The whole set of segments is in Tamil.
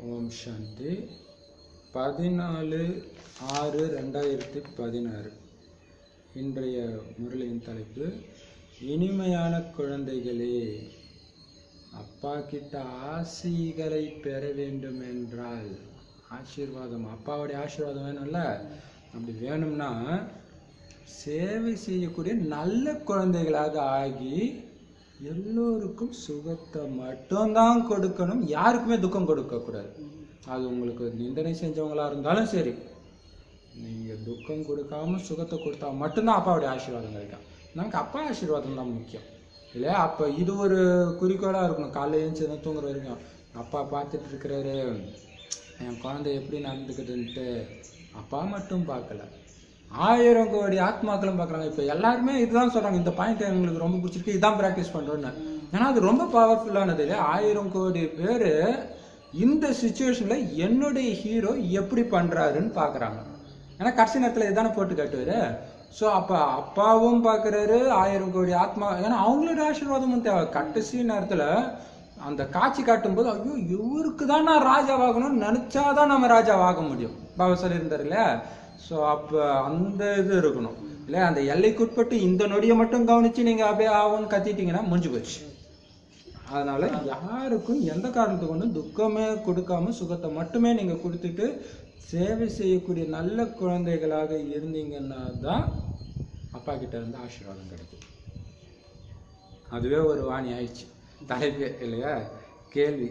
ஓம் சாந்தி. 14/6/2016. இன்றைய முரளியின் தலைப்பு இனிமையான குழந்தைகளே, அப்பா கிட்ட ஆசிகளை பெற வேண்டும் என்றால் ஆசீர்வாதம், அப்பாவுடைய ஆசீர்வாதம் வேணும்ல. அப்படி வேணும்னா சேவை செய்யக்கூடிய நல்ல குழந்தைகளாக ஆகி எல்லோருக்கும் சுகத்தை மட்டும்தான் கொடுக்கணும், யாருக்குமே துக்கம் கொடுக்கக்கூடாது. அது உங்களுக்கு நிந்தனை செஞ்சவங்களா இருந்தாலும் சரி, நீங்கள் துக்கம் கொடுக்காம சுகத்தை கொடுத்தா மட்டும்தான் அப்பாவுடைய ஆசீர்வாதம் கிடைக்கும். நமக்கு அப்பா ஆசீர்வாதம் தான் முக்கியம் இல்லையா? அப்போ இது ஒரு குறிக்கோளாக இருக்கணும். காலையில் எழுந்து தூங்குற வரைக்கும் அப்பா பார்த்துட்டு இருக்கிறாரு, என் குழந்தை எப்படி நடந்துக்குதுன்ட்டு. அப்பா மட்டும் பார்க்கல, 1000 கோடி ஆத்மாக்களும் பார்க்குறாங்க. இப்போ எல்லாருமே இதுதான் சொல்கிறாங்க, இந்த பாயிண்ட் எங்களுக்கு ரொம்ப பிடிச்சிருக்கு, இதுதான் ப்ராக்டிஸ் பண்ணுறோன்னு. ஏன்னா அது ரொம்ப பவர்ஃபுல்லானது இல்லையா? 1000 கோடி பேர் இந்த சுச்சுவேஷனில் என்னுடைய ஹீரோ எப்படி பண்ணுறாருன்னு பார்க்குறாங்க. ஏன்னா கடைசி நேரத்தில் இதுதானே போட்டு காட்டுவார். ஸோ அப்போ அப்பாவும் பார்க்குறாரு, 1000 கோடி ஆத்மா, ஏன்னா அவங்களோட ஆசீர்வாதமும் தேவை. கடைசி நேரத்தில் அந்த காட்சி காட்டும்போது, ஐயோ இவருக்கு தான் நான் ராஜாவாகணும்னு நினச்சாதான் நம்ம ராஜாவாக முடியும். பாபா சொல்லியிருந்தார் இல்லையா? ஸோ அப்போ அந்த இது இருக்கணும் இல்லையா? அந்த எல்லைக்குட்பட்டு இந்த நொடியை மட்டும் கவனித்து நீங்கள் அப்படியே ஆகும்னு கத்திட்டீங்கன்னா முடிஞ்சு போச்சு. அதனால் யாருக்கும் எந்த காரணத்துக்கு ஒன்றும் துக்கமே கொடுக்காம சுகத்தை மட்டுமே நீங்கள் கொடுத்துட்டு சேவை செய்யக்கூடிய நல்ல குழந்தைகளாக இருந்தீங்கன்னா தான் அப்பா கிட்ட இருந்து ஆசீர்வாதம் கிடைக்கும். அதுவே ஒரு வாணி ஆயிடுச்சு தலைப்பே இல்லையா? கேள்வி: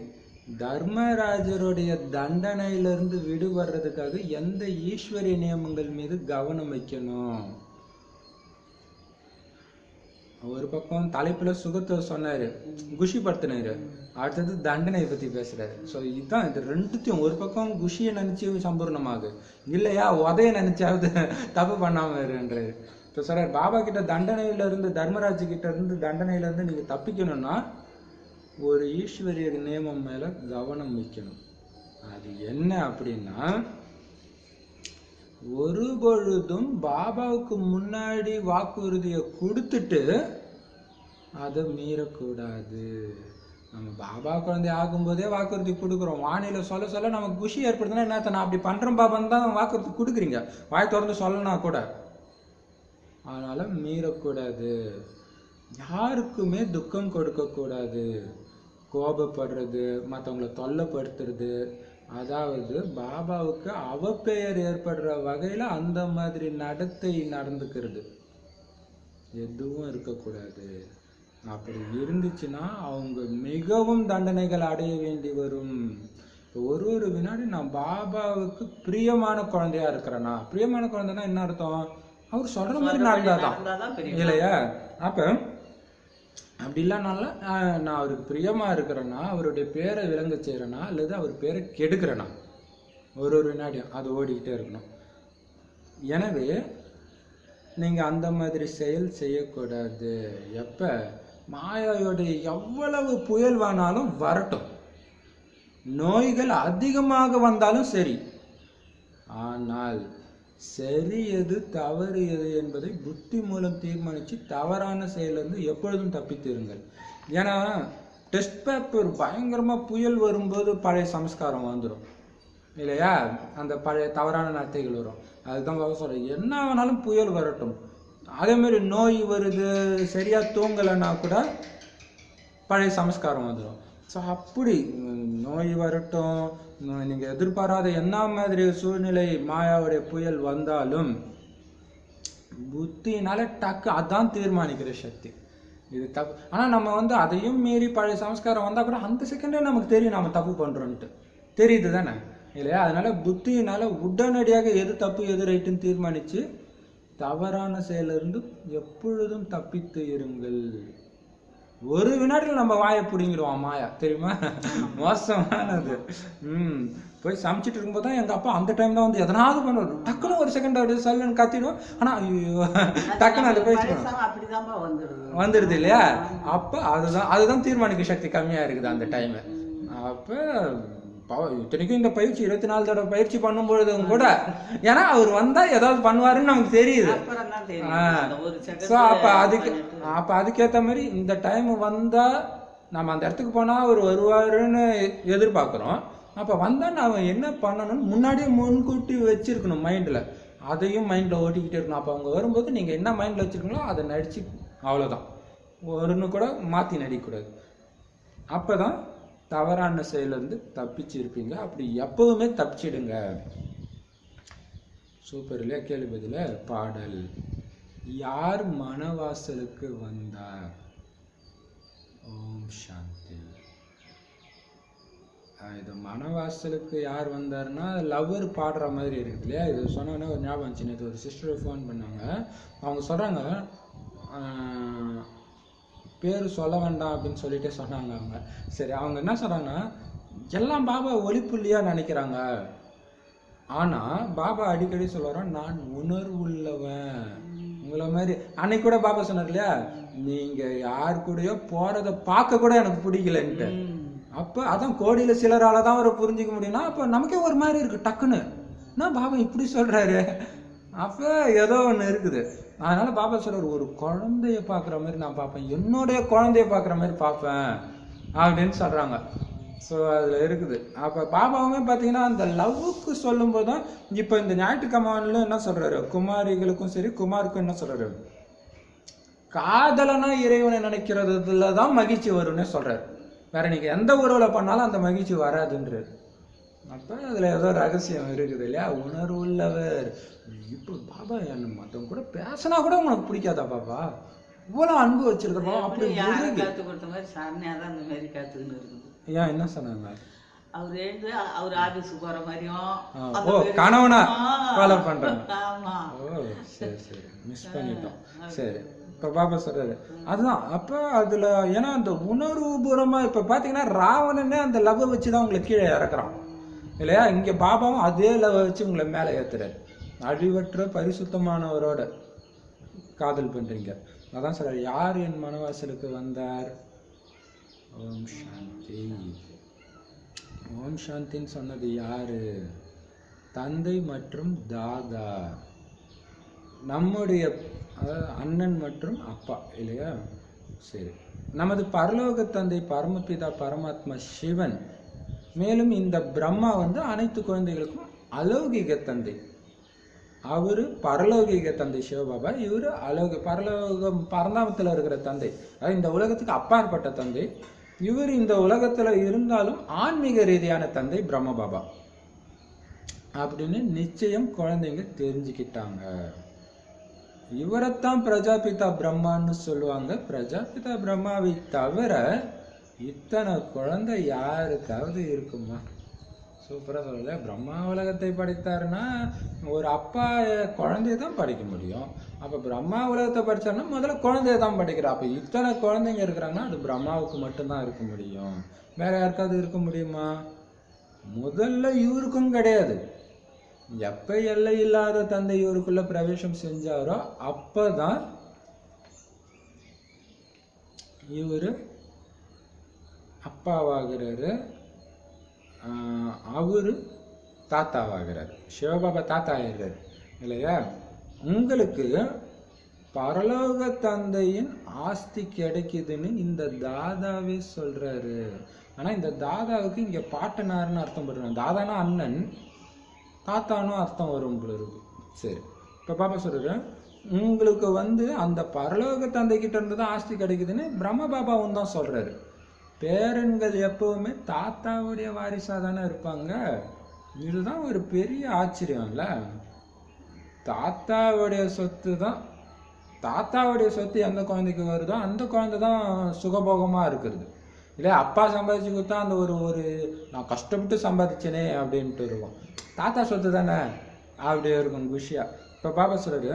தர்மராஜருடைய தண்டனையிலிருந்து விடுபடுறதுக்காக எந்த ஈஸ்வரிய நியமங்கள் மீது கவனம் வைக்கணும்? ஒரு பக்கம் தலைப்புல சுகத்தை சொன்னாரு, குஷிப்படுத்தினாரு, அடுத்தது தண்டனையை பத்தி பேசுறாரு. ஸோ இதுதான், இது ரெண்டுத்தையும், ஒரு பக்கம் குஷியை நினைச்சு சம்பூர்ணமாகு, இல்லையா உதைய நினைச்சாவது தப்பு பண்ணாம இருன்றாரு. இப்போ சொல்றாரு, பாபா கிட்ட தண்டனையில இருந்து, தர்மராஜ் கிட்ட இருந்து தண்டனையில இருந்து நீங்க தப்பிக்கணும்னா ஒரு ஈஸ்வரிய நியமம் மேல கவனம் வைக்கணும். அது என்ன அப்படின்னா, ஒரு பொழுதும் பாபாவுக்கு முன்னாடி வாக்குறுதியை கொடுத்துட்டு அதை மீறக்கூடாது. நம்ம பாபா குழந்தை ஆகும்போதே வாக்குறுதி கொடுக்குறோம், வானிலை சொல்ல சொல்ல நமக்கு குஷி ஏற்படுதுன்னா என்னத்த, நான் அப்படி பண்றேன் பாபான்னு தான் வாக்குறுதி கொடுக்குறீங்க, வாய் திறந்து சொல்லனா கூட. அதனால மீறக்கூடாது, யாருக்குமே துக்கம் கொடுக்கக்கூடாது, கோபப்படுறது, மற்றவங்களை தொல்லைப்படுத்துறது, அதாவது பாபாவுக்கு அவப்பெயர் ஏற்படுற வகையில் அந்த மாதிரி நடத்தை நடந்துக்கிறது எதுவும் இருக்கக்கூடாது. அப்படி இருந்துச்சுன்னா அவங்க மிகவும் தண்டனைகள் அடைய வேண்டி வரும். ஒரு ஒரு வினாடி நான் பாபாவுக்கு பிரியமான குழந்தையா இருக்கிறேன்னா, பிரியமான குழந்தைன்னா என்ன அர்த்தம்? அவர் சொல்ற மாதிரி நடந்தாதான் இல்லையா? அப்ப அப்படி இல்லைனால நான் அவருக்கு பிரியமா இருக்கிறேன்னா, அவருடைய பேரை விளங்க செய்யறேன்னா அல்லது அவர் பேரை கெடுக்கிறேன்னா, ஒரு ஒரு வினாடியும் அது ஓடிக்கிட்டே இருக்கணும். எனவே நீங்க அந்த மாதிரி செயல் செய்யக்கூடாது. எப்ப மாயாவுடைய எவ்வளவு புயல் வேணாலும் வரட்டும், நோய்கள் அதிகமாக வந்தாலும் சரி, ஆனால் சரி எது தவறு எது என்பதை புத்தி மூலம் தீர்மானித்து தவறான செயலிருந்து எப்பொழுதும் தப்பித்திருங்கள். ஏன்னா டெஸ்ட் பேப்பர் பயங்கரமாக புயல் வரும்போது பழைய சம்ஸ்காரம் வந்துடும் இல்லையா? அந்த பழைய தவறான நடத்தைகள் வரும். அதுதான் சொல்கிறேன், என்ன வேணாலும் புயல் வரட்டும். அதேமாரி நோய் வருது, சரியாக தூங்கலைன்னா கூட பழைய சம்ஸ்காரம் வந்துடும். ஸோ அப்படி நோய் வரட்டும், நீங்கள் எதிர்பாராத என்ன மாதிரி சூழ்நிலை மாயாவுடைய புயல் வந்தாலும் புத்தினால டக்கு அதான் தீர்மானிக்கிற சக்தி. இது தப்பு. ஆனால் நம்ம அதையும் மீறி பழைய சம்ஸ்காரம் வந்தால் கூட அந்த செகண்டே நமக்கு தெரியும் நம்ம தப்பு பண்ணுறோன்ட்டு, தெரியுது தானே இல்லையா? அதனால புத்தினால உடனடியாக எது தப்பு எது ரைட்டுன்னு தீர்மானித்து தவறான செயலிருந்து எப்பொழுதும் தப்பித்து இருங்கள். ஒரு வினாடியில் நம்ம வாயை பிடிங்கிடுவோம் மாயா, தெரியுமா? மோசமானது. போய் சமைச்சிட்டு இருக்கும்போது தான் எங்கள் அப்பா அந்த டைம் தான் எதனாவது பண்ணுவார், டக்குன்னு ஒரு செகண்ட் அப்படி சல்லுன்னு கத்திடுவோம். ஆனால் ஐயோ டக்குன்னு அதை போய் வந்துடுது இல்லையா? அப்போ அதுதான் தீர்மானிக்க சக்தி கம்மியாக இருக்குது அந்த டைமு. அப்போ இத்தனைக்கும் இந்த பயிற்சி 24 தடவை பயிற்சி பண்ணும்பொழுதும் கூட, ஏன்னா அவர் வந்தா ஏதாவது பண்ணுவாருன்னு நமக்கு தெரியுது. அப்ப அதுக்கேற்ற மாதிரி இந்த டைம் வந்தா நம்ம அந்த இடத்துக்கு போனா அவர் வருவாருன்னு எதிர்பார்க்கிறோம். அப்போ வந்தால் நான் என்ன பண்ணணும்னு முன்னாடியே முன்கூட்டி வச்சிருக்கணும் மைண்டில். அதையும் மைண்டில் ஓட்டிக்கிட்டே இருக்கணும். அப்போ அவங்க வரும்போது நீங்கள் என்ன மைண்டில் வச்சுருக்கீங்களோ அதை நடிச்சு, அவ்வளோதான். ஒன்று கூட மாற்றி நடிக்கக்கூடாது. அப்போ தான் தவறான செயலேருந்து தப்பிச்சு இருப்பீங்க. அப்படி எப்பவுமே தப்பிச்சிடுங்க. சூப்பர் இல்லையா? கேள்வி பதில பாடல். யார் மனவாசலுக்கு வந்தார்? ஓம் சாந்தி. இது மனவாசலுக்கு யார் வந்தாருன்னா லவ்வர் பாடுற மாதிரி இருக்குது இல்லையா? இது சொன்னோன்னே ஒரு ஞாபகம் வந்துச்சு. நேற்று ஒரு சிஸ்டர் ஃபோன் பண்ணாங்க. அவங்க சொல்கிறாங்க, பேர் சொல்ல வேண்டாம் அப்படின்னு சொல்லிட்டே சொன்னாங்க அவங்க. சரி, அவங்க என்ன சொல்கிறாங்கன்னா, எல்லாம் பாபா ஒளிப்புள்ளியாக நினைக்கிறாங்க. ஆனால் பாபா அடிக்கடி சொல்லுறோம், நான் உணர்வுள்ளவன். உங்களை மாதிரி அன்னைக்கு கூட பாபா சொன்னார் இல்லையா, நீங்கள் யார் கூடயோ போகிறத பார்க்க கூட எனக்கு பிடிக்கலன்ட்டு. அப்போ அதான் கோடியில் சிலரால் தான் அவரை புரிஞ்சிக்க முடியும்னா, அப்போ நமக்கே ஒரு மாதிரி இருக்குது டக்குன்னு. என்ன பாபா இப்படி சொல்கிறாரு? அப்போ ஏதோ ஒன்று இருக்குது. அதனால பாபா சொல்கிறார், ஒரு குழந்தைய பார்க்குற மாதிரி நான் பார்ப்பேன், என்னுடைய குழந்தைய பார்க்குற மாதிரி பார்ப்பேன் அப்படின்னு சொல்கிறாங்க. ஸோ அதில் இருக்குது. அப்போ பாபாவுமே பார்த்தீங்கன்னா அந்த லவ்வுக்கு சொல்லும்போது தான், இப்போ இந்த ஞாயிற்றுக்கிழமையில என்ன சொல்கிறாரு, குமாரிகளுக்கும் சரி குமாருக்கும் என்ன சொல்கிறாரு, காதலனா இறைவனை நினைக்கிறதுல தான் மகிழ்ச்சி வரும்னு சொல்கிறார். வேற நீங்கள் எந்த உறவில் பண்ணாலும் அந்த மகிழ்ச்சி வராதுன்றார். அப்போ அதில் ஏதோ ரகசியம் இருக்குது இல்லையா? உணர்வுள்ளவர். இப்போ பாபா என்ன மற்றவங்க கூட பேசினா கூட உனக்கு பிடிக்காதா பாபா? இவ்வளோ அன்பு வச்சிருக்கப்பா அப்படி காத்து கொடுத்த மாதிரி சாரணையா தான் அந்த மாதிரி காத்துக்கின்னு இருக்குது. ஏன் என்ன சொன்னாங்க? அவர் எழுந்து அவர் ஆபீஸுக்கு போற மாதிரியும். ஓ, கணவனா ஃபாலோ பண்றாங்க. ஓ சரி சரி, மிஸ் பண்ணிட்டோம். சரி, இப்போ பாபா சொல்றாரு அதுதான். அப்போ அதில் ஏன்னா அந்த உணர்வு பூர்வமாக இப்போ பார்த்தீங்கன்னா ராவணனே அந்த லவ்வை வச்சு தான் உங்களை கீழே இறக்குறான் இல்லையா? இங்கே பாபாவும் அதே லவ்வை வச்சு உங்களை மேலே ஏற்றுறாரு. அழிவற்ற பரிசுத்தமானவரோட காதல் பண்ணுறீங்க. அதான் சொல்றாரு, யார் என் மனவாசலுக்கு வந்தார்? ஓம் சாந்தி. ஓம் சாந்தின்னு சொன்னது யாரு? தந்தை மற்றும் தாதா, நம்முடைய அண்ணன் மற்றும் அப்பா இல்லையா? சரி, நமது பரலோக தந்தை பரமபிதா பரமாத்மா சிவன். மேலும் இந்த பிரம்மா அனைத்து குழந்தைகளுக்கும் அலௌகிக தந்தை. அவரு பரலோகிக தந்தை சிவபாபா. இவரு பரலோகம் பரந்தாமத்தில் இருக்கிற தந்தை, அதாவது இந்த உலகத்துக்கு அப்பாற்பட்ட தந்தை. இவர் இந்த உலகத்துல இருந்தாலும் ஆன்மீக ரீதியான தந்தை பிரம்ம பாபா அப்படின்னு நிச்சயம் குழந்தைங்க தெரிஞ்சுக்கிட்டாங்க. இவரைத்தான் பிரஜாபிதா பிரம்மான்னு சொல்லுவாங்க. பிரஜாபிதா பிரம்மாவை தவிர இத்தனை குழந்தை யாருக்காவது இருக்குமா? சூப்பராக சொல்லல. பிரம்மா உலகத்தை படைத்தாருன்னா ஒரு அப்பா குழந்தைய தான் படிக்க முடியும். அப்போ பிரம்மா உலகத்தை படித்தாருன்னா முதல்ல குழந்தைய தான் படிக்கிறார். அப்போ இத்தனை குழந்தைங்க இருக்கிறாங்கன்னா அது பிரம்மாவுக்கு மட்டும்தான் இருக்க முடியும். வேற யாருக்காவது இருக்க முடியுமா? முதல்ல இவருக்கும் கிடையாது. எப்போ எல்லை இல்லாத தந்தை இவருக்குள்ள பிரவேசம் செஞ்சாரோ அப்போதான் இவர் அப்பாவாகிறாரு, அவரு தாத்தாவாகிறார். சிவபாபா தாத்தா ஆகிறார் இல்லையா? உங்களுக்கு பரலோக தந்தையின் ஆஸ்தி கிடைக்குதுன்னு இந்த தாதாவே சொல்றாரு. ஆனா இந்த தாதாவுக்கு இங்க பாட்டனார்னு அர்த்தம் போடுறாங்க. தாதானா அண்ணன், தாத்தானும் அர்த்தம் வரும் போல இருக்கு. சரி, இப்ப பாப்பா சொல்றாரு, உங்களுக்கு அந்த பரலோக தந்தை கிட்ட இருந்து தான் ஆஸ்தி கிடைக்குதுன்னு பிரம்ம பாபாவும் தான் சொல்றாரு. பேரன்கள் எப்பவுமே தாத்தாவுடைய வாரிசா தானே இருப்பாங்க. இதுதான் ஒரு பெரிய ஆச்சரியம்ல. தாத்தாவுடைய சொத்து தான், தாத்தாவுடைய சொத்து எந்த குழந்தைக்கு வருதோ அந்த குழந்தை தான் சுகபோகமா இருக்கிறது இல்லையா? அப்பா சம்பாதிச்சு கொடுத்தா அந்த ஒரு நான் கஷ்டப்பட்டு சம்பாதிச்சேனே அப்படின்ட்டு இருக்கும். தாத்தா சொத்து தானே அப்படி இருக்கும் குஷியா. இப்போ பாபா சொல்றாரு,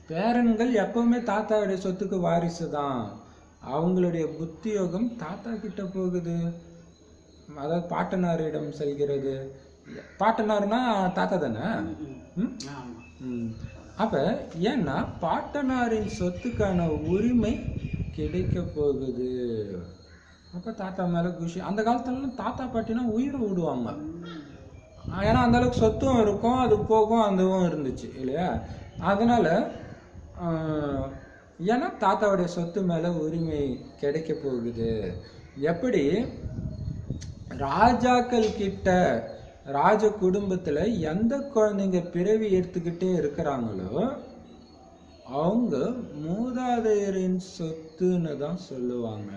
பேரன்கள் எப்பவுமே தாத்தாவுடைய சொத்துக்கு வாரிசு தான். அவங்களுடைய புத்தி யோகம் தாத்தா கிட்ட போகுது, அதாவது பாட்டனாரிடம் செல்கிறது. பாட்டனார்னா தாத்தா தானே. அப்ப ஏன்னா பாட்டனாரின் சொத்துக்கான உரிமை கிடைக்க போகுது. அப்ப தாத்தா மேல குஷி. அந்த காலத்துலலாம் தாத்தா பாட்டினா உயிரை விடுவாங்க. ஏன்னா அந்த அளவுக்கு சொத்தும் இருக்கும், அது போகும், அதுவும் இருந்துச்சு இல்லையா? அதனால ஏன்னா தாத்தாவுடைய சொத்து மேல உரிமை கிடைக்க போகுது. எப்படி ராஜாக்கள் கிட்ட, ராஜ குடும்பத்துல எந்த குழந்தைங்க பிறவி எடுத்துக்கிட்டே இருக்கிறாங்களோ அவங்க மூதாதையரின் சொத்துன்னு தான் சொல்லுவாங்க.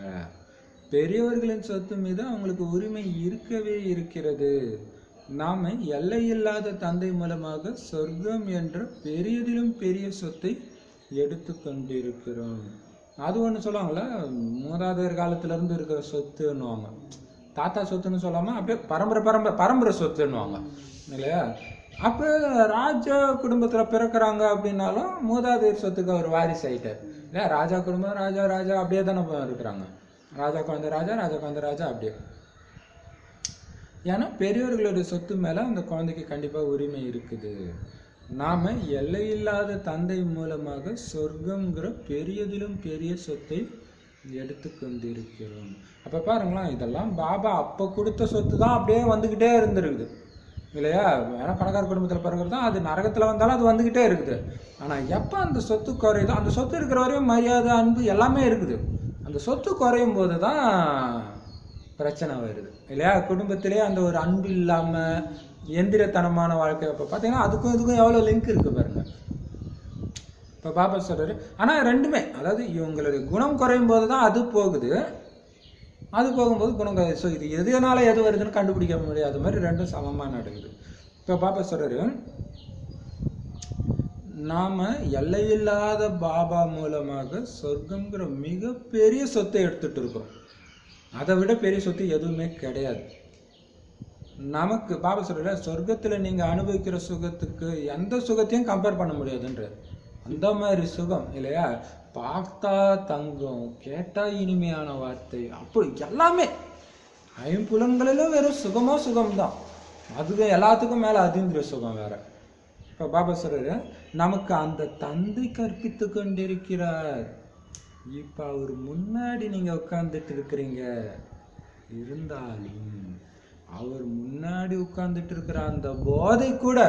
பெரியவர்களின் சொத்து மீது அவங்களுக்கு உரிமை இருக்கவே இருக்கிறது. நாம எல்லையில்லாத தந்தை மூலமாக சொர்க்கம் என்ற பெரியதிலும் பெரிய சொத்தை எடுத்து கொண்டிருக்கிறோம். அது ஒன்று சொல்லுவாங்கள்ல, மூதாதையர் காலத்துல இருந்து இருக்கிற சொத்துன்னுவாங்க. தாத்தா சொத்துன்னு சொல்லாம அப்படியே பரம்பரை சொத்துன்னுவாங்க இல்லையா. அப்போ ராஜ குடும்பத்துல பிறக்கிறாங்க அப்படின்னாலும் மூதாதையர் சொத்துக்கு அவர் வாரிசு ஆயிட்டார் இல்லையா. ராஜா குடும்பம் ராஜா ராஜா அப்படியே தானே இருக்கிறாங்க. ராஜா குழந்தை ராஜா, ராஜா குழந்தை ராஜா அப்படியே. ஏன்னா பெரியவர்களுடைய சொத்து மேல அந்த குழந்தைக்கு கண்டிப்பா உரிமை இருக்குது. நாம எல்லையில்லாத தந்தை மூலமாக சொர்க்கம்ங்கிற பெரியதிலும் பெரிய சொத்தை எடுத்து கொண்டிருக்கிறோம். அப்ப பாருங்களேன், இதெல்லாம் பாபா அப்ப கொடுத்த சொத்து தான் அப்படியே வந்துகிட்டே இருந்திருக்குது இல்லையா. ஏன்னா பணக்கார குடும்பத்தில் பிறகுறது தான், அது நரகத்துல வந்தாலும் அது வந்துகிட்டே இருக்குது. ஆனா எப்ப அந்த சொத்து குறையுதோ, அந்த சொத்து இருக்கிற வரையும் மரியாதை அன்பு எல்லாமே இருக்குது. அந்த சொத்து குறையும் போது தான் பிரச்சனை வருது இல்லையா. குடும்பத்திலே அந்த ஒரு அன்பு இல்லாம எந்திரத்தனமான வாழ்க்கை. அப்ப பாத்தீங்கன்னா அதுக்கும் இதுக்கும் எவ்வளவு லிங்க் இருக்கு பாருங்க. இப்ப பாபா சொல்றாரு, ஆனா ரெண்டுமே, அதாவது இவங்களுடைய குணம் குறையும் போது தான் அது போகுது, அது போகும்போது குணம். ஸோ இது எதுனால எது வருதுன்னு கண்டுபிடிக்க முடியாத மாதிரி ரெண்டும் சமமா நடக்குது. இப்ப பாபா சொல்றாரு, நாம எல்லையில்லாத பாபா மூலமாக சொர்க்கம்ங்கிற மிகப்பெரிய சொத்தை எடுத்துட்டு இருக்கோம். அதை விட பெரிய சொத்து எதுவுமே கிடையாது நமக்கு. பாபா சொல்ற, சொர்க்கத்துல நீங்க அனுபவிக்கிற சுகத்துக்கு எந்த சுகத்தையும் கம்பேர் பண்ண முடியாதுன்ற அந்த மாதிரி சுகம் இல்லையா. பார்த்தா தங்கம், கேட்டா இனிமையான வார்த்தை, அப்படி எல்லாமே ஐம்புலன்களிலும் வெறும் சுகம்தான். அதுக்கு எல்லாத்துக்கும் மேல அதீந்திரிய சுகம் வேற. இப்ப பாபா சொல்றாரு, நமக்கு அந்த தந்தை கற்பித்து கொண்டிருக்கிறார். இப்ப அவர் முன்னாடி நீங்க உட்கார்ந்துட்டு இருக்கிறீங்க. இருந்தாலும் அவர் முன்னாடி உட்கார்ந்துட்டு இருக்கிற அந்த போதை கூட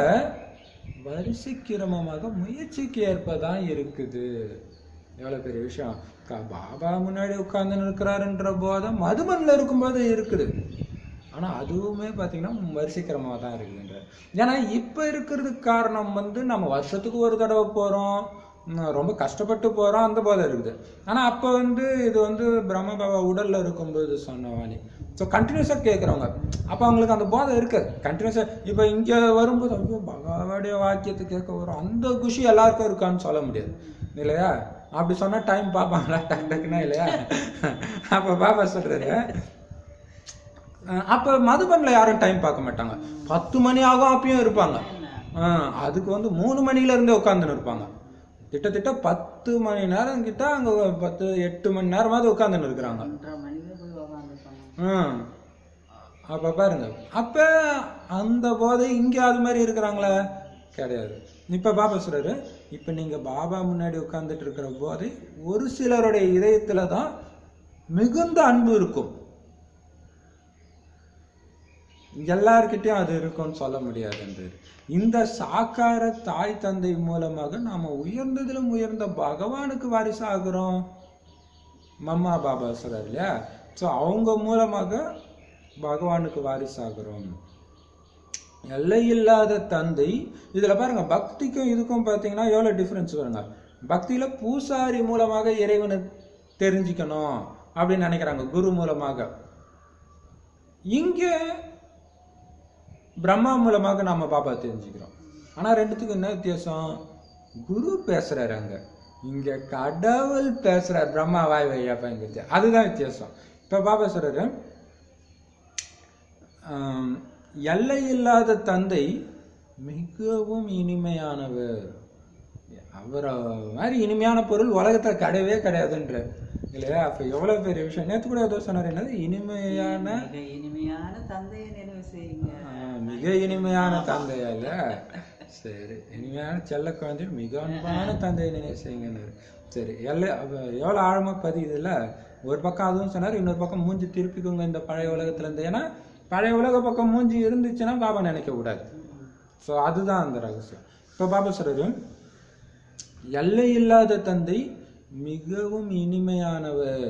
வரிசை கிரமமாக முயற்சிக்கு ஏற்பதான் இருக்குது. எவ்வளவு பெரிய விஷயம். பாபா முன்னாடி உட்கார்ந்து இருக்கிறாருன்ற போதை மதுபன்ல இருக்கும்போது இருக்குது. ஆனா அதுவுமே பாத்தீங்கன்னா வரிசை கிரமமா தான் இருக்குன்ற. ஏன்னா இப்ப இருக்கிறதுக்கு காரணம் நம்ம வருஷத்துக்கு ஒரு தடவை போறோம், ரொம்ப கஷ்டப்பட்டு போறோம், அந்த போதை இருக்குது. ஆனா அப்ப இது பிரம்ம பாபா உடல்ல இருக்கும்போது சொன்ன வாணி. ஸோ கண்டினியூஸா கேட்குறவங்க, அப்ப அவங்களுக்கு அந்த போதை இருக்கு கண்டினியூஸா. இப்ப இங்க வரும்போது ஐயோ பகவானுடைய வாக்கியத்தை கேட்க வரும், அந்த குஷி எல்லாருக்கும் இருக்கான்னு சொல்ல முடியாது இல்லையா. அப்படி சொன்னா டைம் பார்ப்பாங்களா டக்குனா இல்லையா. அப்ப பாபா சொல்றாரு, அப்ப மதுபன்ல யாரும் டைம் பார்க்க மாட்டாங்க. 10 மணி ஆகும் அப்பயும் இருப்பாங்க. அதுக்கு 3 மணில இருந்தே உட்கார்ந்துன்னு இருப்பாங்க. கிட்டத்தட்ட 10 மணி நேரம் கிட்ட அங்க 8 மணி நேரமாவது உட்கார்ந்துன்னு இருக்கிறாங்க. அப்ப பாருங்க, அப்ப அந்த போதை இங்க அது மாதிரி இருக்கிறாங்களா? கிடையாது. இப்ப பாபா சொல்றாரு, இப்ப நீங்க பாபா முன்னாடி உட்கார்ந்துட்டு இருக்கிற போதை ஒரு சிலருடைய இதயத்துலதான் மிகுந்த அன்பு இருக்கும், எல்லார்கிட்டையும் அது இருக்கும்னு சொல்ல முடியாதுன்றது. இந்த சாக்கார தாய் தந்தை மூலமாக நாம உயர்ந்ததிலும் உயர்ந்த பகவானுக்கு வாரிசு ஆகிறோம். மம்மா பாபா சொல்றாரு இல்லையா. ஸோ அவங்க மூலமாக பகவானுக்கு வாரிசு ஆகிறோம். எல்லையில்லாத தந்தை. இதுல பாருங்க, பக்திக்கும் இதுக்கும் பாத்தீங்கன்னா எவ்வளவு டிஃபரன்ஸ் பாருங்க. பக்தியில பூசாரி மூலமாக இறைவனை தெரிஞ்சுக்கணும் அப்படின்னு நினைக்கிறாங்க, குரு மூலமாக. இங்க பிரம்மா மூலமாக நாம பாபா தெரிஞ்சுக்கிறோம். ஆனா ரெண்டுத்துக்கும் என்ன வித்தியாசம்? குரு பேசுறாரு அங்க, இங்க கடவுள் பேசுறாரு. பிரம்மா வாய் வழியா பயன்படுத்தி, அதுதான் வித்தியாசம். இப்ப பாபா சொல்றாரு, எல்லையில்லாத தந்தை மிகவும் இனிமையானவர். அவரை மாதிரி இனிமையான பொருள் உலகத்துல கிடையவே கிடையாதுன்ற இல்லையா. அப்ப எவ்வளவு பெரிய விஷயம். நேற்று கூட ஏதோ சொன்னார், என்னது இனிமையான தந்தையை நினைவு செய்யுங்க. மிக இனிமையான தந்தையா இல்ல. சரி, இனிமையான செல்ல குழந்தை மிக அன்பான தந்தையை நினைவு செய்யுங்க. சரி, எவ்வளவு ஆழமா பதியுதுல்ல. ஒரு பக்கம் அதுவும் சொன்னார், இன்னொரு பக்கம் மூஞ்சி திருப்பிக்குங்க இந்த பழைய உலகத்துல இருந்து. ஏன்னா பழைய உலக பக்கம் மூஞ்சி இருந்துச்சுன்னா பாபா நினைக்க கூடாது. ஸோ அதுதான் அந்த ரகசியம். இப்போ பாபா சொல்றாரு, எல்லை இல்லாத தந்தை மிகவும் இனிமையானவர்.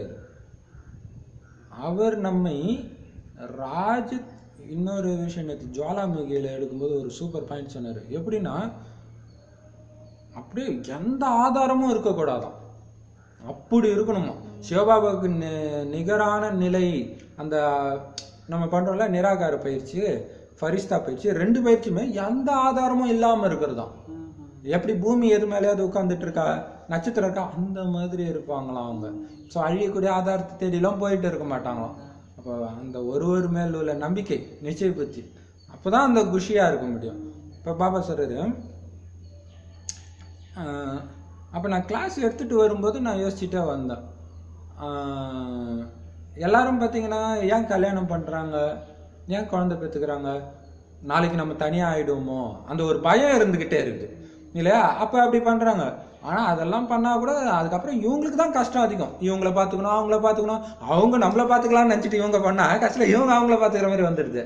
அவர் நம்மை ராஜ் இன்னொரு விஷயம் நேற்று ஜுவாலாமுகியில் எடுக்கும்போது ஒரு சூப்பர் பாயிண்ட் சொன்னார். எப்படின்னா அப்படியே எந்த ஆதாரமும் இருக்கக்கூடாதான், அப்படி இருக்கணுமா. சிவபாபாவுக்கு நிகரான நிலை அந்த நம்ம பண்ணுறோம்ல நிராகார பயிற்சி, ஃபரிஸ்தா பயிற்சி, 2 பயிற்சியுமே எந்த ஆதாரமும் இல்லாமல் இருக்கிறதாம். எப்படி பூமி எது மேலேயாவது உட்காந்துட்டு இருக்கா, நட்சத்திரம் இருக்கா, அந்த மாதிரி இருப்பாங்களாம் அவங்க. ஸோ அழியக்கூடிய ஆதாரத்தை தேடிலாம் போயிட்டு இருக்க மாட்டாங்களாம். அப்போ அந்த ஒருவர் மேல் உள்ள நம்பிக்கை நிச்சயப்படுத்தி அப்போ தான் அந்த குஷியாக இருக்க முடியும். இப்போ பாபா சொல்கிறது, அப்போ நான் கிளாஸ் எடுத்துகிட்டு வரும்போது நான் யோசிச்சுட்டே வந்தேன். எல்லாரும் பார்த்தீங்கன்னா ஏன் கல்யாணம் பண்ணுறாங்க, ஏன் குழந்தை பெற்றுக்கிறாங்க, நாளைக்கு நம்ம தனியாக ஆகிடுவோமோ அந்த ஒரு பயம் இருந்துக்கிட்டே இருக்குது இல்லையா. அப்போ அப்படி பண்ணுறாங்க. ஆனால் அதெல்லாம் பண்ணால் கூட அதுக்கப்புறம் இவங்களுக்கு தான் கஷ்டம் அதிகம். இவங்கள பார்த்துக்கணும், அவங்கள பார்த்துக்கணும், அவங்க நம்மளை பார்த்துக்கலாம்னு நினச்சிட்டு இவங்க பண்ணால் கஷ்டம் இவங்க அவங்கள பார்த்துக்கிற மாதிரி வந்துடுது.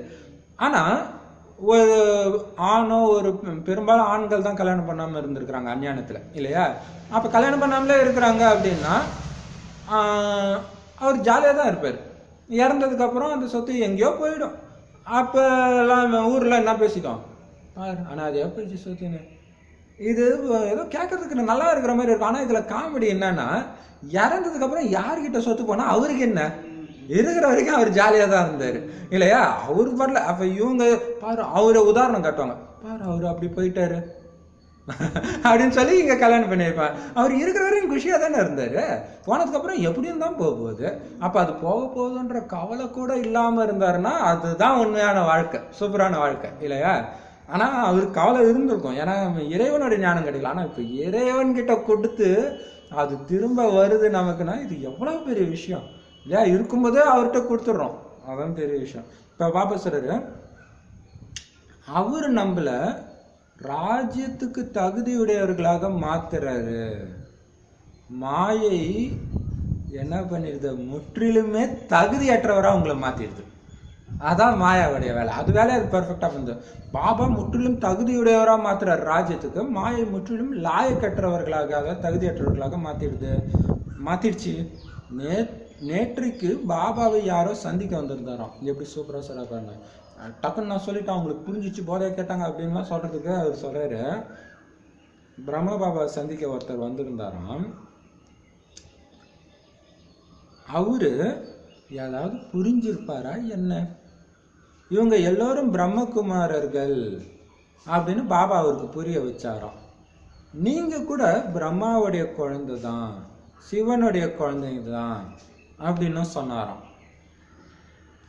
ஆனால் ஒரு ஆணோ ஒரு பெரும்பாலும் ஆண்கள் தான் கல்யாணம் பண்ணாமல் இருந்திருக்கிறாங்க அஞ்ஞானத்தில் இல்லையா. அப்போ கல்யாணம் பண்ணாமலே இருக்கிறாங்க அப்படின்னா அவர் ஜாலியாக தான் இருப்பார். இறந்ததுக்கப்புறம் அந்த சொத்து எங்கேயோ போயிடும். அப்போ எல்லாம் ஊரில் என்ன பேசிட்டோம், ஆனால் அது எப்படி சொத்துன்னு இது ஏதோ கேட்கறதுக்கு நல்லா இருக்கிற மாதிரி இருக்கும். ஆனால் இதில் காமெடி என்னன்னா, இறந்ததுக்கப்புறம் யார்கிட்ட சொத்து போனால் அவருக்கு என்ன, இருக்கிற வரைக்கும் அவர் ஜாலியாக தான் இருந்தார் இல்லையா. அவரு வரல. அப்போ இவங்க பாரு அவரை உதாரணம் காட்டுவாங்க, பாரு அவர் அப்படி போயிட்டாரு அப்படின்னு சொல்லி இங்கே கல்யாணம் பண்ணியிருப்பேன். அவர் இருக்கிற வரைக்கும் குஷியாக தானே இருந்தார். போனதுக்கப்புறம் எப்படியும் தான் போக போகுது. அப்போ அது போக போகுதுன்ற கவலை கூட இல்லாமல் இருந்தாருன்னா அதுதான் உண்மையான வாழ்க்கை, சூப்பரான வாழ்க்கை இல்லையா. ஆனால் அவருக்கு கவலை இருந்திருக்கும், ஏன்னா இறைவனுடைய ஞானம் கிடைக்கல. ஆனால் இப்போ இறைவன்கிட்ட கொடுத்து அது திரும்ப வருது நமக்குன்னா இது எவ்வளோ பெரிய விஷயம் இல்லையா. இருக்கும்போதே அவர்கிட்ட கொடுத்துட்றோம், அதான் பெரிய விஷயம். இப்போ பாபா சொல்றாரு, அவர் நம்மள ராஜ்யத்துக்கு தகுதியுடையவர்களாக மாத்துறாரு. மாயை என்ன பண்ணிடுது, முற்றிலுமே தகுதியற்றவராக உங்களை மாத்திடுது. அதான் மாயாவுடைய வேலை. அது வேலையை அது பெர்ஃபெக்டாக பண்ணுது. பாபா முற்றிலும் தகுதியுடையவராக மாத்துறாரு ராஜ்யத்துக்கு, மாயை முற்றிலும் லாயக்கற்றவர்களாக, அதாவது தகுதியற்றவர்களாக மாத்திடுச்சு. நேற்றைக்கு பாபாவை யாரோ சந்திக்க வந்திருந்தாராம். எப்படி சூப்பராக சொல்ல பாருங்க. டக்குன்னு நான் சொல்லிட்டேன், அவங்களுக்கு புரிஞ்சிச்சு, போதைய கேட்டாங்க அப்படின்லாம் சொல்றதுக்கு அவர் சொல்றாரு, பிரம்ம பாபா சந்திக்க ஒருத்தர் வந்திருந்தாராம். அவரு ஏதாவது புரிஞ்சிருப்பாரா என்ன, இவங்க எல்லோரும் பிரம்மகுமாரர்கள் அப்படின்னு பாபா அவருக்கு புரிய வச்சாராம். நீங்க கூட பிரம்மாவுடைய குழந்தை தான், சிவனுடைய குழந்தைங்க தான் அப்படின்னு சொன்னாராம்.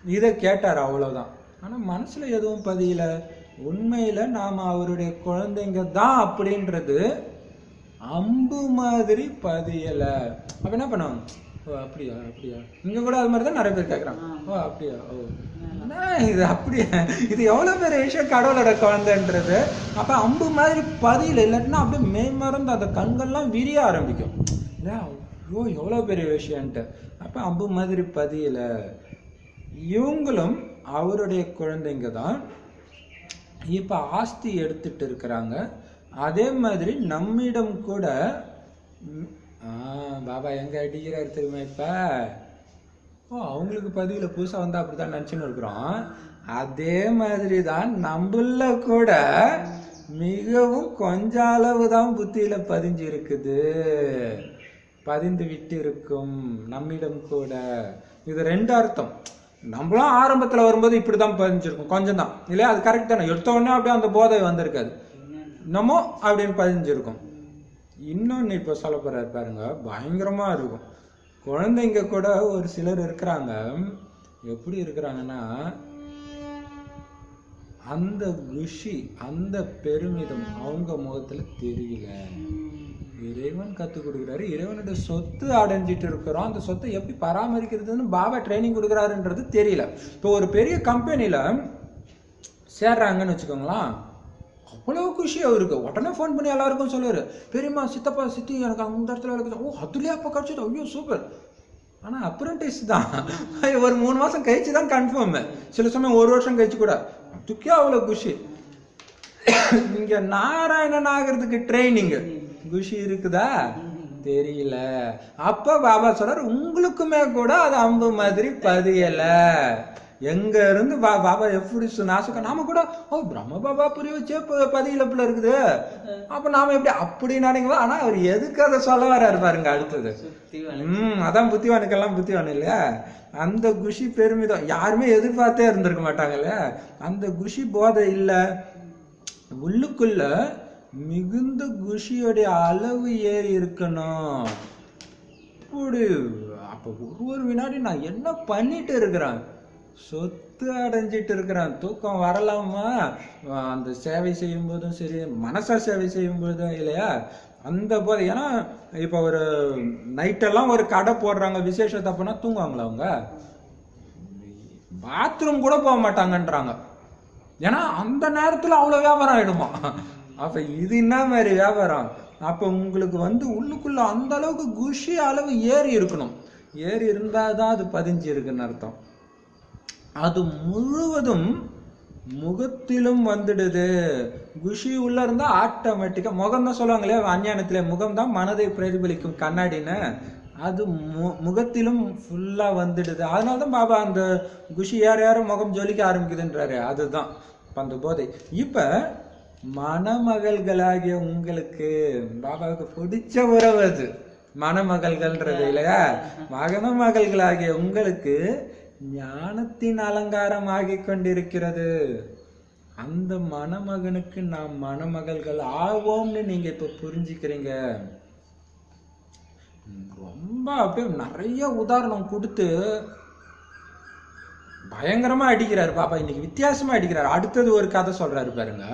இதை கேட்டார், அவ்வளவுதான். ஆனா மனசுல எதுவும் பதியல. உண்மையில நாம அவருடைய குழந்தைங்க தான் அப்படின்றது அம்பு மாதிரி பதியல. அப்ப என்ன பண்ணுவாங்க, ஓ அப்படியா அப்படியா, இங்க கூட அது மாதிரி தான் நிறைய பேர் கேட்குறாங்க, ஓ அப்படியா, ஓ இது அப்படியா, இது எவ்வளோ பெரிய விஷயம் கடவுளோட குழந்தைன்றது. அப்போ அம்பு மாதிரி பதியல, இல்லாட்டினா அப்படியே மேம்மறந்து அந்த கண்கள்லாம் விரிய ஆரம்பிக்கும் இல்லையா. ஐயோ எவ்வளோ பெரிய விஷயன்ட்டு. அப்போ அம்பு மாதிரி பதியல. இவங்களும் அவருடைய குழந்தைங்க தான். இப்போ ஆஸ்தி எடுத்துட்டு இருக்கிறாங்க. அதே மாதிரி நம்மிடம் கூட பாபா எங்க அடிக்கிறாரு தெரியுமா இப்ப, ஓ அவங்களுக்கு பதிவில் புதுசாக வந்தால் அப்படி தான் நினச்சின்னு இருக்கிறோம். அதே மாதிரி தான் நம்மள கூட மிகவும் கொஞ்ச அளவு தான் புத்தியில் பதிஞ்சு இருக்குது, பதிந்து விட்டு இருக்கும் நம்மிடம் கூட. இது 2 அர்த்தம். நம்மளும் ஆரம்பத்தில் வரும்போது இப்படி தான் பதிஞ்சிருக்கும், கொஞ்சம் தான் இல்லையா, அது கரெக்ட் தானே. எடுத்த உடனே அப்படியே அந்த போதை வந்திருக்காது, என்னமோ அப்படின்னு பதிஞ்சிருக்கும். இன்னொன்று இப்போ சொல்ல போகிறாரு பாருங்க, பயங்கரமாக இருக்கும். குழந்தைங்க கூட ஒரு சிலர் இருக்கிறாங்க, எப்படி இருக்கிறாங்கன்னா அந்த குஷி அந்த பெருமிதம் அவங்க முகத்துல தெரியல. இறைவன் கற்றுக் கொடுக்குறாரு, இறைவனுடைய சொத்து அடைஞ்சிட்டு இருக்கிறோம், அந்த சொத்தை எப்படி பராமரிக்கிறதுன்னு பாபா ட்ரைனிங் கொடுக்குறாருன்றது தெரியல. இப்போ ஒரு பெரிய கம்பெனியில் சேர்றாங்கன்னு வச்சுக்கோங்களேன், அவ்வளோ குஷி அவருக்கு. உடனே ஃபோன் பண்ணி எல்லாருக்கும் சொல்லுவார், பெரியம்மா சித்தப்பா சித்தி எனக்கு அந்த இடத்துல வேலை, ஓ அதுலேயே அப்போ கிடச்சிது, ஐயோ சூப்பர். ஆனால் அப்ரண்டிஸ் தான், ஒரு 3 மாதம் கழிச்சு தான் கன்ஃபார்ம், சில சமயம் 1 வருஷம் கழிச்சு கூட. அதுக்கே அவ்வளோ குஷி. இங்கே நாராயணன் ஆகிறதுக்கு ட்ரைனிங்கு குஷி இருக்குதா தெரியல. அப்போ பாபா சொல்றார், உங்களுக்குமே கூட அது அம்பு மாதிரி பதியலை. எங்க இருந்து பாபா எப்படி நாசுக்கா நாம கூட பிரம்ம பாபா புரிய வச்சே பதியிலப்புல இருக்குது, அப்ப நாம எப்படி அப்படி நினைக்கலாம். ஆனா அவர் எதுக்கு அதை சொல்ல வர்றாரு பாருங்க அடுத்தது. அதான் புத்திவானுக்கெல்லாம் புத்திவான் இல்லையா. அந்த குஷி பெருமிதம் யாருமே எதிர்பார்த்தே இருந்திருக்க மாட்டாங்க இல்லையா. அந்த குஷி போதை இல்ல, உள்ளுக்குள்ள மிகுந்த குஷியோடைய அளவு ஏறி இருக்கணும். அப்ப ஒரு வினாடி நான் என்ன பண்ணிட்டு இருக்கிறேன், சொத்து அடைஞ்சிட்டு இருக்கிறேன், தூக்கம் வரலாமா அந்த சேவை செய்யும் போதும் சரி, மனசா சேவை செய்யும் போதும் இல்லையா. அந்த போது ஏன்னா இப்ப ஒரு நைட்டெல்லாம் ஒரு கடை போடுறாங்க விசேஷத்தை அப்பனா தூங்குவாங்களா அவங்க, பாத்ரூம் கூட போக மாட்டாங்கன்றாங்க. ஏன்னா அந்த நேரத்துல அவ்வளவு வியாபாரம் ஆயிடுமா. அப்ப இது என்ன மாதிரி வியாபாரம். அப்ப உங்களுக்கு உள்ளுக்குள்ள அந்த அளவுக்கு குஷி அளவு ஏறி இருக்கணும். ஏறி இருந்தாதான் அது பதிஞ்சு இருக்குன்னு அர்த்தம். அது முழுவதும் முகத்திலும் வந்துடுது. குஷி உள்ள இருந்தா ஆட்டோமேட்டிக்கா முகம் தான் சொல்லுவாங்க இல்லையா, அஞ்ஞானத்திலே முகம் தான் மனதை பிரதிபலிக்கும் கண்ணாடின்னு, அது முகத்திலும் ஃபுல்லா வந்துடுது. அதனாலதான் பாபா அந்த குஷி யாரும் முகம் ஜொலிக்க ஆரம்பிக்குதுன்றாரு. அதுதான் அந்த போதை. இப்ப மணமகள்களாகிய உங்களுக்கு பாபாவுக்கு பிடிச்ச உறவு அது மணமகள்கள்ன்றது இல்லையா. மகள்களாகிய உங்களுக்கு ஞானத்தின் அலங்காரம் ஆகி கொண்டிருக்கிறது. அந்த மணமகனுக்கு நாம் மணமகள்கள் ஆவோம்னு நீங்க இப்ப புரிஞ்சுக்கிறீங்க. ரொம்ப அப்படியே நிறைய உதாரணம் கொடுத்து பயங்கரமா அடிக்கிறாரு பாப்பா. இன்னைக்கு வித்தியாசமா அடிக்கிறாரு. அடுத்தது ஒரு கதை சொல்றாரு பாருங்க.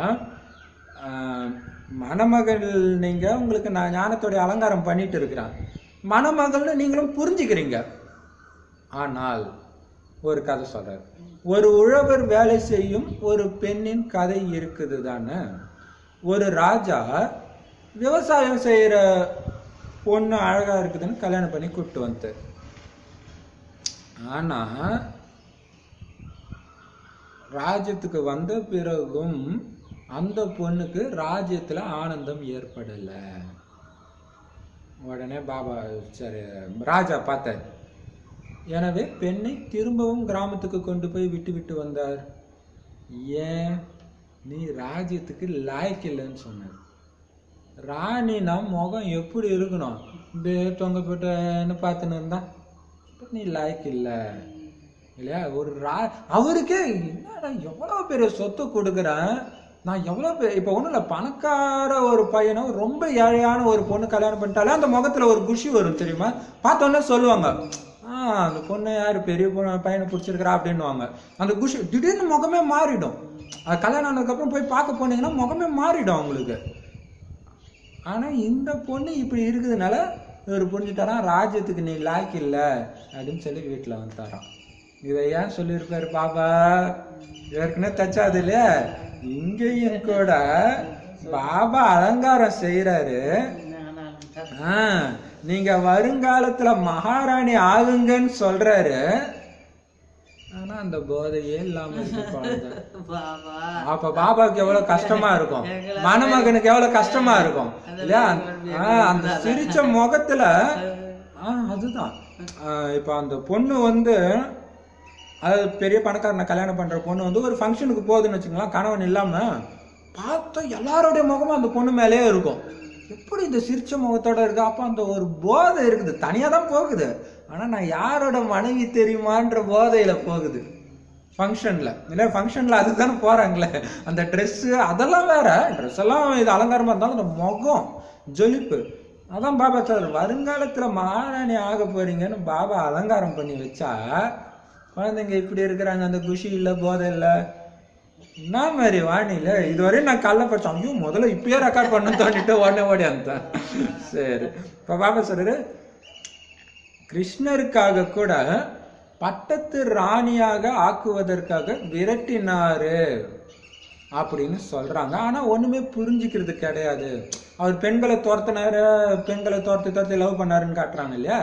மணமகள் நீங்க உங்களுக்கு நான் ஞானத்தோடைய அலங்காரம் பண்ணிட்டு இருக்கிறேன், மணமகள்னு நீங்களும் புரிஞ்சுக்கிறீங்க. ஆனால் ஒரு கதை சொல்றாரு. ஒரு உழவர் வேலை செய்யும் ஒரு பெண்ணின் கதை இருக்குது தானே. ஒரு ராஜா விவசாயம் செய்யற பொண்ணு அழகா இருக்குதுன்னு கல்யாணம் பண்ணி கூப்பிட்டு வந்து, ஆனா ராஜ்யத்துக்கு வந்த பிறகும் அந்த பொண்ணுக்கு ராஜ்யத்துல ஆனந்தம் ஏற்படல. உடனே பாபா சரி ராஜா பார்த்தார். எனவே பெண்ணை திரும்பவும் கிராமத்துக்கு கொண்டு போய் விட்டு வந்தார். ஏன், நீ ராஜ்யத்துக்கு லாய்க்கு இல்லைன்னு சொன்னார். ராணினா முகம் எப்படி இருக்கணும், தொங்க போட்டுன்னு பார்த்துன்னு இருந்தா நீ லாய்க்கு இல்லை இல்லையா. ஒரு அவருக்கே என்னடா எவ்வளவு பெரிய சொத்து கொடுக்குறேன் நான், எவ்வளவு பெரிய இப்ப ஒண்ணும் இல்லை, பணக்கார ஒரு பையனும் ரொம்ப ஏழையான ஒரு பொண்ணு கல்யாணம் பண்ணிட்டாலே அந்த முகத்துல ஒரு குஷி வரும் தெரியுமா. பார்த்தோன்னே சொல்லுவாங்க அந்த பொண்ணு யாரு பெரிய பையனை பிடிச்சிருக்கிறா அப்படின்னுவாங்க. அந்த குஷி திடீர்னு முகமே மாறிடும். அது கல்யாணம் ஆனதுக்கு அப்புறம் போய் பார்க்க போனீங்கன்னா முகமே மாறிடும் அவங்களுக்கு. ஆனா இந்த பொண்ணு இப்படி இருக்குதுனால இவர் புரிஞ்சுட்டாராம், ராஜ்யத்துக்கு நீ லாய்க்கு இல்லை அப்படின்னு சொல்லி வீட்டுல வந்துட்டாராம். இதை ஏன் சொல்லியிருப்பாரு பாபா, ஏற்கனவே தச்சாது இல்லையா. இங்கேயும் கூட பாபா அலங்காரம் செய்யறாரு. நீங்க வருங்காலத்துல மகாராணி ஆகுங்கன்னு சொல்றாரு. ஆனா அந்த போதையே இல்லாம அப்ப பாபாவுக்கு எவ்வளவு கஷ்டமா இருக்கும், மணமகனுக்கு எவ்வளவு கஷ்டமா இருக்கும் இல்லையா. அந்த சிரிச்ச முகத்துல அதுதான். இப்ப அந்த பொண்ணு அதாவது பெரிய பணக்காரனை கல்யாணம் பண்ற பொண்ணு ஒரு ஃபங்க்ஷனுக்கு போகுதுன்னு வச்சுக்கலாம், கணவன் இல்லாம பார்த்தா எல்லாருடைய முகமும் அந்த பொண்ணு மேலேயே இருக்கும். எப்படி இந்த சிரிச்ச முகத்தோட இருக்கு. அப்ப அந்த ஒரு போதை இருக்குது, தனியா தான் போகுது. ஆனா நான் யாரோட மனைவி தெரியுமான்ற போதையில போகுது ஃபங்க்ஷன்ல. இல்லை ஃபங்க்ஷன்ல அதுதானே போறாங்களே, அந்த ட்ரெஸ் அதெல்லாம் வேற, ட்ரெஸ் எல்லாம் இது அலங்காரமா இருந்தாலும் அந்த முகம் ஜொலிப்பு. அதான் பாபா சார் வருங்காலத்துல மகாராணி ஆக போறீங்கன்னு பாபா அலங்காரம் பண்ணி வச்சா குழந்தைங்க இப்படி இருக்கிறாங்க, அந்த குஷி இல்லை, போதை இல்லை. என்ன மாதிரி வாணியில இதுவரையும் நான் கல்ல படிச்சேன். ஐயோ முதல்ல இப்பயே ரெக்கார்ட் பண்ணு தோண்டிட்டு உடனே ஓடி வந்தேன். சரி, இப்ப பாபா சொல்றாரு கிருஷ்ணருக்காக கூட பட்டத்து ராணியாக ஆக்குவதற்காக விரட்டினாரு அப்படின்னு சொல்றாங்க. ஆனா ஒண்ணுமே புரிஞ்சுக்கிறது கிடையாது. அவர் பெண்களை துரத்தினாரு, பெண்களை துரத்தி லவ் பண்ணாருன்னு காட்டுறாங்க இல்லையா.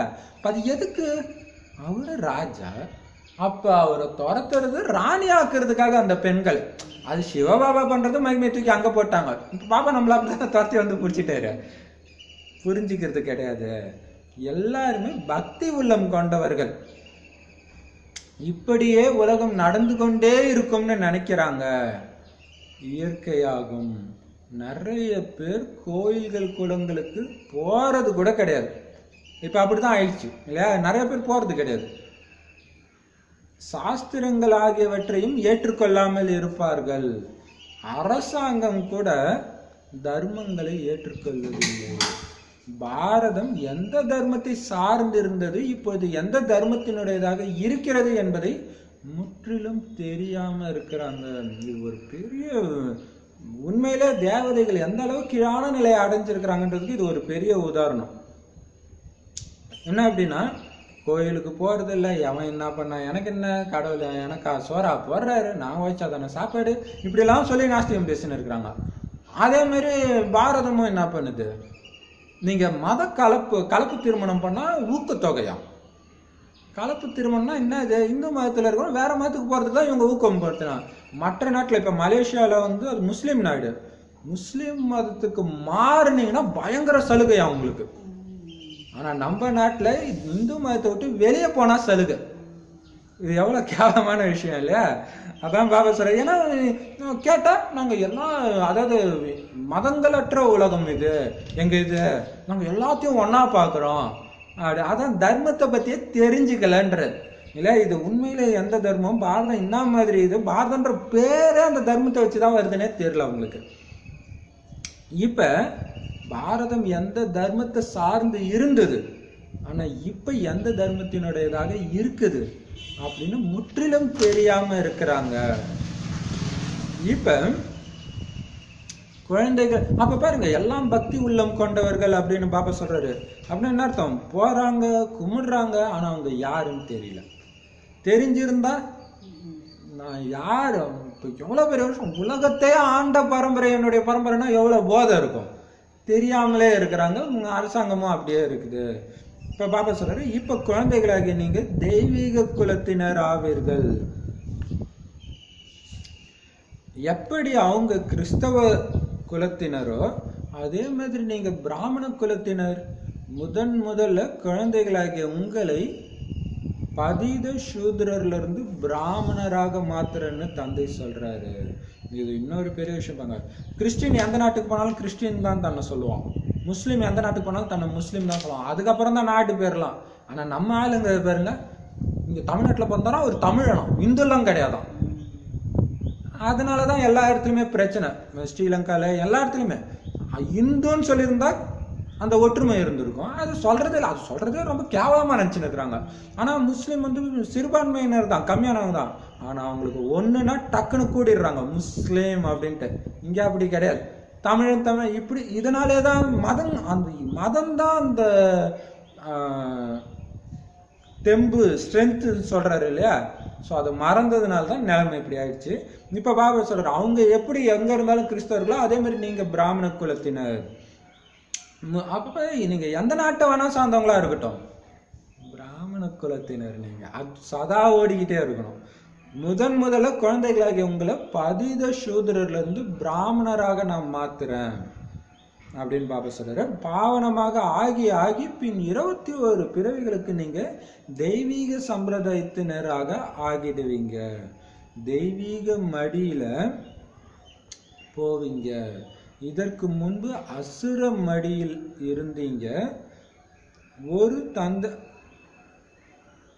அது எதுக்கு, அவரு ராஜா, அப்ப அவரை துரத்துறது ராணி ஆக்குறதுக்காக அந்த பெண்கள். அது சிவபாபா பண்றது மகிமை தூக்கி அங்க போட்டாங்க. இப்ப பாபா நம்மள அப்படிதான் துரத்தி பிடிச்சிட்டாரு. புரிஞ்சுக்கிறது கிடையாது. எல்லாருமே பக்தி உள்ளம் கொண்டவர்கள். இப்படியே உலகம் நடந்து கொண்டே இருக்கும்னு நினைக்கிறாங்க. இயற்கையாகும். நிறைய பேர் கோயில்கள் குளங்களுக்கு போறது கூட கிடையாது. இப்ப அப்படிதான் ஆயிடுச்சு இல்லையா? நிறைய பேர் போறது கிடையாது. சாஸ்திரங்கள் ஆகியவற்றையும் ஏற்றுக்கொள்ளாமல் இருப்பார்கள். அரசாங்கம் கூட தர்மங்களை ஏற்றுக்கொள்வதில்லை. பாரதம் எந்த தர்மத்தை சார்ந்திருந்தது, இப்போது எந்த தர்மத்தினுடையதாக இருக்கிறது என்பதை முற்றிலும் தெரியாம இருக்கிறாங்க. இது ஒரு பெரிய, உண்மையிலே தேவதைகள் எந்த அளவுக்கு கீழான நிலையை அடைஞ்சிருக்கிறாங்கன்றதுக்கு இது ஒரு பெரிய உதாரணம். என்ன அப்படின்னா, கோயிலுக்கு போறது இல்லை, அவன் என்ன பண்ணா எனக்கு என்ன, கடவுள் எனக்கா சோறா போடுறாரு, நான் வச்சா தானே சாப்பாடு, இப்படிலாம் சொல்லி நாஸ்திகம் பேசின்னு இருக்கிறாங்க. அதே மாதிரி பாரதமும் என்ன பண்ணுது, நீங்க மத கலப்பு திருமணம் பண்ணா ஊக்கத்தொகையாம். கலப்பு திருமணம்னா என்ன, இது இந்து மதத்துல இருக்கணும் வேற மதத்துக்கு போறதுக்கு தான் இவங்க ஊக்கம் படுத்தினாங்க. மற்ற நாட்டுல இப்ப மலேசியால வந்து அது முஸ்லீம் நாடு, முஸ்லீம் மதத்துக்கு மாறுனீங்கன்னா பயங்கர சலுகை அவங்களுக்கு. ஆனா நம்ம நாட்டுல இந்து மதத்தை விட்டு வெளியே போனா சலுகை. இது எவ்வளவு கேவலமான விஷயம் இல்லையா? அதான் பாபா சொல்ற. ஏன்னா கேட்டா நாங்க எல்லாம், அதாவது மதங்களற்ற உலகம் இது எங்க இது, நாங்க எல்லாத்தையும் ஒன்னா பாக்குறோம். அதான் தர்மத்தை பத்தியே தெரிஞ்சுக்கலன்றது இல்ல. இது உண்மையில எந்த தர்மம், பாரதம் என்ன மாதிரி, இது பாரதம்ன்ற பேரே அந்த தர்மத்தை வச்சுதான் வருதுன்னே தெரியல அவங்களுக்கு. இப்ப பாரதம் எந்த தர்மத்தை சார்ந்து இருந்தது, ஆனா இப்ப எந்த தர்மத்தினுடையதாக இருக்குது அப்படின்னு முற்றிலும் தெரியாம இருக்கிறாங்க. இப்ப குழந்தைகள் அப்ப பாருங்க, எல்லாம் பக்தி உள்ளம் கொண்டவர்கள் அப்படின்னு பாப்பா சொல்றாரு. அப்படின்னு என்ன அர்த்தம், போறாங்க கும்பிடுறாங்க, ஆனா அவங்க யாருன்னு தெரியல. தெரிஞ்சிருந்தா நான் யாரு, இப்ப எவ்வளவு பெரிய வருஷம் உலகத்தையே ஆண்ட பரம்பரை, என்னுடைய பரம்பரைனா எவ்வளவு போதை இருக்கும், தெரியாமலே இருக்கிறாங்க. அரசாங்கமும் அப்படியே இருக்குது. இப்ப பாபா சொல்றாரு, இப்ப குழந்தைகளாகிய நீங்க தெய்வீக குலத்தினர் ஆவீர்கள். எப்படி அவங்க கிறிஸ்தவ குலத்தினரோ அதே மாதிரி நீங்க பிராமண குலத்தினர். முதல்ல குழந்தைகளாகிய உங்களை பதித சூத்ரர்ல இருந்து பிராமணராக மாத்துறன்னு தந்தை சொல்றாரு. இது இன்னொரு பெரிய விஷயம் பாங்க. கிறிஸ்டின் எந்த நாட்டுக்கு போனாலும் கிறிஸ்டின் தான் தன்னை சொல்லுவான், முஸ்லீம் எந்த நாட்டுக்கு போனாலும் தன்னை முஸ்லீம் தான் சொல்லுவான். அதுக்கப்புறம் தான் நாட்டு பேர்லாம். ஆனா நம்ம ஆளுங்க பாருங்க, இங்க தமிழ்நாட்டுல பிறந்தோம்னா ஒரு தமிழனும், இந்துலாம் கிடையாதான். அதனாலதான் எல்லா இடத்துலயுமே பிரச்சனை. ஸ்ரீலங்கால எல்லா இடத்துலயுமே இந்துன்னு சொல்லியிருந்தா அந்த ஒற்றுமை இருந்திருக்கும். அது சொல்றதே இல்லை, அது சொல்றதே ரொம்ப கேவலமா நினைச்சுன்னு இருக்கிறாங்க. ஆனா முஸ்லீம் வந்து சிறுபான்மையினர் தான், கம்மியானவங்க தான். ஆனா அவங்களுக்கு ஒண்ணுன்னா டக்குன்னு கூடிடுறாங்க முஸ்லீம் அப்படின்ட்டு. இங்க அப்படி கிடையாது. தமிழ் இப்படி. இதனாலேதான் மதம், அந்த மதம் தான் அந்த தெம்பு ஸ்ட்ரென்த் சொல்றாரு இல்லையா? ஸோ அதை மறந்ததுனால தான் நிலைமை இப்படி ஆயிடுச்சு. இப்ப பாபா சொல்றாரு, அவங்க எப்படி எங்க இருந்தாலும் கிறிஸ்தவர்களோ அதே மாதிரி நீங்க பிராமண குலத்தினர். அப்ப நீங்க எந்த நாட்டை வேணா சார்ந்தவங்களா இருக்கட்டும், பிராமண குலத்தினர் நீங்க அது சதா ஓடிக்கிட்டே இருக்கணும். முதல்ல குழந்தைகளாகிய உங்களை பதித சூத்ரர்ல இருந்து பிராமணராக நான் மாத்துறேன் அப்படின்னு பாபா சொல்றாரு. பாவனமாக ஆகி பின் 21 பிறவிகளுக்கு நீங்க தெய்வீக சம்பிரதாயத்தினராக ஆகிடுவீங்க. தெய்வீக மடியில போவீங்க. இதற்கு முன்பு அசுர மடியில் இருந்தீங்க. ஒரு தந்தை,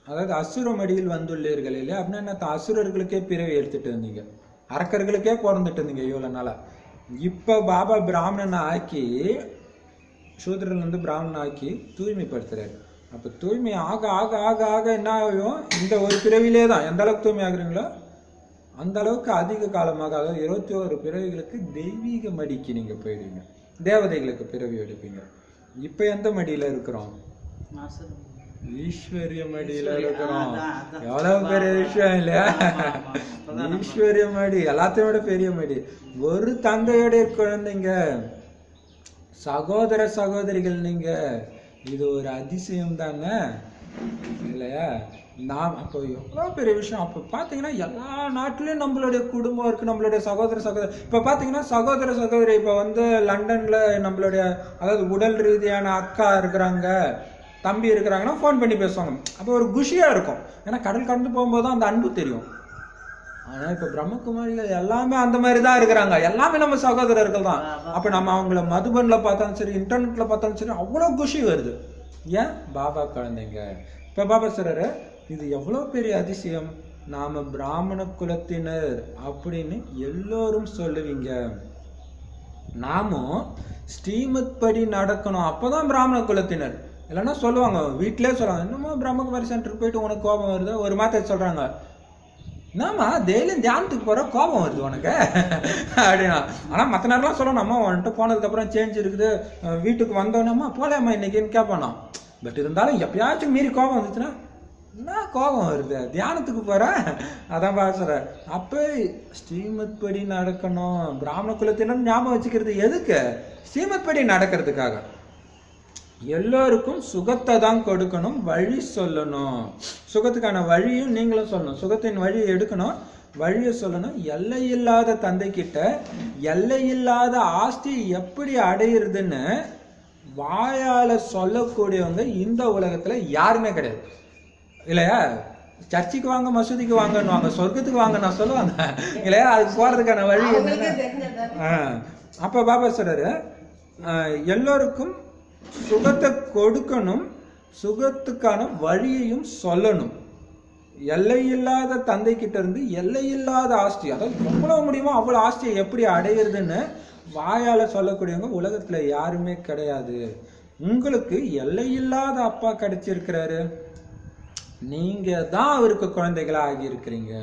அதாவது அசுர மடியில் வந்துள்ளீர்கள் இல்லையா? அப்படின்னா அசுரர்களுக்கே பிறவி எடுத்துட்டு இருந்தீங்க, அரக்கர்களுக்கே பிறந்துட்டு இருந்தீங்க இவ்வளவு நாளா. இப்ப பாபா பிராமணன் ஆக்கி, சூத்ரன் வந்து பிராமணன் ஆக்கி தூய்மைப்படுத்துறாரு. அப்ப தூய்மை ஆக ஆக ஆக ஆக என்ன ஆகும், இந்த ஒரு பிறவிலே தான் எந்த அளவுக்கு தூய்மை ஆகுறீங்களோ அந்த அளவுக்கு அதிக காலமாக, அதாவது 21 பிறவிகளுக்கு தெய்வீக மடிக்கு நீங்க போயிடுவீங்க, தேவதைகளுக்கு பிறவி எடுப்பீங்க. இப்ப எந்த மடியில இருக்கிறோம்? ஈஸ்வரிய மடியில இருக்கிறோம். எவ்வளவு பெரிய விஷயம் இல்லையா? ஈஸ்வரிய மடி எல்லாத்தையும் விட பெரிய மடி. ஒரு தந்தையோடைய குழந்தைங்க, சகோதர சகோதரிகள் நீங்க. இது ஒரு அதிசயம் தானே இல்லையா? நாம் அப்போ எவ்வளவு பெரிய விஷயம். அப்ப பாத்தீங்கன்னா எல்லா நாட்டிலயும் நம்மளுடைய குடும்பம் இருக்கு, நம்மளுடைய சகோதர சகோதரி. இப்ப பாத்தீங்கன்னா சகோதர சகோதரி இப்ப வந்து லண்டன்ல நம்மளுடைய, அதாவது உடல் ரீதியான அக்கா இருக்கிறாங்க, தம்பி இருக்கிறாங்கன்னா ஃபோன் பண்ணி பேசுவாங்க. அப்போ ஒரு குஷியாக இருக்கும். ஏன்னா கடல் கடந்து போகும்போது தான் அந்த அன்பு தெரியும். ஆனால் இப்போ பிரம்மகுமாரிகள் எல்லாமே அந்த மாதிரி தான் இருக்கிறாங்க. எல்லாமே நம்ம சகோதரர்கள் தான். அப்போ நம்ம அவங்கள மதுபனில் பார்த்தாலும் சரி, இன்டர்நெட்டில் பார்த்தாலும் சரி, அவ்வளோ குஷி வருது. ஏன்? பாபா குழந்தைங்க. இப்போ பாபா சொல்றாரு, இது எவ்வளோ பெரிய அதிசயம், நாம பிராமண குலத்தினர் அப்படின்னு எல்லோரும் சொல்லுவீங்க. நாமும் ஸ்ரீமத் படி நடக்கணும், அப்போதான் பிராமண குலத்தினர். இல்லைன்னா சொல்லுவாங்க, வீட்டிலே சொல்லுவாங்க, என்னமோ பிரம்மகுமாரி சென்டருக்கு போயிட்டு உனக்கு கோபம் வருது. ஒரு மாத்த சொல்றாங்க, என்னம்மா டெய்லியும் தியானத்துக்கு போற கோபம் வருது உனக்கு அப்படின்னா. ஆனா மற்ற நேரம்லாம் சொல்லணும், அம்மா வந்துட்டு போனதுக்கு அப்புறம் சேஞ்ச் இருக்குது, வீட்டுக்கு வந்தோன்னம்மா போலேம்மா இன்னைக்குன்னு கேட்பானோ. பட் இருந்தாலும் எப்பயாச்சும் மீறி கோபம் வந்துச்சுன்னா, என்ன கோபம் வருது, தியானத்துக்கு போற, அதான் பாசுற. அப்போ ஸ்ரீமத் படி நடக்கணும். பிராமண குலத்தினர் ஞாபகம் வச்சுக்கிறது எதுக்கு? ஸ்ரீமத் படி நடக்கிறதுக்காக. எல்லோருக்கும் சுகத்தை தான் கொடுக்கணும், வழி சொல்லணும். சுகத்துக்கான வழியும் நீங்களும் சொல்லணும். சுகத்தின் வழியை எடுக்கணும், வழியை சொல்லணும். எல்லையில்லாத தந்தை கிட்ட எல்லையில்லாத ஆஸ்தி எப்படி அடையிறதுன்னு வாயால சொல்லக்கூடியவங்க இந்த உலகத்துல யாருமே கிடையாது. இல்லையா? சர்ச்சுக்கு வாங்க, மசூதிக்கு வாங்கன்னு சொர்க்கத்துக்கு வாங்க நான் சொல்லுவாங்க இல்லையா? அதுக்கு போறதுக்கான வழி என்ன? அப்ப பாபா சொல்றாரு, எல்லோருக்கும் சுகத்தை கொடுக்கணும், சுகத்துக்கான வழியையும் சொல்லணும். எல்லையில்லாத தந்தை கிட்ட இருந்து எல்லையில்லாத ஆஸ்தி, அதாவது எவ்வளவு முடியுமோ அவ்வளவு ஆஸ்தியை எப்படி அடையிறதுன்னு வாயால சொல்லக்கூடியவங்க உலகத்துல யாருமே கிடையாது. உங்களுக்கு எல்லையில்லாத அப்பா கிடைச்சிருக்கிறாரு, நீங்க தான் அவருக்கு குழந்தைகளா ஆகி இருக்கிறீங்க.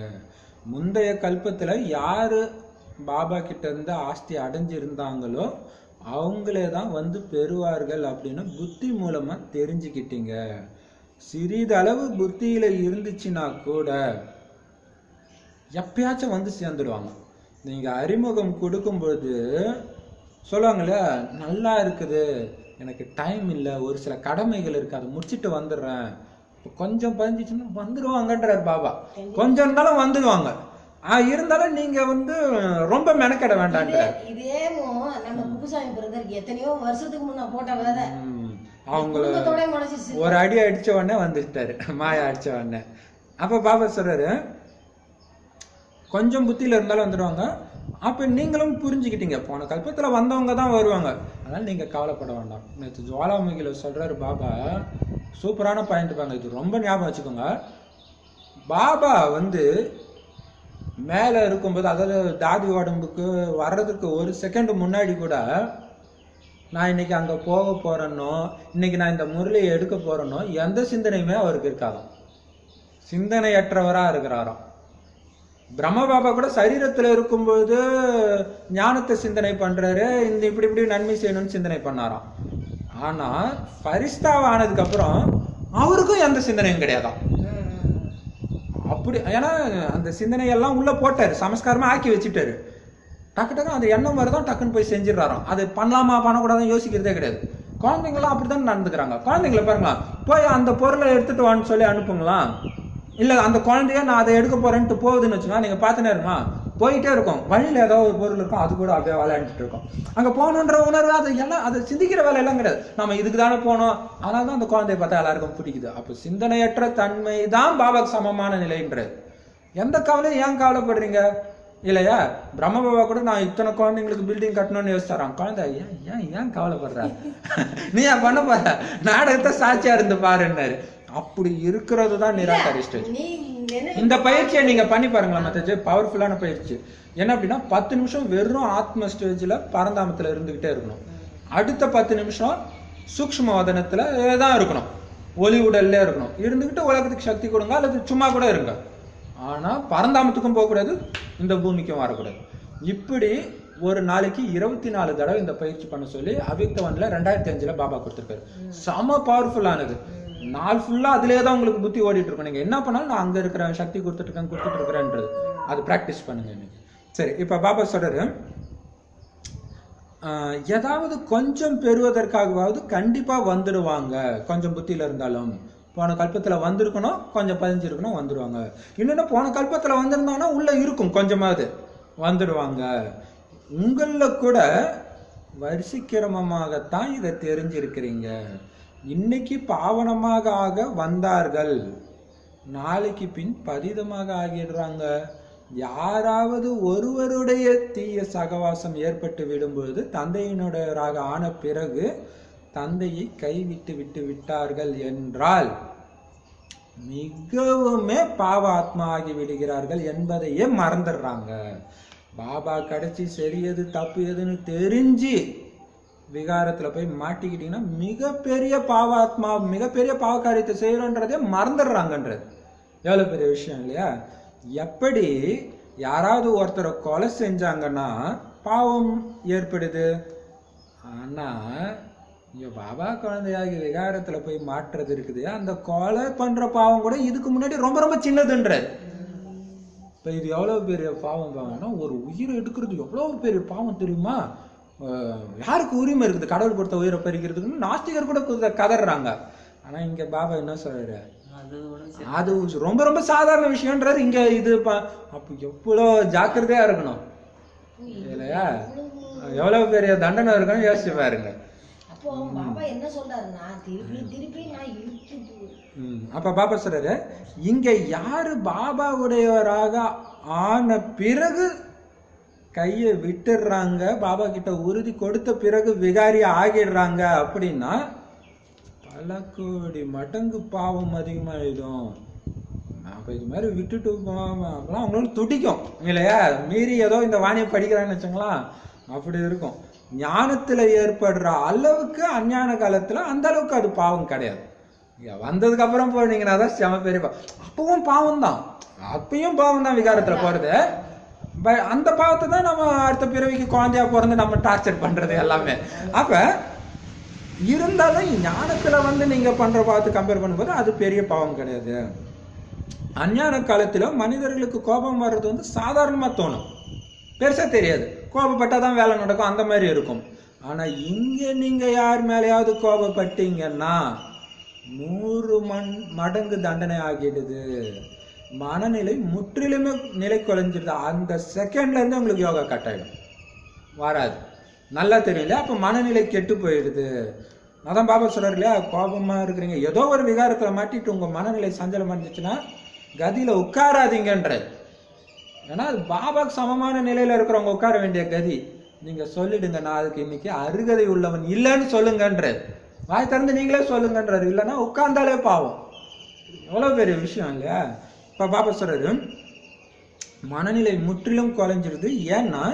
முந்தைய கல்பத்துல யாரு பாபா கிட்ட இருந்து ஆஸ்தி அடைஞ்சிருந்தாங்களோ அவங்களே தான் வந்து பெறுவார்கள் அப்படின்னு புத்தி மூலமா தெரிஞ்சுக்கிட்டீங்க. சிறிதளவு புத்தியில இருந்துச்சுன்னா கூட எப்பயாச்சும் வந்து சேர்ந்துடுவாங்க. நீங்க அறிமுகம் கொடுக்கும்போது சொல்லுவாங்கல்ல, நல்லா இருக்குது, எனக்கு டைம் இல்லை, ஒரு சில கடமைகள் இருக்கு, அதை முடிச்சுட்டு வந்துடுறேன், கொஞ்சம் பதிஞ்சிச்சுன்னா வந்துடுவாங்கன்றார் பாபா. கொஞ்சம் இருந்தாலும் வந்துடுவாங்க. இருந்தாலும் நீங்க வந்து ரொம்ப மெனக்கெட வேண்டாம். இதே நம்ம குப்புசாமி பிரதர் எத்தனையோ வருஷத்துக்கு முன்ன போட்ட வேலை அவங்கள ஒரு அடி அடிச்ச உடனே வந்துட்டாரு, மாயா அடிச்ச உடனே. அப்ப பாபா சொல்றாரு, கொஞ்சம் புத்தியில இருந்தாலும் வந்துடுவாங்க. அப்ப நீங்களும் புரிஞ்சுக்கிட்டீங்க, போன கல்பத்துல வந்தவங்க தான் வருவாங்க, அதனால நீங்க கவலைப்பட வேண்டாம். நேற்று ஜுவாலாமுகில சொல்றாரு பாபா, சூப்பரான பாயிண்ட் பாங்க, இது ரொம்ப ஞாபகம் வச்சுக்கோங்க. பாபா வந்து மேலே இருக்கும்போது, அதாவது தாதி உடம்புக்கு வர்றதுக்கு ஒரு செகண்ட் முன்னாடி கூட, நான் இன்னைக்கு அங்கே போக போறேன்னோ, இன்னைக்கு நான் இந்த முரளியை எடுக்க போறேன்னோ எந்த சிந்தனையுமே அவருக்கு இருக்காதாம். சிந்தனையற்றவராக இருக்கிறாராம். பிரம்ம பாபா கூட சரீரத்தில் இருக்கும்போது ஞானத்தை சிந்தனை பண்றாரு, இந்த இப்படி இப்படி நன்மை செய்யணும்னு சிந்தனை பண்ணாராம். ஆனா பரிஸ்தாவ ஆனதுக்கு அப்புறம் அவருக்கும் எந்த சிந்தனையும் கிடையாதாம். அப்படி, ஏன்னா அந்த சிந்தனையெல்லாம் உள்ள போட்டாரு, சமஸ்காரமா ஆக்கி வச்சுட்டாரு. டக்கு டக்கு அந்த எண்ணம் வருதான், டக்குன்னு போய் செஞ்சிடறாராம். அது பண்ணலாமா பண்ணக்கூடாதுன்னு யோசிக்கிறதே கிடையாது. குழந்தைங்களாம் அப்படித்தான் நடந்துக்கிறாங்க. குழந்தைங்கள பாருங்களா, போய் அந்த பொருளை எடுத்துட்டு வான்னு சொல்லி அனுப்புங்களா, இல்லை அந்த குழந்தைய நான் அதை எடுக்க போறேன்ட்டு போகுதுன்னு வச்சுக்கோங்க, நீங்க பார்த்துனே இருமா, போயிட்டே இருக்கும், வழியில ஏதோ ஒரு பொருள் இருக்கும், அது கூட அப்படியே விளையாண்டுட்டு இருக்கும். அங்க போகணுன்ற உணர்வு அது எல்லாம், அதை சிந்திக்கிற வேலை எல்லாம் கிடையாது. நம்ம இதுக்கு தானே போனோம், அதனால தான் அந்த குழந்தைய பார்த்தா எல்லாருக்கும் பிடிக்குது. அப்போ சிந்தனையற்ற தன்மை தான் பாபாக்கு சமமான நிலைன்றது. எந்த கவலையும் ஏன் கவலைப்படுறீங்க இல்லையா? பிரம்ம பாபா கூட நான் இத்தனை குழந்தைங்களுக்கு பில்டிங் கட்டணும்னு யோசிச்சாராம். குழந்தை ஏன் ஏன் ஏன் கவலைப்படுற, நீ ஏன் பண்ண போற, நாடகத்தை சாட்சியா இருந்து பாருன்னாரு. அப்படி இருக்கிறது தான் நிராகரிஷ்ட. இந்த பயிற்சியை நீங்க பண்ணி பாருங்களா, மற்ற பவர்ஃபுல்லான பயிற்சி. என்ன அப்படின்னா, 10 நிமிஷம் வெறும் ஆத்ம ஸ்டேஜ்ல பரந்தாமத்துல இருந்துகிட்டே இருக்கணும். அடுத்த 10 நிமிஷம் சூக்ஷ்ம வதனத்துல தான் இருக்கணும், ஒளி உடல்ல இருக்கணும். இருந்துகிட்டு உலகத்துக்கு சக்தி கொடுங்க, அல்லது சும்மா கூட இருங்க. ஆனா பரந்தாமத்துக்கும் போகக்கூடாது, இந்த பூமிக்கும் வரக்கூடாது. இப்படி ஒரு நாளைக்கு 24 தடவை இந்த பயிற்சி பண்ண சொல்லி அவ்யக்தவன்ல 2005 பாபா கொடுத்துருக்காரு. செம பவர்ஃபுல்லானது. நாள் ஃபுல்லா அதுலேயே தான் உங்களுக்கு புத்தி ஓடிட்டு இருக்கும். நீங்க என்ன பண்ணாலும் நான் அங்க இருக்கிற சக்தி கொடுத்துட்டு இருக்கிறேன்றது அது பிராக்டிஸ் பண்ணுங்க இன்னைக்கு. சரி, இப்ப பாபா சொல்றாரு, ஏதாவது கொஞ்சம் பெறுவதற்காகவாவது கண்டிப்பா வந்துடுவாங்க. கொஞ்சம் புத்தியில இருந்தாலும் போன கல்பத்துல வந்திருக்கணும், கொஞ்சம் பதிஞ்சிருக்கணும், வந்துடுவாங்க. இன்னொன்னு, போன கல்பத்துல வந்திருந்தாங்கன்னா உள்ள இருக்கும் கொஞ்சமாவது, வந்துடுவாங்க. உங்கள கூட வரிசைக்கிரமமாகத்தான் இதை தெரிஞ்சிருக்கிறீங்க. இன்னைக்கு பாவனமாக ஆக வந்தார்கள், நாளைக்கு பின் பதிதமாக ஆகிடுறாங்க. யாராவது ஒருவருடைய தீய சகவாசம் ஏற்பட்டு விடும்போது தந்தையினுடையவராக ஆன பிறகு தந்தையை கைவிட்டு விட்டு விட்டார்கள் என்றால் மிகவுமே பாவ ஆத்மா ஆகி விடுகிறார்கள் என்பதையே மறந்துடுறாங்க. பாபா கடைசி சரி எது தப்பு எதுன்னு தெரிஞ்சு விகாரத்துல போய் மாட்டிக்கிட்டீங்கன்னா மிகப்பெரிய பாவாத்மா, மிகப்பெரிய பாவ காரியத்தை செய்யறோன்றதே மறந்துடுறாங்கன்றது எவ்வளவு பெரிய விஷயம் இல்லையா? எப்படி யாராவது ஒருத்தரை கொலை செஞ்சாங்கன்னா பாவம் ஏற்படுது, ஆனா இங்க பாபா குழந்தையாகி விகாரத்துல போய் மாற்றுறது இருக்குது, அந்த கொலை பண்ற பாவம் கூட இதுக்கு முன்னாடி ரொம்ப ரொம்ப சின்னதுன்றது. இப்ப இது எவ்வளவு பெரிய பாவம்னா, ஒரு உயிரை எடுக்கிறது எவ்வளவு பெரிய பாவம் தெரியுமா? யாருக்கு உரிமை இருக்குது கடவுள் கொடுத்த உயிரை பறிக்கிறதுக்குன்னு நாஸ்திகர் கூட கதறாங்க. ஆனா இங்க பாபா என்ன சொல்றாரு, அது ரொம்ப ரொம்ப சாதாரண விஷயம்ன்றது இங்க இது. அப்ப எவ்வளவு ஜாக்கிரதையா இருக்கணும் இல்லையா? எவ்வளவு பெரிய தண்டனை இருக்கணும் யோசிச்சு பாருங்க. அப்ப பாபா சொல்றாரு, இங்க யாரு பாபாவுடையவராக ஆன பிறகு கையை விட்டுடுறாங்க, பாபா கிட்ட உறுதி கொடுத்த பிறகு விகாரி ஆகிடுறாங்க அப்படின்னா பல கோடி மடங்கு பாவம் அதிகமாயிடும். அப்ப இது மாதிரி விட்டுட்டு அப்பெல்லாம் அவங்களும் துடிக்கும் இல்லையா? மீறி ஏதோ இந்த வாணியை படிக்கிறான்னு வச்சுங்களா, அப்படி இருக்கும். ஞானத்துல ஏற்படுற அளவுக்கு அஞ்ஞான காலத்துல அந்த அளவுக்கு அது பாவம் கிடையாது. வந்ததுக்கு அப்புறம் போனீங்கன்னா தான் செம பெரிய பாவம். அப்பவும் பாவம் தான், அப்பயும் பாவம் தான் விகாரத்துல போறது. அந்த பாவத்தை தான் நம்ம அடுத்த பிறவிக்கு குழந்தையா பிறந்து நம்ம டார்ச்சர் பண்றது எல்லாமே. அப்ப இருந்தாலும் ஞானத்துல நீங்க பண்ற பாவத்தை கம்பேர் பண்ணும்போது அது பெரிய பாவம் கிடையாது. அஞ்ஞான காலத்துல மனிதர்களுக்கு கோபம் வர்றது சாதாரணமா தோணும், பெருசா தெரியாது. கோபப்பட்டாதான் வேலை நடக்கும் அந்த மாதிரி இருக்கும். ஆனா இங்க நீங்க யார் மேலேயாவது கோபப்பட்டீங்கன்னா 100 மடங்கு தண்டனை ஆகிடுது. மனநிலை முற்றிலுமே நிலை குலைஞ்சிருது. அந்த செகண்ட்ல இருந்து உங்களுக்கு யோகா கட் ஆயிடும், வராது. நல்லா தெரியல, அப்ப மனநிலை கெட்டு போயிடுது. அதான் பாபா சொல்றாரு இல்லையா, கோபமா இருக்கிறீங்க, ஏதோ ஒரு விகாரத்துல மாட்டிட்டு உங்க மனநிலை சஞ்சலம் இருந்துச்சுன்னா கதியில உட்காராதீங்கன்ற. ஏன்னா அது பாபாக்கு சமமான நிலையில இருக்கிறவங்க உட்கார வேண்டிய கதி. நீங்க சொல்லிடுங்க, நான் அதுக்கு இன்னைக்கு அருகதை உள்ளவன் இல்லைன்னு சொல்லுங்கன்ற. வாய் திறந்து நீங்களே சொல்லுங்கன்றாரு. இல்லைன்னா உட்கார்ந்தாலே பாவம். எவ்வளவு பெரிய விஷயம் இல்லையா? இப்ப பாபா சொல்றாரு, மனநிலை முற்றிலும் குறைஞ்சிருது. ஏன்னா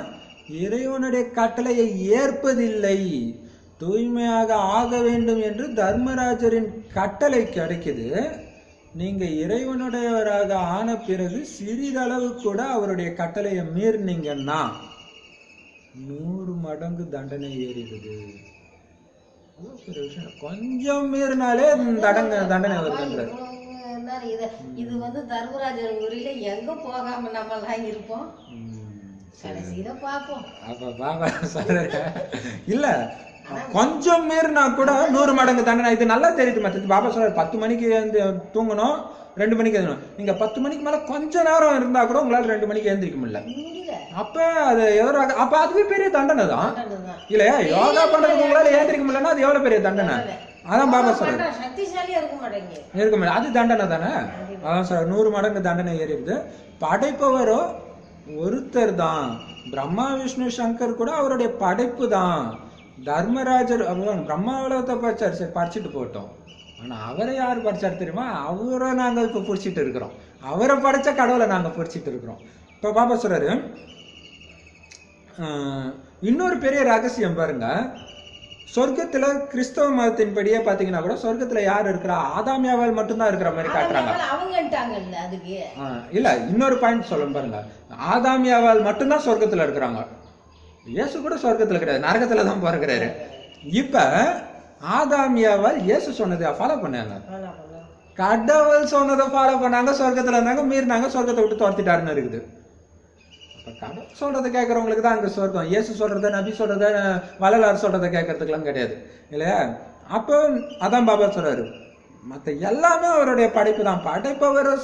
இறைவனுடைய கட்டளையை ஏற்பதில்லை. தூய்மையாக ஆக வேண்டும் என்று தர்மராஜரின் கட்டளை கிடைக்குது. நீங்க இறைவனுடையவராக ஆன பிறகு சிறிதளவு கூட அவருடைய கட்டளையை மீறினீங்கன்னா 100 மடங்கு தண்டனை ஏறிடுது. கொஞ்சம் மீறினாலே தண்டனை வருதுன்ற. இது தர்மராஜர் ஊரில எங்க போகாம நம்ம எல்லாம் இருப்போம். கடைசியில பாப்போம். அப்ப பாபா சொல்ற இல்ல, கொஞ்சம் மீறினா கூட 100 மடங்கு தண்டனை. இது நல்லா தெரியுது. மற்ற பாபா சொல்ற 10 மணிக்கு தூங்கணும், 2 மணிக்கு எழுந்தணும். நீங்க 10 மணிக்கு மேல கொஞ்ச நேரம் இருந்தா கூட உங்களால 2 மணிக்கு எழுந்திரிக்க முடியல. அப்ப அது எவ்வளவு, அப்ப அதுவே பெரிய தண்டனை தான் இல்லையா? யோகா பண்றதுக்கு உங்களால எழுந்திரிக்க முடியலன்னா அது எவ்வளவு பெரிய தண்டனை. அதான் பாபா சொல்றாரு, இருக்க முடியாது, அது தண்டனை தானே. அதான் சொல்ற 100 மடங்கு தண்டனை ஏறிடுது. படைப்பவரோ ஒருத்தர் தான். பிரம்மா விஷ்ணு சங்கர் கூட அவருடைய படைப்பு தான். தர்மராஜர் பிரம்மாவளத்தை படிச்சாரு, சரி படிச்சுட்டு போட்டோம். ஆனா அவரை யார் படிச்சாரு தெரியுமா? அவரை நாங்க இப்ப பிடிச்சிட்டு இருக்கிறோம். அவரை படைச்ச கடவுளை நாங்க பிடிச்சிட்டு இருக்கிறோம். இப்ப பாபா சொல்றாரு, இன்னொரு பெரிய ரகசியம் பாருங்க. சொர்க்கத்துல கிறிஸ்தவ மதத்தின்படியே பாத்தீங்கன்னா கூட சொர்க்கத்துல யார் இருக்கிறா? ஆதாமியாவால் மட்டும்தான் இருக்கிற மாதிரி காட்டுறாங்க. இல்ல, இன்னொரு பாயிண்ட் சொல்ல பாருங்க. ஆதாமியாவால் மட்டும்தான் சொர்க்கத்துல இருக்கிறாங்க. இயேசு கூட சொர்க்கத்துல கிடையாது, நரகத்துல தான் பிறக்கிறாரு. இப்ப ஆதாமியாவால் இயேசு சொன்னதை ஃபாலோ பண்ணாங்க, கடவுள் சொன்னதை ஃபாலோ பண்ணாங்க, சொர்க்கத்துல இருந்தாங்க, மீறினாங்க, சொர்க்கத்தை விட்டு துரத்திட்டாருன்னு இருக்குது. கடவுள் சொல்றதை கேட்கறவங்களுக்கு தான் அங்க சொர்க்கம். இயேசு சொல்றத, நபி சொல்றத, வள்ளலார் சொல்றதை கேட்கறதுக்கெல்லாம் கிடையாது இல்லையா? அப்போ அதான் பாபா சொல்றாரு, மற்ற எல்லாமே அவருடைய படைப்பு தான். படைப்பவரை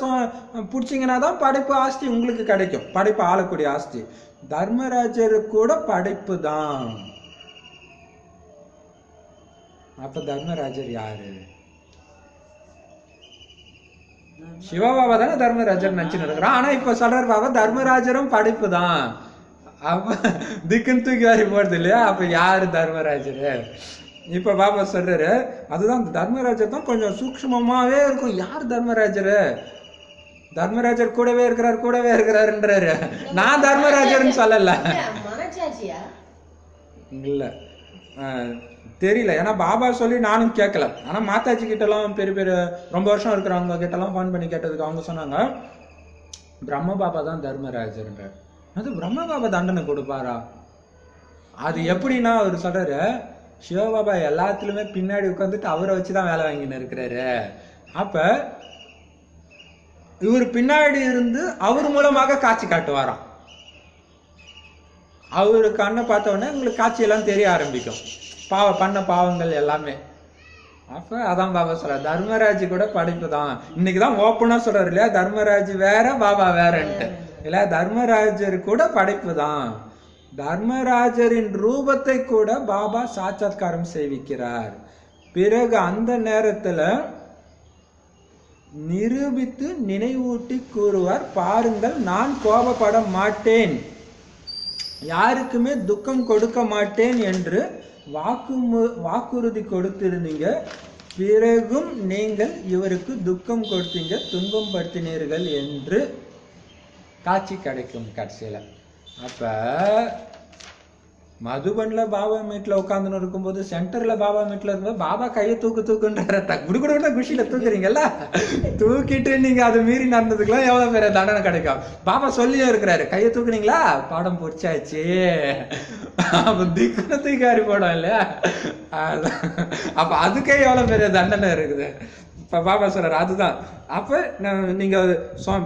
பிடிச்சிங்கன்னா தான் படைப்பு ஆஸ்தி உங்களுக்கு கிடைக்கும், படைப்பு ஆளக்கூடிய ஆஸ்தி. தர்மராஜரு கூட படைப்பு தான். அப்ப தர்மராஜர் யாரு? சிவபாபா தானே தர்மராஜர் நினைச்சு நடக்கிறான். ஆனா இப்ப சொல்றாரு பாபா தர்மராஜரும் படைப்பு தான். அப்ப திக்குன்னு தூக்கி வாரி போடுது இல்லையா? அப்ப யாரு தர்மராஜரு? இப்ப பாபா சொல்றாரு அதுதான் தர்மராஜர் தான் கொஞ்சம் சூக்ஷ்மமாவே இருக்கும். யார் தர்மராஜரு? தர்மராஜர் கூடவே இருக்கிறாருன்றாரு. நான் தர்மராஜர்னு சொல்லல. மனச்சாட்சியா? இல்ல தெரியல. ஏன்னா பாபா சொல்லி நானும் கேட்கல. ஆனா மாதாஜி கிட்ட எல்லாம் பெரிய பெரிய ரொம்ப வருஷம் இருக்கிறவங்க கிட்ட எல்லாம் ஃபோன் பண்ணி கேட்டதுக்கு அவங்க சொன்னாங்க பிரம்ம பாபா தான் தர்மராஜர்ன்ற. அது பிரம்ம பாபா தண்டனை கொடுப்பாரா? அது எப்படின்னா அவர் சொல்றாரு சிவபாபா எல்லாத்துலயுமே பின்னாடி உட்காந்துட்டு அவரை வச்சுதான் வேலை வாங்கின்னு இருக்கிறாரு. அப்ப இவர் பின்னாடி இருந்து அவர் மூலமாக காட்சி காட்டுவாராம். அவரு கண்ணை பார்த்த உடனே உங்களுக்கு காட்சியெல்லாம் தெரிய ஆரம்பிக்கும், பண்ண பாவங்கள் எல்லாமே. அப்ப அதான் பாபா சொல்ற தர்மராஜ் கூட படைப்பு தான். இன்னைக்குதான் ஓப்பனா சொல்றாரு இல்லையா, தர்மராஜ் வேற பாபா வேறன்ட்டு இல்ல. தர்மராஜர் கூட படைப்பு தான். தர்மராஜரின் ரூபத்தை கூட பாபா சாட்சாத்காரம் செய்விக்கிறார். பிறகு அந்த நேரத்துல நிரூபித்து நினைவூட்டி கூறுவார், பாருங்கள் நான் கோபப்பட மாட்டேன், யாருக்குமே துக்கம் கொடுக்க மாட்டேன் என்று வாக்குறுதி கொடுத்திருந்தீங்க. பிறகும் நீங்கள் இவருக்கு துக்கம் கொடுத்தீங்க, துன்பம் படுத்தினீர்கள் என்று காட்சி கிடைக்கும் கடைசியில. அப்ப மதுபன்ல பாபா மீட்ல உட்காந்துன்னு இருக்கும்போது சென்டர்ல பாபா மீட்ல இருக்கும்போது பாபா கையை தூக்குன்ற குடுகுடுன்னு குஷியில தூக்குறீங்கல்ல, தூக்கிட்டு நீங்க அது மீறி நடந்ததுக்கெல்லாம் எவ்வளவு பெரிய தண்டனை கிடைக்கும். பாபா சொல்லியே இருக்கிறாரு, கையை தூக்குனீங்களா பாடம் பொறிச்சாச்சு, அப்ப திக்குன்னு தூக்காரி போடும் இல்லையா. அப்ப அதுக்கே எவ்வளவு பெரிய தண்டனை இருக்குது. இப்ப பாபா சொல்றாரு அதுதான். அப்ப நீங்க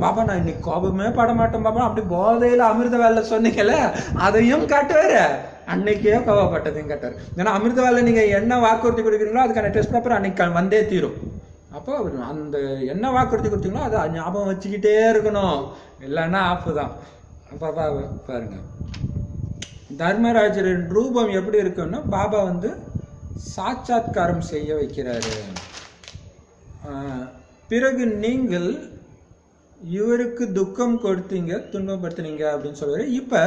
பாபா நான் இன்னைக்கு கோபமே பட மாட்டேன் பாபா, அப்படி போதையில அமிர்த வேலை சொன்னீங்கல்ல அதையும் காட்டுவாரு, அன்னைக்கே கோவப்பட்டதையும் காட்டுவாரு. ஏன்னா அமிர்த வேலை நீங்க என்ன வாக்குறுதி கொடுக்குறீங்களோ அதுக்கான டெஸ்ட் பேப்பர் அன்னைக்கு வந்தே தீரும். அப்போ அந்த என்ன வாக்குறுதி கொடுத்தீங்களோ அதை ஞாபகம் வச்சுக்கிட்டே இருக்கணும், இல்லைன்னா ஆப்பு தான். பாபா பாருங்க தர்மராஜரின் ரூபம் எப்படி இருக்குன்னா பாபா சாட்சாத்காரம் செய்ய வைக்கிறாரு. பிறகு நீங்கள் இவருக்கு துக்கம் கொடுத்தீங்க, துன்பப்படுத்தினீங்க அப்படின்னு சொல்லுவாரு. இப்ப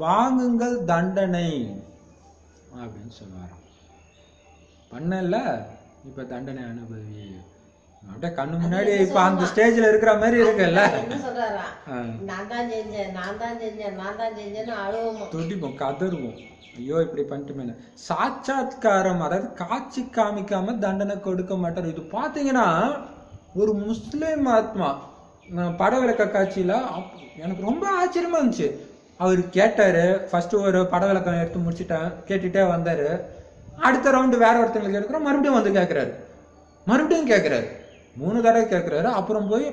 வாங்குங்கள் தண்டனை அப்படின்னு சொல்லுவாராம். பண்ணல இப்ப தண்டனை அனுபவி, அப்படியே கண்ணு முன்னாடி இப்ப அந்த ஸ்டேஜ்ல இருக்கிற மாதிரி இருக்குல்ல. துடிப்போம், கதறுவோம், ஐயோ இப்படி பண்ணிட்டுமே. சாட்சாத்காரம் அதாவது காட்சி காமிக்காம தண்டனை கொடுக்க மாட்டார். இது பாத்தீங்கன்னா ஒரு முஸ்லிம் ஆத்மா பட விளக்க காட்சியில எனக்கு ரொம்ப ஆச்சரியமா இருந்துச்சு. அவர் கேட்டாரு, ஃபர்ஸ்ட் ஒரு பட விளக்கம் எடுத்து முடிச்சுட்டேன், கேட்டுட்டே வந்தாரு. அடுத்த ரவுண்டு வேற ஒருத்தங்களுக்கு எடுக்கிறோம், மறுபடியும் கேட்கிறாரு, மறுபடியும் கேட்கிறாரு, 3 தடவை கேட்கிறாரு. அப்புறம் போய்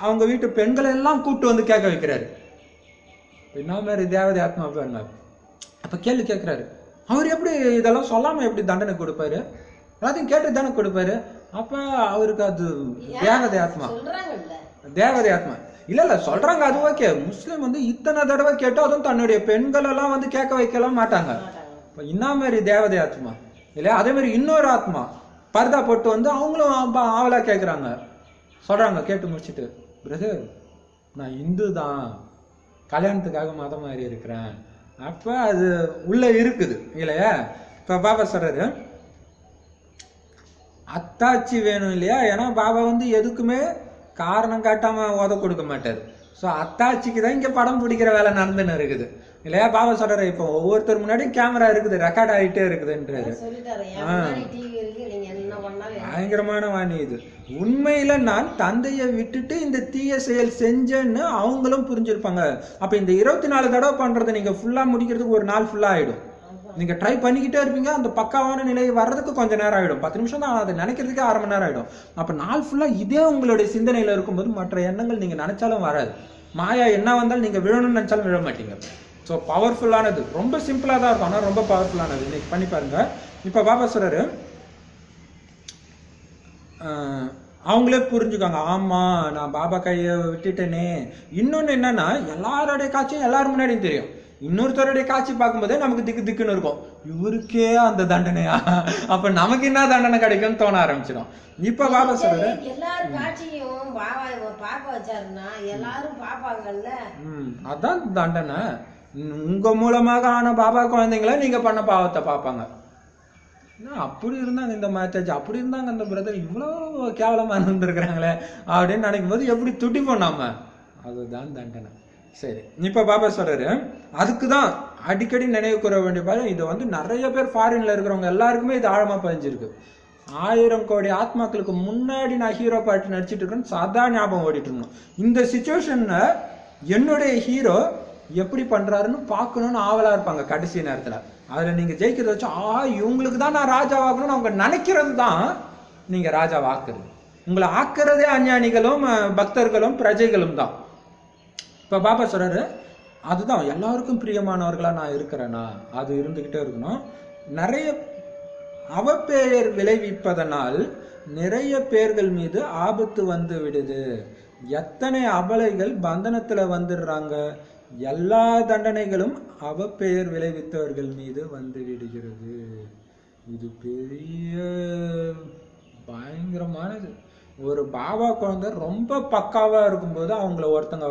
அவங்க வீட்டு பெண்களை எல்லாம் கூப்பிட்டு கேட்க வைக்கிறாரு. என்ன மாதிரி தேவதை ஆத்மா பாருங்க. அப்ப கேள்வி கேட்கிறாரு, அவர் எப்படி இதெல்லாம் சொல்லாம எப்படி தண்டனை கொடுப்பாரு, எல்லாத்தையும் கேட்டு தானே கொடுப்பாரு. அப்ப அவருக்கு அது தேவதை ஆத்மா, தேவதை ஆத்மா இல்ல சொல்றாங்க. அது ஓகே, முஸ்லிம் இத்தனை தடவை கேட்டோம், அதுவும் தன்னுடைய பெண்கள் எல்லாம் கேட்க வைக்கலாம் மாட்டாங்க. என்ன மாதிரி தேவதை ஆத்மா இல்லையா. அதே மாதிரி இன்னொரு ஆத்மா பர்தா போட்டு அவங்களும் ஆவலா கேட்குறாங்க, சொல்றாங்க கேட்டு முடிச்சுட்டு, பிரதர் நான் இந்து தான், கல்யாணத்துக்காக மதம் மாறி இருக்கிறேன். அப்ப அது உள்ள இருக்குது இல்லையா. இப்ப பாபா சொல்றாரு அத்தாட்சி வேணும் இல்லையா. ஏன்னா பாபா எதுக்குமே காரணம் காட்டாம உத கொடுக்க மாட்டாரு. ஸோ அத்தாட்சிக்கு தான் இங்க படம் பிடிக்கிற வேலை நடந்துன்னு இருக்குது இல்லையா. பாபா சொல்றாரு இப்போ ஒவ்வொருத்தர் முன்னாடியும் கேமரா இருக்குது, ரெக்கார்ட் ஆகிட்டே இருக்குதுன்றாரு. பயங்கரமான வாணி இது. உண்மையில நான் தந்தையை விட்டுட்டு இந்த தீய செயல் செஞ்சேன்னு அவங்களும் புரிஞ்சிருப்பாங்க. அப்ப இந்த 24 தடவை பண்றதை நீங்க ஃபுல்லா முடிக்கிறதுக்கு ஒரு நாள் ஃபுல்லா ஆயிடும். நீங்க ட்ரை பண்ணிக்கிட்டே இருப்பீங்க, அந்த பக்காவான நிலை வர்றதுக்கு கொஞ்சம் நேரம் ஆயிடும், 10 நிமிஷம் தான், அதை நினைக்கிறதுக்கே 1/2 மணி நேரம் ஆயிடும். அப்ப நாள் ஃபுல்லா இதே உங்களுடைய சிந்தனையில இருக்கும்போது மற்ற எண்ணங்கள் நீங்க நினைச்சாலும் வராது. மாயா என்ன வந்தாலும் நீங்க விழணும்னு நினைச்சாலும் விழ மாட்டீங்க. ஸோ பவர்ஃபுல்லானது, ரொம்ப சிம்பிளா தான் இருக்கும், ஆனா ரொம்ப பவர்ஃபுல்லானது. இன்னைக்கு பண்ணி பாருங்க. இப்ப பாபா சொல்றாரு அவங்களே புரிஞ்சுக்காங்க, ஆமா நான் பாபா கையை விட்டுட்டேனே. இன்னொன்னு என்னன்னா எல்லாருடைய காட்சியும் எல்லாரும் முன்னாடியும் தெரியும். இன்னொருத்தருடைய காட்சி பார்க்கும்போதே நமக்கு திக்கு திக்குன்னு இருக்கும், இவருக்கே அந்த தண்டனையா, அப்ப நமக்கு என்ன தண்டனை கிடைக்கும்னு தோண ஆரம்பிச்சிடும். இப்ப பாபா சொல்றாரு எல்லாரும் காட்சியும் பாபா பார்க்க வச்சாருன்னா எல்லாரும் பாப்பாங்கல்ல. அதான் தண்டனை. உங்க மூலமாக ஆன பாபா குழந்தைங்கள நீங்க பண்ண பாவத்தை பார்ப்பாங்க. அப்படி இருந்தாங்க இந்த மேத்தேஜ், அப்படி இருந்தாங்க அந்த பிரதர், இவ்வளோ கேவலமா இருந்துருக்குறாங்களே அப்படின்னு நினைக்கும் போது எப்படி துடிப்போம் நாம. அதுதான் தண்டனை. சரி, இப்ப பாபா சொல்றாரு அதுக்குதான் அடிக்கடி நினைவு கூற வேண்டிய பாரு. இதை வந்து நிறைய பேர் ஃபாரின்ல இருக்கிறவங்க எல்லாருக்குமே இது ஆழமா பதிஞ்சிருக்கு. 1000 கோடி ஆத்மாக்களுக்கு முன்னாடி நான் ஹீரோ பாட்டு நடிச்சிட்டு இருக்கேன்னு சதா ஞாபகம் ஓடிட்டு இருக்கணும். இந்த சிச்சுவேஷன்ல என்னுடைய ஹீரோ எப்படி பண்றாருன்னு பார்க்கணும்னு ஆவலா இருப்பாங்க கடைசி நேரத்துல. அதுல நீங்க ஜெயிக்கிறத வச்சு இவங்களுக்கு தான் நான் ராஜாவாக்கணும்னு அவங்க நினைக்கிறது தான் நீங்க ராஜாவாக்குறது. உங்களை ஆக்குறதே அஞ்ஞானிகளும் பக்தர்களும் பிரஜைகளும் தான். இப்ப பாபா சொல்றாரு அதுதான் எல்லாருக்கும் பிரியமானவர்களா நான் இருக்கிறேன்னா அது இருந்துகிட்டே இருக்கணும். நிறைய அவப்பெயர் விளைவிப்பதனால் நிறைய பேர்கள் மீது ஆபத்து வந்து விடுது. எத்தனை அபலைகள் பந்தனத்துல வந்துடுறாங்க. எல்லா தண்டனைகளும் அவப்பெயர் விளைவித்தவர்கள் மீது வந்து விடுகிறது. இது பெரிய பயங்கரமானது. ஒரு பாபா குழந்தை ரொம்ப பக்காவா இருக்கும்போது அவங்கள ஒருத்தங்க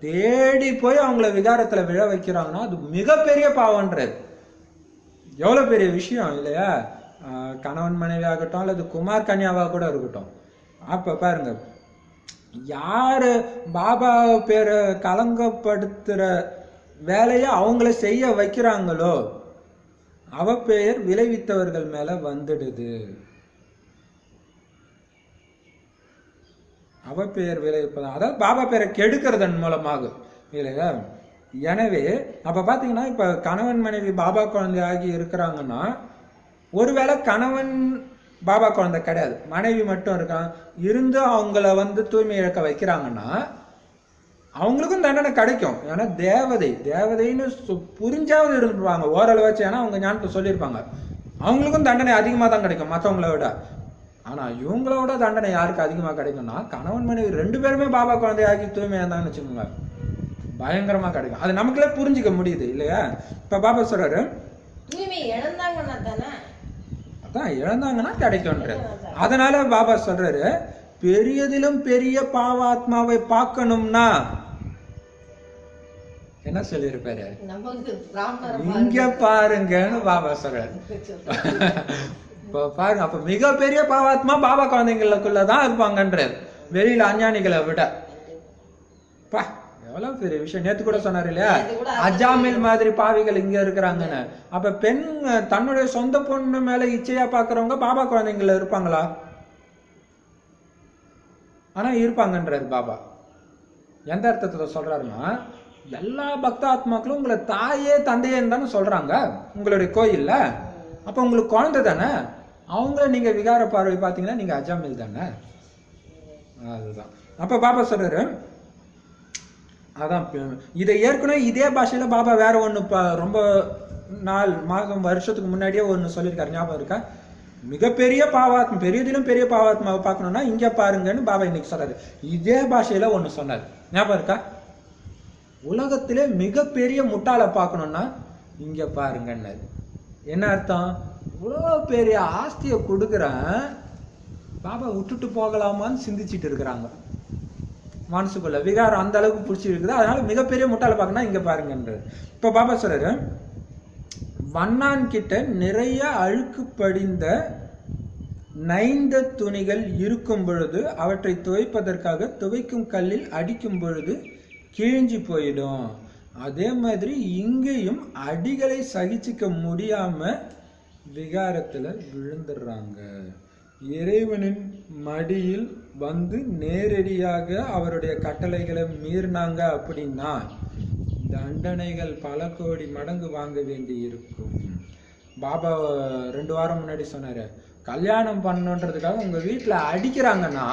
தேடி போய் அவங்கள விகாரத்துல விழ வைக்கிறாங்கன்னா அது மிகப்பெரிய பாவன்றது. எவ்வளவு பெரிய விஷயம் இல்லையா? கணவன் மனைவி ஆகட்டும் அல்லது குமார் கன்யாவா கூட இருக்கட்டும். அப்ப பாருங்க, யாரு பாபா பேரை கலங்கப்படுத்துற வேலையை அவங்கள செய்ய வைக்கிறாங்களோ அவ பெயர் விளைவித்தவர்கள் மேல வந்துடுது. அவ பெயர் விளைவிப்பதான், அதாவது பாபா பேரை கெடுக்கிறதன் மூலமாக இல்லையா? எனவே அப்ப பாத்தீங்கன்னா இப்ப கணவன் மனைவி பாபா குழந்தை ஆகி இருக்கிறாங்கன்னா, ஒருவேளை கணவன் பாபா குழந்தை கிடையாது, மனைவி மட்டும் இருக்கான் இருந்து அவங்கள வந்து தூய்மை இழக்க வைக்கிறாங்கன்னா அவங்களுக்கும் தண்டனை கிடைக்கும். ஏன்னா தேவதைன்னு புரிஞ்சாவது இருப்பாங்க ஓரளவாச்சு. ஏன்னா அவங்க ஞானத்தை சொல்லியிருப்பாங்க. அவங்களுக்கும் தண்டனை அதிகமாக தான் கிடைக்கும் மற்றவங்கள விட. ஆனா இவங்களோட தண்டனை யாருக்கு அதிகமா கிடைக்கும்னா, கணவன் மனைவி 2 பேருமே பாபா குழந்தையாகி தூய்மையா இருந்தாங்கன்னு வச்சுக்கோங்க, பயங்கரமா கிடைக்கும். அது நமக்குள்ளே புரிஞ்சுக்க முடியுது இல்லையா? இப்ப பாபா சொல்றாரு தூய்மை இழந்தாங்கன்னா தானே, அதான் இழந்தாங்கன்னா கிடைக்கும்ன்ற. அதனால பாபா சொல்றாரு பெரியதிலும் பெரிய பாவாத்மாவை பார்க்கணும்னா என்ன சொல்லியிருப்பாரு, இங்க பாருங்கன்னு பாபா சொல்றாரு. இப்ப பாருங்க, அப்ப மிகப்பெரிய பாவாத்மா பாபா குழந்தைங்களுக்குள்ளதான் இருப்பாங்கன்றார், வெளியில அஞ்ஞானிகளை விட. பா எவ்வளவு பெரிய விஷயம். நேத்து கூட சொன்னார் இல்லையா, அஜாமில் மாதிரி பாவிகள் இங்க இருக்கிறாங்கன்னு. அப்ப பெண் தன்னுடைய சொந்த பொண்ணு மேல இச்சையா பாக்குறவங்க பாபா குழந்தைங்கள இருப்பாங்களா? ஆனா இருப்பாங்கன்றாரு பாபா. எந்த அர்த்தத்துல சொல்றாருன்னா, எல்லா பக்தாத்மாக்களும் உங்களை தாயே தந்தையன்னு தானே சொல்றாங்க உங்களுடைய கோயில்ல. அப்ப உங்களுக்கு குழந்தை தானே, அவங்கள நீங்க விகார பார்வை பார்த்தீங்கன்னா நீங்க அஜாமில் தானே. அதுதான் அப்ப பாபா சொல்றாரு. அதான் இதை ஏற்கனவே இதே பாஷையில பாபா வேற ஒண்ணு ரொம்ப நாள் மாதம் வருஷத்துக்கு முன்னாடியே ஒண்ணு சொல்லியிருக்காரு, ஞாபகம் இருக்கா? மிகப்பெரிய பாவாத்மா, பெரியதிலும் பெரிய பாவாத்மாவை பார்க்கணும்னா இங்க பாருங்கன்னு பாபா இன்னைக்கு சொல்றாரு. இதே பாஷையில ஒண்ணு சொன்னார், ஞாபகம் இருக்கா? உலகத்திலே மிகப்பெரிய முட்டாளை பார்க்கணும்னா இங்க பாருங்கன்னு. என்ன அர்த்தம்? இவ்வளோ பெரிய ஆஸ்தியை கொடுக்குறேன், பாபா விட்டுட்டு போகலாமான்னு சிந்திச்சுட்டு இருக்கிறாங்க மனசுக்குள்ள. விகாரம் அந்த அளவுக்கு பிடிச்சி இருக்குது, அதனால மிகப்பெரிய முட்டாளை பார்க்கணும் இங்க பாருங்கன்றது. இப்ப பாபா சொல்றாரு, வண்ணான் கிட்ட நிறைய அழுக்கு படிந்த நைந்த துணிகள் இருக்கும் பொழுது அவற்றை துவைப்பதற்காக துவைக்கும் கல்லில் அடிக்கும் பொழுது கிழிஞ்சி போயிடும். அதே மாதிரி இங்கேயும் அடிகளை சகிச்சுக்க முடியாம விகாரத்துல விழுந்துடுறாங்க. இறைவனின் மடியில் வந்து நேரடியாக அவருடைய கட்டளைகளை மீறினாங்க அப்படின்னா தண்டனைகள் பல கோடி மடங்கு வாங்க வேண்டி இருக்கும். பாபா 2 வாரம் முன்னாடி சொன்னாரு, கல்யாணம் பண்ணணுன்றதுக்காக உங்க வீட்டுல அடிக்கிறாங்கன்னா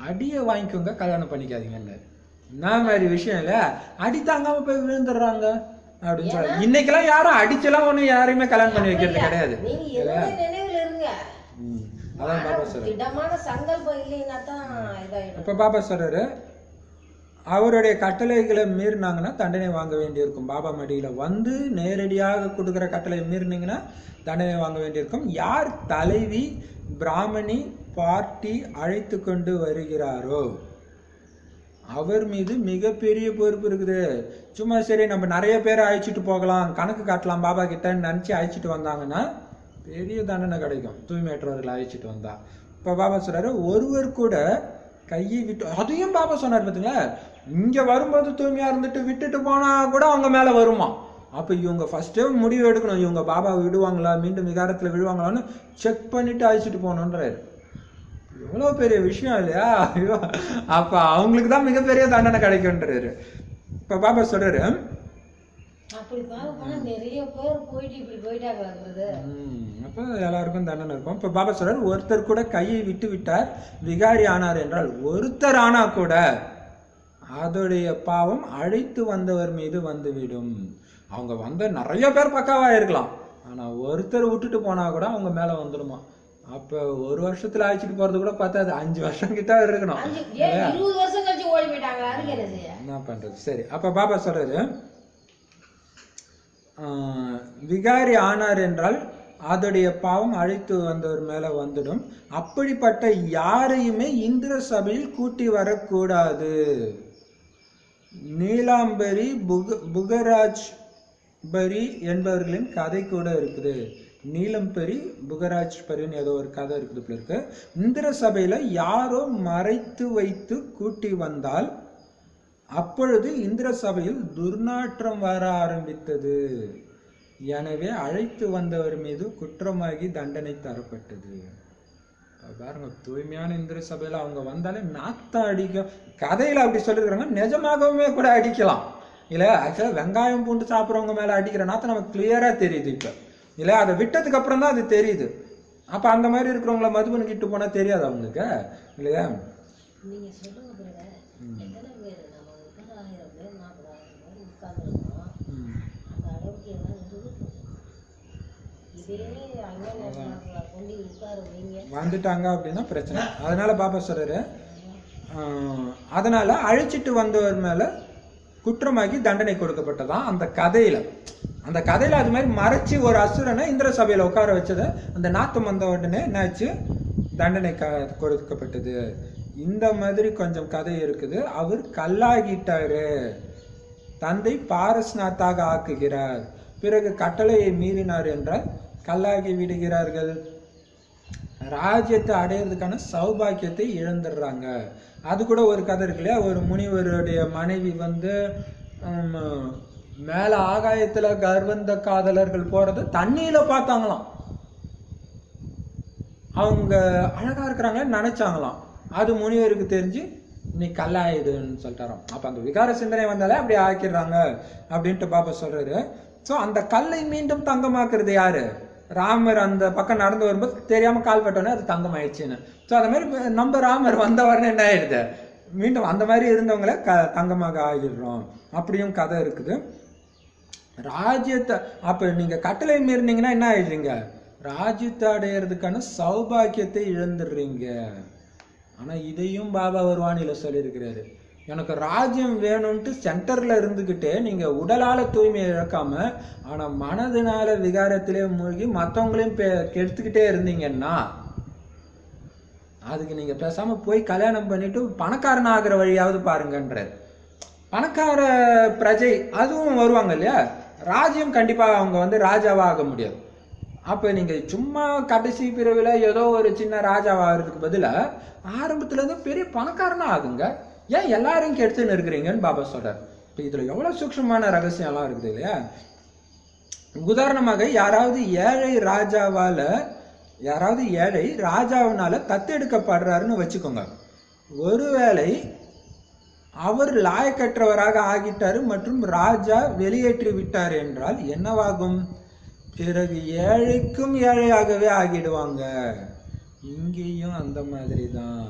அடியை வாங்கிக்கோங்க, கல்யாணம் பண்ணிக்காதீங்கன்னு. என்ன மாதிரி விஷயம் இல்ல, அடி தாங்காம போய் விழுந்துடுறாங்க அப்படின்னு சொல்ல. இன்னைக்கெல்லாம் யாரும் அடிச்செல்லாம் ஒண்ணு யாரையுமே கல்யாணம் பண்ணி வைக்கிறது கிடையாது. அதான் பாபா சொல்றாரு. இப்ப பாபா சொல்றாரு, அவருடைய கட்டளைகளை மீறினாங்கன்னா தண்டனை வாங்க வேண்டியிருக்கும். பாபா மடியில வந்து நேரடியாக கொடுக்குற கட்டளை மீறினீங்கன்னா தண்டனை வாங்க வேண்டியிருக்கும். யார் தலைவி பிராமணி பார்ட்டி அழைத்து கொண்டு வருகிறாரோ அவர் மீது மிகப்பெரிய பொறுப்பு இருக்குது. சும்மா சரி நம்ம நிறைய பேரை அழைச்சிட்டு போகலாம், கணக்கு காட்டலாம் பாபா கிட்டன்னு நினச்சி அழைச்சிட்டு வந்தாங்கன்னா பெரிய தண்டனை கிடைக்கும், தூய்மையற்றவர்களை அழைச்சிட்டு வந்தா. இப்போ பாபா சொல்றாரு, ஒருவர் கூட கையை விட்டு, அதையும் பாபா சொன்னார் பார்த்தீங்களா, இங்க வரும்போது தூய்மையா இருந்துட்டு விட்டுட்டு போனா கூட அவங்க மேல வருமா. அப்ப இவங்க ஃபர்ஸ்டே முடிவு எடுக்கணும், இவங்க பாபா விடுவாங்களா, மீண்டும் விகாரத்துல விடுவாங்களான்னு செக் பண்ணிட்டு அழைச்சிட்டு போகணுன்றாரு. எவ்வளோ பெரிய விஷயம் இல்லையா? அப்ப அவங்களுக்கு தான் மிகப்பெரிய தண்டனை கிடைக்கும்ன்றாரு. இப்ப பாபா சொல்றாரு, அப்படி பார்க்க போனா நிறைய பேர் போயிட்டு இப்படி போயிட்டாங்க. அப்ப எல்லாருக்கும் தண்டனை இருக்கும். இப்ப பாபா சொல்றாரு, ஒருத்தர் கூட கையை விட்டு விட்டார் விகாரி ஆனார் என்றால், ஒருத்தர் ஆனா கூட அதோடைய பாவம் அழைத்து வந்தவர் மீது வந்துவிடும். அவங்க வந்த நிறைய பேர் பக்காவா இருக்கலாம், ஆனா ஒருத்தர் விட்டுட்டு போனா கூட அவங்க மேல வந்துடுமா. அப்ப ஒரு வருஷத்துல அழைச்சிட்டு போறது கூட பார்த்தாது, 5 வருஷம் கிட்ட இருக்கணும். 20 வருஷம் கழிச்சு ஓடி போயிட்டாங்க, அதுக்கு என்ன செய்ய, என்ன பண்றது. சரி, அப்ப பாபா சொல்றது, விகாரி ஆனார் என்றால் அதோடைய பாவம் அழைத்து வந்தவர் மேல வந்துடும். அப்படிப்பட்ட யாரையுமே இந்திர சபையில் கூட்டி வரக்கூடாது. நீலாம்பரி புகராஜ் பரி என்பவர்களின் கதை கூட இருக்குது. நீலம்பரி புகராஜ் பரின்னு ஏதோ ஒரு கதை இருக்குது போல இருக்கு. இந்திர சபையில யாரோ மறைத்து வைத்து கூட்டி வந்தால் அப்பொழுது இந்திர சபையில் துர்நாற்றம் வர ஆரம்பித்தது. எனவே அழைத்து வந்தவர் மீது குற்றமாகி தண்டனை தரப்பட்டது. பாருங்க, தூய்மையான இந்திர சபையில அவங்க வந்தாலே நாத்தம் அடிக்கும். கதையில அப்படி சொல்லிருக்காங்க, நிஜமாகவுமே கூட அடிக்கலாம் இல்ல. ஆக்சுவலா வெங்காயம் பூண்டு சாப்பிட்றவங்க மேல அடிக்கிற நாத்தம் நமக்கு கிளியரா தெரியுது இப்ப இல்ல. அதை விட்டதுக்கு அப்புறம் தான் அது தெரியுது. அப்ப அந்த மாதிரி இருக்கிறவங்கள மதுபனுக்கு இட்டு போனா தெரியாது அவங்களுக்கு இல்லையா. நீங்க சொல்லுங்க பிரதர், எத்தனை பேர் நம்ம 30,000 பேர் 40,000 பேர் உட்கார்ந்துருக்கோம், அந்த அளவுக்கு எல்லாம் இதே அங்கே கொண்டு உட்கார வைங்க வந்துட்டாங்க அப்படின்னா பிரச்சனை. அதனால பாபா சொல்றாரு, அதனால அழைச்சிட்டு வந்தவர் மேல குற்றமாகி தண்டனை கொடுக்கப்பட்டதான். அந்த கதையில அது மாதிரி மறைச்சு ஒரு அசுரனை இந்திர சபையில உட்கார வச்சத அந்த நாத்தம் வந்த உடனே என்னாச்சு, தண்டனை கொடுக்கப்பட்டது. இந்த மாதிரி கொஞ்சம் கதை இருக்குது. அவர் கல்லாகிட்டாரு, தந்தை பாரஸ்நாத்தாக ஆக்குகிறார், பிறகு கட்டளையை மீறினார் என்றால் கல்லாகி விடுகிறார்கள், ராஜ்யத்தை அடையிறதுக்கான சௌபாக்கியத்தை இழந்துடுறாங்க. அது கூட ஒரு கதை இருக்கு இல்லையா. ஒரு முனிவருடைய மனைவி வந்து மேல ஆகாயத்துல கர்வந்த காதலர்கள் போறத தண்ணியில பார்த்தாங்களாம். அவங்க அழகா இருக்கிறாங்கன்னு நினைச்சாங்களாம். அது முனிவருக்கு தெரிஞ்சு நீ கல்லாயிடுன்னு சொல்லிட்டாராம். அப்ப அந்த விகார சிந்தனை வந்தாலே அப்படி ஆக்கிடுறாங்க அப்படின்ட்டு பாபா சொல்றாரு. ஸோ அந்த கல்லை மீண்டும் தங்கமாக்குறது யாரு? ராமர் அந்த பக்கம் நடந்து வரும்போது தெரியாம கால் பட்டோன்னே அது தங்கம் ஆயிடுச்சுன்னு. ஸோ அந்த மாதிரி நம்ம ராமர் வந்தவரனே என்ன ஆயிடுது, மீண்டும் அந்த மாதிரி இருந்தவங்கள தங்கமாக ஆகிடுறோம். அப்படியும் கதை இருக்குது. ராஜ்யத்தை அப்ப நீங்க கட்டளை மீறினீங்கன்னா என்ன ஆயிடுறீங்க, ராஜ்யத்தை அடையிறதுக்கான சௌபாக்கியத்தை இழந்துடுறீங்க. ஆனா இதையும் பாபா ஒரு வாணியில சொல்லியிருக்கிறாரு, எனக்கு ராஜ்யம் வேணும்ட்டு சென்டர்ல இருந்துகிட்டே நீங்க உடலால தூய்மையை இழக்காம ஆனா மனதினால விகாரத்திலே மூழ்கி மற்றவங்களையும் கெடுத்துக்கிட்டே இருந்தீங்கன்னா அதுக்கு நீங்க பேசாம போய் கல்யாணம் பண்ணிட்டு பணக்காரன் ஆகிற வழியாவது பாருங்கன்றார். பணக்கார பிரஜை அதுவும் வருவாங்க இல்லையா, ராஜ்யம் கண்டிப்பா அவங்க வந்து ராஜாவா ஆக முடியாது. அப்ப நீங்க சும்மா கடைசி பிரிவுல ஏதோ ஒரு சின்ன ராஜாவாகிறதுக்கு பதிலா ஆரம்பத்துல இருந்து பெரிய பணக்காரனா ஆகுங்க. ஏன் எல்லாரையும் கெடுத்துன்னு இருக்கிறீங்கன்னு பாபா சொல்றாரு. இப்ப இதுல எவ்வளவு சூக்ஷ்மமான ரகசியம் எல்லாம் இருக்குது இல்லையா. உதாரணமாக யாராவது ஏழை ராஜாவினால தத்தெடுக்கப்படுறாருன்னு வச்சுக்கோங்க. ஒருவேளை அவர் லாயக்கற்றவராக ஆகிட்டாரு மற்றும் ராஜா வெளியேற்றி விட்டார் என்றால் என்னவாகும், பிறகு ஏழைக்கும் ஏழையாகவே ஆகிடுவாங்க. இங்கேயும் அந்த மாதிரி தான்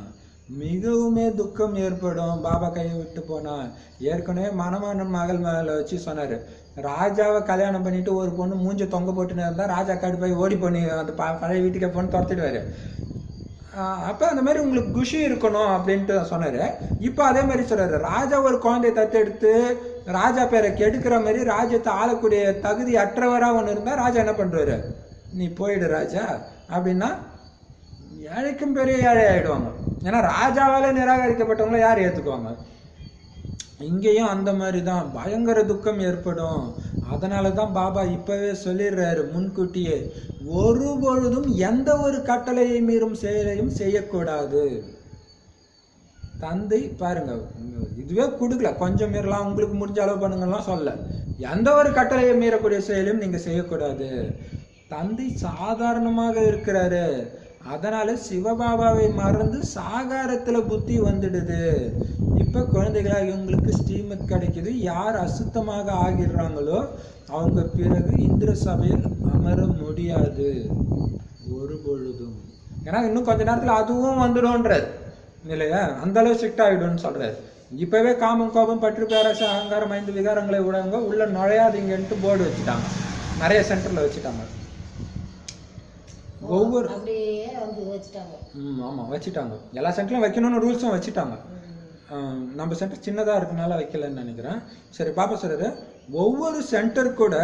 மிகவுமே துக்கம் ஏற்படும் பாபா கையை விட்டு போனா. ஏற்கனவே மணமான மகள் மேல வச்சு சொன்னாரு, ராஜாவை கல்யாணம் பண்ணிட்டு ஒரு பொண்ணு மூஞ்ச தொங்க போட்டுன்னு இருந்தா ராஜா கடுப்பாய் ஓடி பண்ணி அந்த பழைய வீட்டுக்கே பொண்ணு துரத்திடுவாரு. அப்போ அந்த மாதிரி உங்களுக்கு குஷி இருக்கணும் அப்படின்ட்டு சொன்னார். இப்போ அதே மாதிரி சொல்கிறாரு, ராஜா ஒரு குழந்தைய தத்தெடுத்து ராஜா பேரை கெடுக்கிற மாதிரி ராஜ்யத்தை ஆளக்கூடிய தகுதி அற்றவராக ஒன்று இருந்தால் ராஜா என்ன பண்ணுறாரு, நீ போயிடு ராஜா அப்படின்னா ஏழைக்கும் பெரிய ஏழை ஆகிடுவாங்க. ஏன்னா ராஜாவால் நிராகரிக்கப்பட்டவங்கள யார் ஏற்றுக்குவாங்க? இங்கேயும் அந்த மாதிரி தான் பயங்கர துக்கம் ஏற்படும். அதனால தான் பாபா இப்பவே சொல்லிடுறாரு முன்கூட்டியே, ஒரு பொழுதும் எந்த ஒரு கட்டளையை மீறும் செயலையும் செய்யக்கூடாது. தந்தை பாருங்க, இதுவே கொடுக்கல, கொஞ்சம் மீறலாம், உங்களுக்கு முடிஞ்ச அளவு பண்ணுங்கலாம் சொல்ல, எந்த ஒரு கட்டளையை மீறக்கூடிய செயலையும் நீங்க செய்யக்கூடாது. தந்தை சாதாரணமாக இருக்கிறாரு. அதனால சிவபாபாவை மறந்து சாகாரத்துல புத்தி வந்துடுது. இப்ப குழந்தைகளாக இவங்களுக்கு ஸ்ரீமத் கிடைக்குது. யார் அசுத்தமாக ஆகிடுறாங்களோ அவங்க பிறகு இந்திர சபையில் அமர முடியாது ஒரு பொழுதும். ஏன்னா இன்னும் கொஞ்ச நேரத்துல அதுவும் வந்துடும்ன்றார் இல்லையா, அந்த அளவு ஸ்ட்ரிக்ட் ஆகிடும்னு சொல்றாரு. இப்பவே காமம், கோபம், பற்று, பேராசை, அகங்காரம் 5 விகாரங்களை உடவங்க உள்ள நுழையாதீங்கன்ட்டு போர்டு வச்சுட்டாங்க, நிறைய சென்டர்ல வச்சுட்டாங்க. ஒவ்வொரு ஆமா வச்சுட்டாங்க, எல்லா சென்டர்லையும் வைக்கணும்னு ரூல்ஸும் வச்சுட்டாங்க. நம்ம சென்டர் சின்னதா இருக்கனால வைக்கலன்னு நினைக்கிறேன். சரி, பாப்பா சொல்றாரு ஒவ்வொரு சென்டர் கூட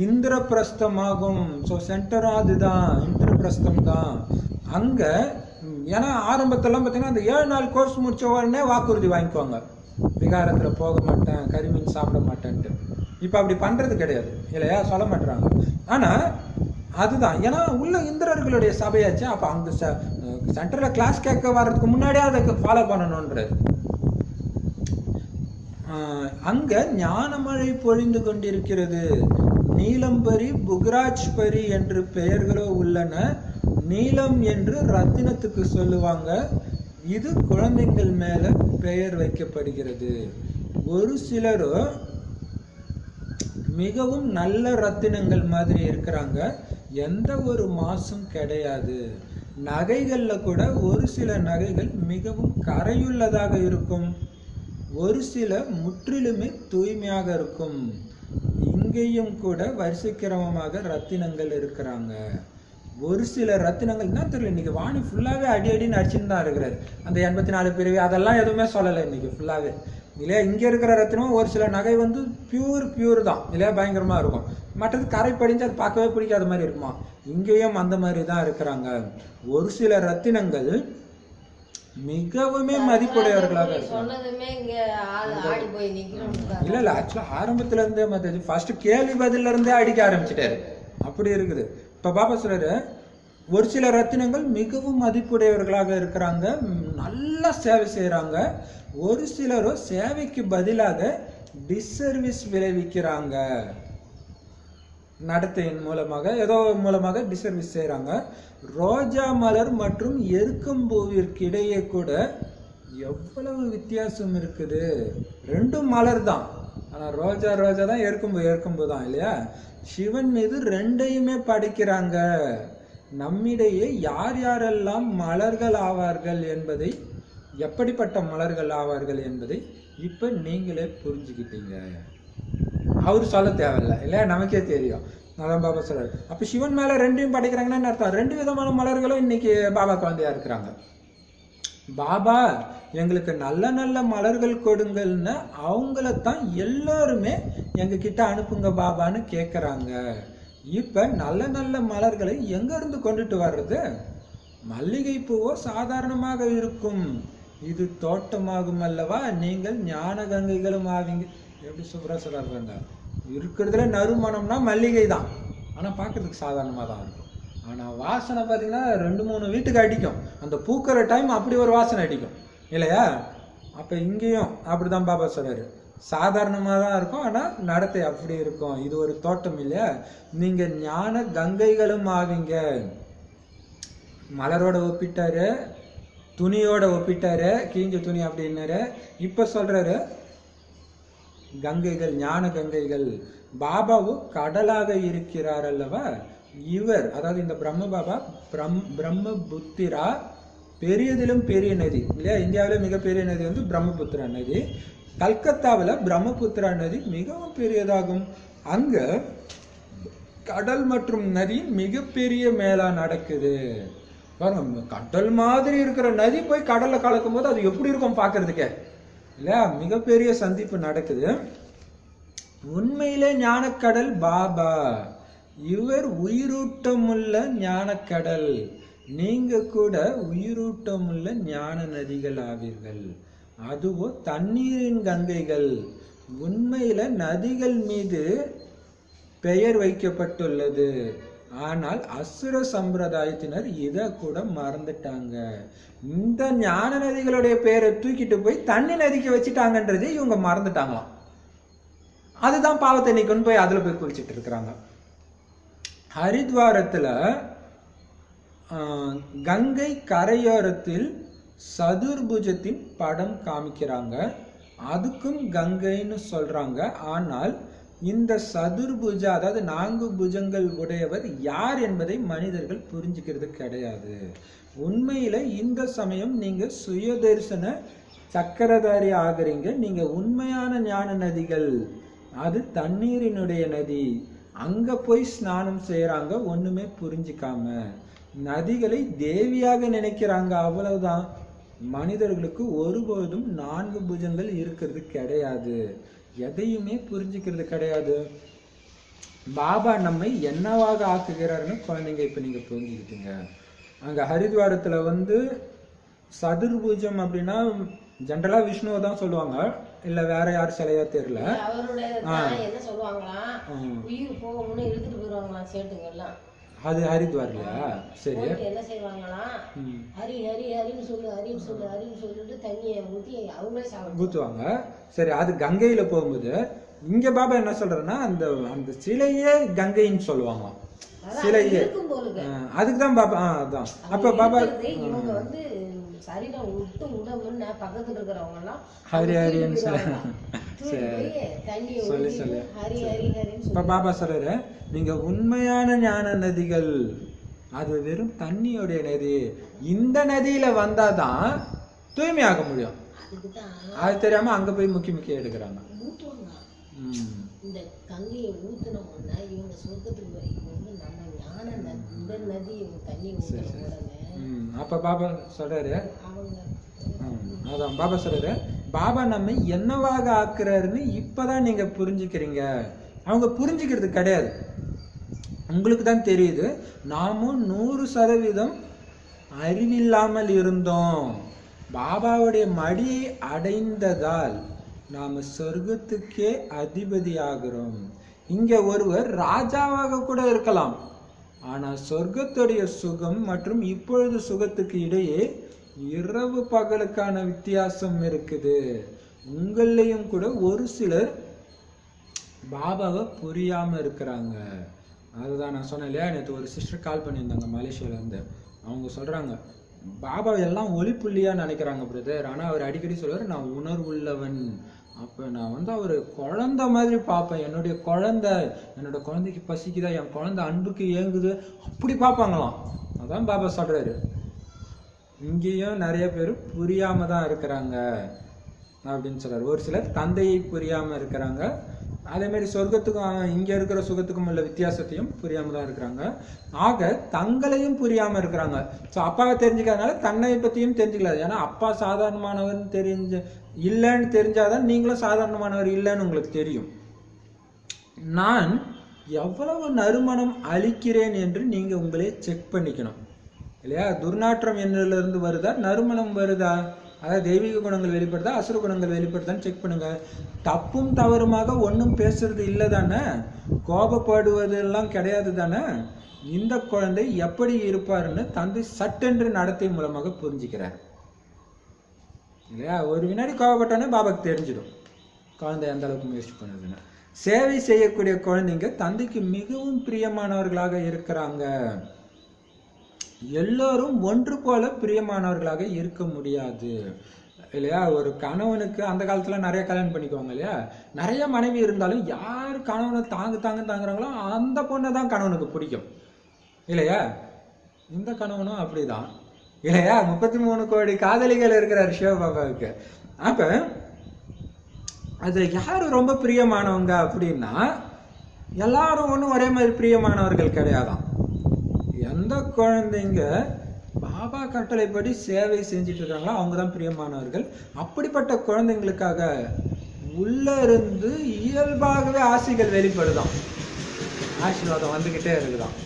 இந்திரபிரஸ்தமாகும். ஸோ சென்டரும் அதுதான், இந்திரபிரஸ்தம் தான் அங்க. ஏன்னா ஆரம்பத்தெல்லாம் பார்த்தீங்கன்னா அந்த 7 நாள் கோர்ஸ் முடிச்ச உடனே வாக்குறுதி வாங்கிக்குவாங்க, விகாரத்துல போக மாட்டேன், கறிமீன் சாப்பிட மாட்டேன்ட்டு. இப்போ அப்படி பண்றது கிடையாது இல்லையா, சொல்ல மாட்டுறாங்க. ஆனா அதுதான், ஏன்னா உள்ள இந்திரர்களுடைய சபையாச்சு. அப்போ அந்த சென்டர்ல கிளாஸ் கேட்க வர்றதுக்கு முன்னாடியே அதை ஃபாலோ பண்ணணுன்றது. அங்க ஞானமழை பொழிந்து கொண்டிருக்கிறது. நீலம்பரி, புக்ராஜ் பரி என்று பெயர்களோ உள்ளன. நீலம் என்று ரத்தினத்துக்கு சொல்லுவாங்க. இது குழந்தைகள் மேல பெயர் வைக்கப்படுகிறது. ஒரு சிலரோ மிகவும் நல்ல ரத்தினங்கள் மாதிரி இருக்கிறாங்க, எந்த ஒரு மாசும் கிடையாது. நகைகள்ல கூட ஒரு சில நகைகள் மிகவும் கரையுள்ளதாக இருக்கும், ஒரு சில முற்றிலுமே தூய்மையாக இருக்கும். இங்கேயும் கூட வரிசை கிரமமாக ரத்தினங்கள் இருக்கிறாங்க. ஒரு சில ரத்தினங்கள் தான் தெரியல. இன்னைக்கு வாணி ஃபுல்லாவே அடி அடின்னு அடிச்சுன்னு தான் இருக்கிறாரு. அந்த 84 பிரிவு அதெல்லாம் எதுவுமே சொல்லலை இன்னைக்கு ஃபுல்லாவே இல்லையா. இங்க இருக்கிற ரத்தினம் ஒரு சில நகை வந்து பியூர் தான் இல்லையா, பயங்கரமா இருக்கும். மற்றது கரை படிஞ்சு அது பார்க்கவே பிடிக்காத மாதிரி இருக்குமா. இங்கேயும் அந்த மாதிரி தான் இருக்கிறாங்க. ஒரு சில ரத்தினங்கள் மிகவுமே மதிப்புடையவர்களாக இருக்காங்க. இல்ல ஆக்சுவலா ஆரம்பத்துல இருந்தே மதி, ஃபர்ஸ்ட் கேள்வி பதில இருந்தே அடிக்க ஆரம்பிச்சுட்டாரு, அப்படி இருக்குது. இப்ப பாபா சொல்றாரு ஒரு சில ரத்தினங்கள் மிகவும் மதிப்புடையவர்களாக இருக்கிறாங்க, நல்லா சேவை செய்யறாங்க. ஒரு சிலரோ சேவைக்கு பதிலாக டிஸ்சர்வீஸ் விளைவிக்கிறாங்க, நடத்தையின் மூலமாக ஏதோ மூலமாக டிஸ்சர்வீஸ் செய்யறாங்க. ரோஜா மலர் மற்றும் எருக்கம்பூவிற்கு இடையே கூட எவ்வளவு வித்தியாசம் இருக்குது. ரெண்டும் மலர் தான், ஆனா ரோஜா தான், எருக்கம்பூ தான் இல்லையா. சிவன் மீது ரெண்டையுமே படைக்கிறாங்க. நம்மிடையே யார் யாரெல்லாம் மலர்கள் ஆவார்கள் என்பதை, எப்படிப்பட்ட மலர்கள் ஆவார்கள் என்பதை இப்ப நீங்களே புரிஞ்சுக்கிட்டீங்க. அவரு சொல்ல தேவையில்லை இல்லையா, நமக்கே தெரியும். அதான் பாபா சொல்றாரு. அப்ப சிவன் மேல ரெண்டையும் படைக்கிறாங்கன்னு அர்த்தம், 2 விதமான மலர்களும் இன்னைக்கு பாபா குழந்தையா இருக்கிறாங்க. பாபா எங்களுக்கு நல்ல நல்ல மலர்கள் கொடுங்கள்னு அவங்களத்தான் எல்லாருமே எங்க கிட்ட அனுப்புங்க பாபான்னு கேட்கறாங்க. இப்ப நல்ல நல்ல மலர்களை எங்க இருந்து கொண்டுட்டு வர்றது? மல்லிகை பூவோ சாதாரணமாக இருக்கும், இது தோட்டமாகும் அல்லவா. நீங்கள் ஞான கங்கைகளும் ஆவீங்க. எப்படி சூப்பரா சொல்றாங்க, இருக்கிறதுல நறுமணம்னா மல்லிகை தான், ஆனா பாக்குறதுக்கு சாதாரணமா தான் இருக்கும். ஆனா வாசனை பாத்தீங்கன்னா 2-3 வீட்டுக்கு அடிக்கும். அந்த பூக்கிற டைம் அப்படி ஒரு வாசனை அடிக்கும் இல்லையா. அப்ப இங்கேயும் அப்படிதான் பாபா சொல்றாரு, சாதாரணமா தான் இருக்கும், ஆனா நடத்தை அப்படி இருக்கும். இது ஒரு தோட்டம் இல்லையா. நீங்க ஞான கங்கைகளும் ஆவீங்க. மலரோட ஒப்பிட்டாரு, துணியோட ஒப்பிட்டாரு, கீஞ்ச துணி அப்படின்னாரு. இப்ப சொல்றாரு கங்கைகள், ஞான கங்கைகள். பாபாவும் கடலாக இருக்கிறார் அல்லவா. இவர் அதாவது இந்த பிரம்ம பாபா பிரம்ம புத்திரா, பெரியதிலும் பெரிய நதி இல்லையா. இந்தியாவில மிகப்பெரிய நதி வந்து பிரம்மபுத்திரா நதி. கல்கத்தாவில் பிரம்மபுத்திரா நதி மிகவும் பெரியதாகும். அங்க கடல் மற்றும் நதி மிகப்பெரிய மேளா நடக்குது. பாருங்க, கடல் மாதிரி இருக்கிற நதி போய் கடல்ல கலக்கும் போது அது எப்படி இருக்கும் பாக்குறதுக்கே இல்லையா? மிகப்பெரிய சந்திப்பு நடக்குது. உண்மையிலே ஞானக்கடல் பாபா. இவர் உயிரூட்டமுள்ள ஞானக்கடல். நீங்க கூட உயிரூட்டமுள்ள ஞான நதிகள் ஆவீர்கள். அதுவோ தண்ணீரின் கங்கைகள். உண்மையில நதிகள் மீது பெயர் வைக்கப்பட்டுள்ளது. ஆனால் அசுர சம்பிரதாயத்தினர் இதை கூட மறந்துட்டாங்க. இந்த ஞான நதிகளுடைய பெயரை தூக்கிட்டு போய் தண்ணி நதிக்கு வச்சுட்டாங்கன்றதே இவங்க மறந்துட்டாங்களாம். அதுதான் பாவத்தை நீக்கணும்னு போய் அதுல போய் குளிச்சுட்டு இருக்கிறாங்க. ஹரித்வாரத்துல கங்கை கரையோரத்தில் சதுர்புஜத்தின் படம் காமிக்கிறாங்க. அதுக்கும் கங்கைன்னு சொல்றாங்க. ஆனால் இந்த சதுர்புஜ, அதாவது 4 புஜங்கள் உடையவர் யார் என்பதை மனிதர்கள் புரிஞ்சுக்கிறது கிடையாது. உண்மையில இந்த சமயம் நீங்க சுயதர்சன சக்கரதாரி ஆகுறீங்க. நீங்க உண்மையான ஞான நதிகள். அது தண்ணீரினுடைய நதி. அங்க போய் ஸ்நானம் செய்யறாங்க ஒண்ணுமே புரிஞ்சுக்காம. நதிகளை தேவியாக நினைக்கிறாங்க, அவ்வளவுதான். மனிதர்களுக்கு ஒருபோதும் 4 புஜங்கள் இருக்கிறது கிடையாது. எதையுமே புரிஞ்சுக்கிறது கிடையாது. பாபா நம்மை என்னவாக ஆக்குகிறாருன்னு குழந்தைங்க இப்ப நீங்க புரிஞ்சுக்கிட்டீங்க. அங்க ஹரித்வாரத்துல சதுர்புஜம் அப்படின்னா ஜென்ரலா விஷ்ணுவை தான் சொல்லுவாங்க, இல்ல வேற யார் சிலையா தெரியல. என்ன சொல்லுவாங்களாம், உயிர் போகணும்னு இழுத்துட்டு போயிருவாங்களாம் சேட்டுங்க எல்லாம். அது ஹரித்வார்லையா? சரி. என்ன செய்வாங்களாம், ஹரி ஹரி ஹரின்னு சொல்லு ஹரின்னு சொல்லு ஹரின்னு சொல்லிட்டு தண்ணியை ஊற்றி அவங்களே ஊற்றுவாங்க. சரி, அது கங்கையில போகும்போது இங்க பாபா என்ன சொல்றேன்னா அந்த அந்த சிலையே கங்கைன்னு சொல்லுவாங்க. சிலையே அதுக்குதான் பாபா. அதான் அப்ப பாபா இவங்க சரீரம் விட்டு உடம்புன்னு பக்கத்துல இருக்கிறவங்க எல்லாம் ஹரி ஹரின்னு சொல்லி சொல்லு. இப்ப பாபா சொல்றாரு, நீங்க உண்மையான ஞான நதிகள். அது வெறும் தண்ணியோடைய நதி. இந்த நதியில வந்தாதான் தூய்மையாக முடியும். அது தெரியாம அங்க போய் முக்கி எடுக்கிறாங்க. இந்த கங்கையை ஊத்துனோம்னா இவங்க சொர்க்கத்துக்கு நம்ம ஞான இந்த நதி இவங்க தண்ணி ஊத்துன. அப்ப பாபா சொல்றாரு, அதான் பாபா சொல்றாரு, பாபா நம்மை என்னவாக ஆக்குறாருன்னு இப்பதான் நீங்க புரிஞ்சுக்கிறீங்க. அவங்க புரிஞ்சுக்கிறது கிடையாது. உங்களுக்கு தான் தெரியுது. நாமும் 100% அறிவில்லாமல் இருந்தோம். பாபாவுடைய மடியை அடைந்ததால் நாம சொர்க்கத்துக்கே அதிபதி ஆகிறோம். இங்க ஒருவர் ராஜாவாக கூட இருக்கலாம். ஆனா சொர்க்கத்துடைய சுகம் மற்றும் இப்பொழுது சுகத்துக்கு இடையே இரவு பகலுக்கான வித்தியாசம் இருக்குது. உங்களையும் கூட ஒரு சிலர் பாபாவை புரியாம இருக்கிறாங்க. அதுதான் நான் சொன்னேன் இல்லையா, நேற்று ஒரு சிஸ்டர் கால் பண்ணியிருந்தாங்க மலேசியால இருந்து. அவங்க சொல்றாங்க, பாபா எல்லாம் ஒளிப்புள்ளியா நினைக்கிறாங்க பிரதர். ஆனா அவர் அடிக்கடி சொல்லுவார், நான் உணர்வுள்ளவன். அப்போ நான் அவர் குழந்தை மாதிரி பார்ப்பேன். என்னோட குழந்தைக்கு பசிக்குதா, என் குழந்தை அன்புக்கு ஏங்குது, அப்படி பார்ப்பாங்களாம். அதான் பாபா சொல்றாரு. இங்கேயும் நிறைய பேர் புரியாம தான் இருக்கிறாங்க அப்படின்னு சொல்றாரு. ஒரு சிலர் தந்தையை புரியாம இருக்கிறாங்க. அதே மாதிரி சொர்க்கத்துக்கும் இங்க இருக்கிற சுகத்துக்கும் உள்ள வித்தியாசத்தையும் புரியாம தான் இருக்கிறாங்க. ஆக தங்களையும் புரியாம இருக்கிறாங்க. ஸோ அப்பாவை தெரிஞ்சுக்கிறதுனால தன்னை பத்தியும் தெரிஞ்சுக்கலாது. ஏன்னா அப்பா சாதாரணமானவர்னு இல்லைன்னு தெரிஞ்சாதான் நீங்களும் சாதாரணமானவர் இல்லைன்னு உங்களுக்கு தெரியும். நான் எவ்வளவு நறுமணம் அளிக்கிறேன் என்று நீங்க உங்களே செக் பண்ணிக்கணும் இல்லையா? துர்நாற்றம் என்னில இருந்து வருதா, நறுமணம் வருதா, அதாவது தெய்வீக குணங்கள் வெளிப்படுதா, அசுர குணங்கள் வெளிப்படுதான்னு செக் பண்ணுங்க. தப்பும் தவறுமாக ஒன்றும் பேசுறது இல்லை தானே, கோபப்படுவதெல்லாம் கிடையாது தானே. இந்த குழந்தை எப்படி இருப்பாருன்னு தந்தை சட்டென்று நடத்தை மூலமாக புரிஞ்சுக்கிறார் இல்லையா? ஒரு வினாடி கோபப்பட்டானே பாபாக்கு தெரிஞ்சிடும் குழந்தை எந்த அளவுக்கு முயற்சி பண்ணுதுன்னு. சேவை செய்யக்கூடிய குழந்தைங்க தந்தைக்கு மிகவும் பிரியமானவர்களாக இருக்கிறாங்க. எல்லோரும் ஒன்று போல பிரியமானவர்களாக இருக்க முடியாது இல்லையா? ஒரு கணவனுக்கு அந்த காலத்துல நிறைய கல்யாணம் பண்ணிக்குவாங்க இல்லையா? நிறைய மனைவி இருந்தாலும் யார் கணவனை தாங்குறாங்களோ அந்த பொண்ணை தான் கணவனுக்கு பிடிக்கும் இல்லையா? இந்த கணவனும் அப்படிதான் இல்லையா? 33 கோடி காதலிகள் இருக்கிறார் சிவபாபாவுக்கு. அப்ப அது யாரு ரொம்ப பிரியமானவங்க அப்படின்னா எல்லாரும் ஒன்றும் ஒரே மாதிரி பிரியமானவர்கள் கிடையாதான். எந்த குழந்தைங்க பாபா கட்டளைப்படி சேவை செஞ்சுட்டு இருக்காங்களோ அவங்க தான் பிரியமானவர்கள். அப்படிப்பட்ட குழந்தைங்களுக்காக உள்ள இருந்து இயல்பாகவே ஆசைகள் வெளிப்படுதான், ஆசீர்வாதம் வந்துகிட்டே இருக்குதான்.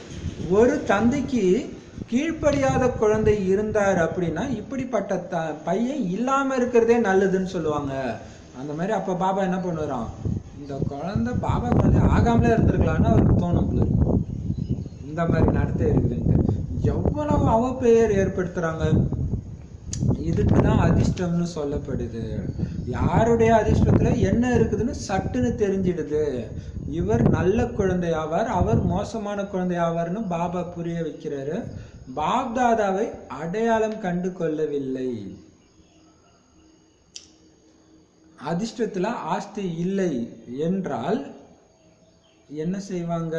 ஒரு தந்தைக்கு கீழ்ப்படியாத குழந்தை இருந்தார் அப்படின்னா இப்படிப்பட்ட பையன் இல்லாம இருக்கிறதே நல்லதுன்னு சொல்லுவாங்க. அந்த மாதிரி அப்ப பாபா என்ன பண்ணுவாராம், இந்த குழந்தை பாபா குழந்தை ஆகாமலே இருந்திருக்கலாம்னு அவருக்கு தோணும். இந்த மாதிரி நடத்த இருக்குதுன்ட்டு எவ்வளவு அவப்பெயர் ஏற்படுத்துறாங்க. இதுக்குதான் அதிர்ஷ்டம்னு சொல்லப்படுது. யாருடைய அதிர்ஷ்டத்துல என்ன இருக்குதுன்னு சட்டுன்னு தெரிஞ்சிடுது. இவர் நல்ல குழந்தை ஆவார், அவர் மோசமான குழந்தை ஆவார்னு பாபா புரிய வைக்கிறாரு. பாப்தாதாவை அடையாளம் கண்டு கொள்ளவில்லை. அதிர்ஷ்டத்துல ஆஸ்தி இல்லை என்றால் என்ன செய்வாங்க?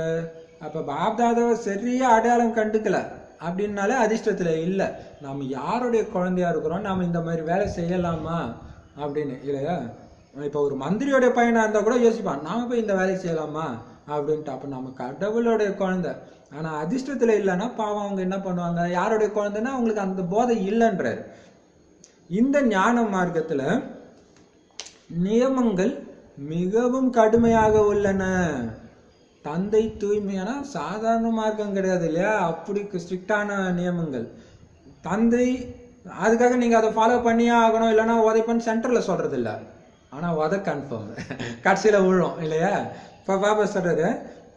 அப்ப பாப்தாதாவை சரியா அடையாளம் கண்டுக்கல அப்படின்னாலே அதிர்ஷ்டத்துல இல்லை. நாம யாருடைய குழந்தையா இருக்கிறோம், நாம இந்த மாதிரி வேலை செய்யலாமா அப்படின்னு இல்லையா? இப்ப ஒரு மந்திரியோடைய பையனா இருந்தா கூட யோசிப்பான், நாம போய் இந்த வேலையை செய்யலாமா அப்படின்ட்டு. அப்ப நம்ம கடவுளுடைய குழந்தை. ஆனா அதிர்ஷ்டத்துல இல்லைன்னா பாவம் அவங்க என்ன பண்ணுவாங்க, யாருடைய குழந்தைன்னா அவங்களுக்கு அந்த போதை இல்லைன்றாரு. இந்த ஞான மார்க்கத்துல நியமங்கள் மிகவும் கடுமையாக உள்ளன. தந்தை தூய்மையான சாதாரண மார்க்கம் கிடையாது இல்லையா, அப்படி ஸ்ட்ரிக்டான நியமங்கள். தந்தை அதுக்காக நீங்க அதை ஃபாலோ பண்ணியே ஆகணும், இல்லைன்னா உதைப்பன்னு சென்டர்ல சொல்றது இல்லை, ஆனா உதை கன்ஃபார்ம் கடைசியில விழும் இல்லையா. இப்ப பாபா சொல்றது,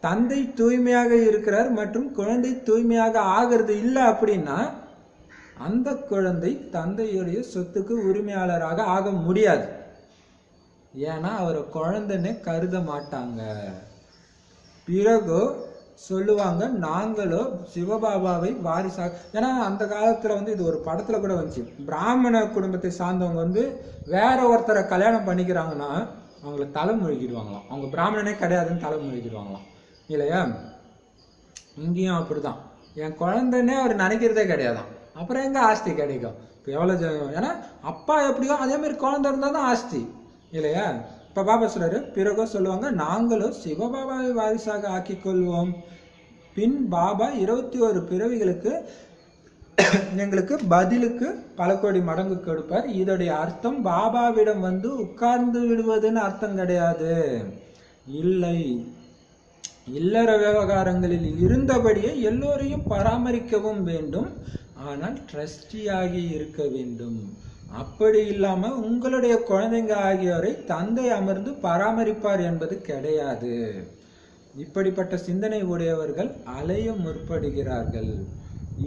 தந்தை தூய்மையாக இருக்கிறார் மற்றும் குழந்தை தூய்மையாக ஆகிறது இல்லை அப்படின்னா அந்த குழந்தை தந்தையுடைய சொத்துக்கு உரிமையாளராக ஆக முடியாது. ஏன்னா அவரை குழந்தைன்னு கருத மாட்டாங்க. பிறகு சொல்லுவாங்க, நாங்களோ சிவபாபாவை வாரிசாக. ஏன்னா அந்த காலத்துல இது ஒரு படத்துல கூட வந்துச்சு. பிராமண குடும்பத்தை சார்ந்தவங்க வேற ஒருத்தரை கல்யாணம் பண்ணிக்கிறாங்கன்னா அவங்களை தலை முழுகிடுவாங்களாம். அவங்க பிராமணனே கிடையாதுன்னு தலை முழுகிடுவாங்களாம் இல்லையா. இங்கேயும் அப்படிதான், என் குழந்தைன்னே அவர் நினைக்கிறதே கிடையாதான், அப்புறம் எங்க ஆஸ்தி கிடைக்கும்? இப்போ எவ்வளவு, ஏன்னா அப்பா எப்படியோ அதே மாதிரி குழந்தை இருந்தா தான் ஆஸ்தி இல்லையா. இப்ப பாபா சொல்றாரு, பிறகு சொல்லுவாங்க, நாங்களும் சிவபாபாவை வாரிசாக ஆக்கி கொள்வோம். பின் பாபா 21 பிறவிகளுக்கு எங்களுக்கு பதிலுக்கு பல கோடி மடங்கு கொடுப்பார். இதோடைய அர்த்தம் பாபாவிடம் உட்கார்ந்து விடுவதுன்னு அர்த்தம் கிடையாது. இல்லை, இல்லற விவகாரங்களில் இருந்தபடியே எல்லோரையும் பராமரிக்கவும் வேண்டும், ஆனால் ட்ரஸ்டியாகி இருக்க வேண்டும். அப்படி இல்லாம உங்களுடைய குழந்தைங்க ஆகியோரை தந்தை அமர்ந்து பராமரிப்பார் என்பது கிடையாது. இப்படிப்பட்ட சிந்தனை உடையவர்கள் அலைய முற்படுகிறார்கள்.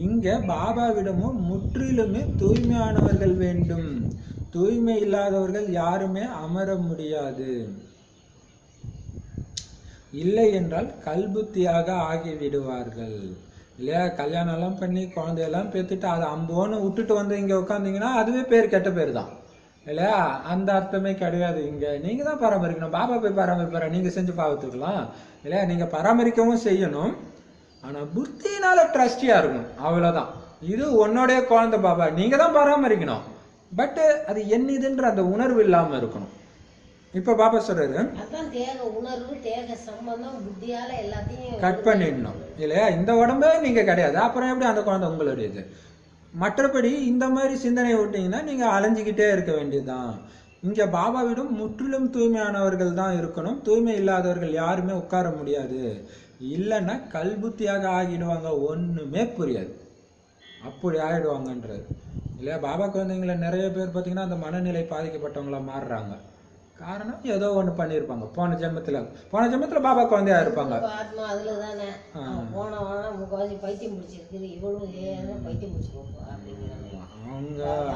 இங்க பாபாவிடமும் முற்றிலுமே தூய்மையானவர்கள் வேண்டும். தூய்மை இல்லாதவர்கள் யாருமே அமர முடியாது. இல்லை என்றால் கல்புத்தியாக ஆகிவிடுவார்கள் இல்லையா. கல்யாணம் எல்லாம் பண்ணி குழந்தையெல்லாம் பெற்றுட்டு அதை அம்போன்னு விட்டுட்டு இங்க உட்காந்தீங்கன்னா அதுவே பேர் கெட்ட பேர் தான் இல்லையா. அந்த அர்த்தமே கிடையாது. இங்க நீங்க தான் பராமரிக்கணும். பாபா போய் பராமரிப்பார, நீங்க செஞ்சு பாவத்துக்கலாம் இல்லையா. நீங்க பராமரிக்கவும் செய்யணும், ஆனா புத்தினால ட்ரஸ்டியா இருக்கணும், அவ்வளவுதான். இது உன்னோடைய குழந்தை பாபா, நீங்க தான் பராமரிக்கணும், பட் அது என்னதுன்ற அந்த உணர்வு இல்லாம இருக்கணும். இப்ப பாபா சொல்றாரு, கட் பண்ணிடணும் இல்லையா. இந்த உடம்பே நீங்க கிடையாது, அப்புறம் எப்படி அந்த குழந்தை உங்களுடையது? மற்றபடி இந்த மாதிரி சிந்தனை விட்டீங்கன்னா நீங்க அலைஞ்சிக்கிட்டே இருக்க வேண்டியதுதான். இங்க பாபாவிடம் முற்றிலும் தூய்மையானவர்கள் தான் இருக்கணும். தூய்மை இல்லாதவர்கள் யாருமே உட்கார முடியாது. இல்லைன்னா கல்புத்தியாக ஆகிடுவாங்க, ஒண்ணுமே புரியாது, அப்படி ஆயிடுவாங்கன்றது இல்லையா. பாபா குழந்தைங்களை நிறைய பேர் பார்த்தீங்கன்னா அந்த மனநிலை பாதிக்கப்பட்டவங்களா மாறுறாங்க. காரணம் ஏதோ ஒண்ணு பண்ணிருப்பாங்க போன ஜென்மத்துல பாபா குழந்தையா இருப்பாங்க.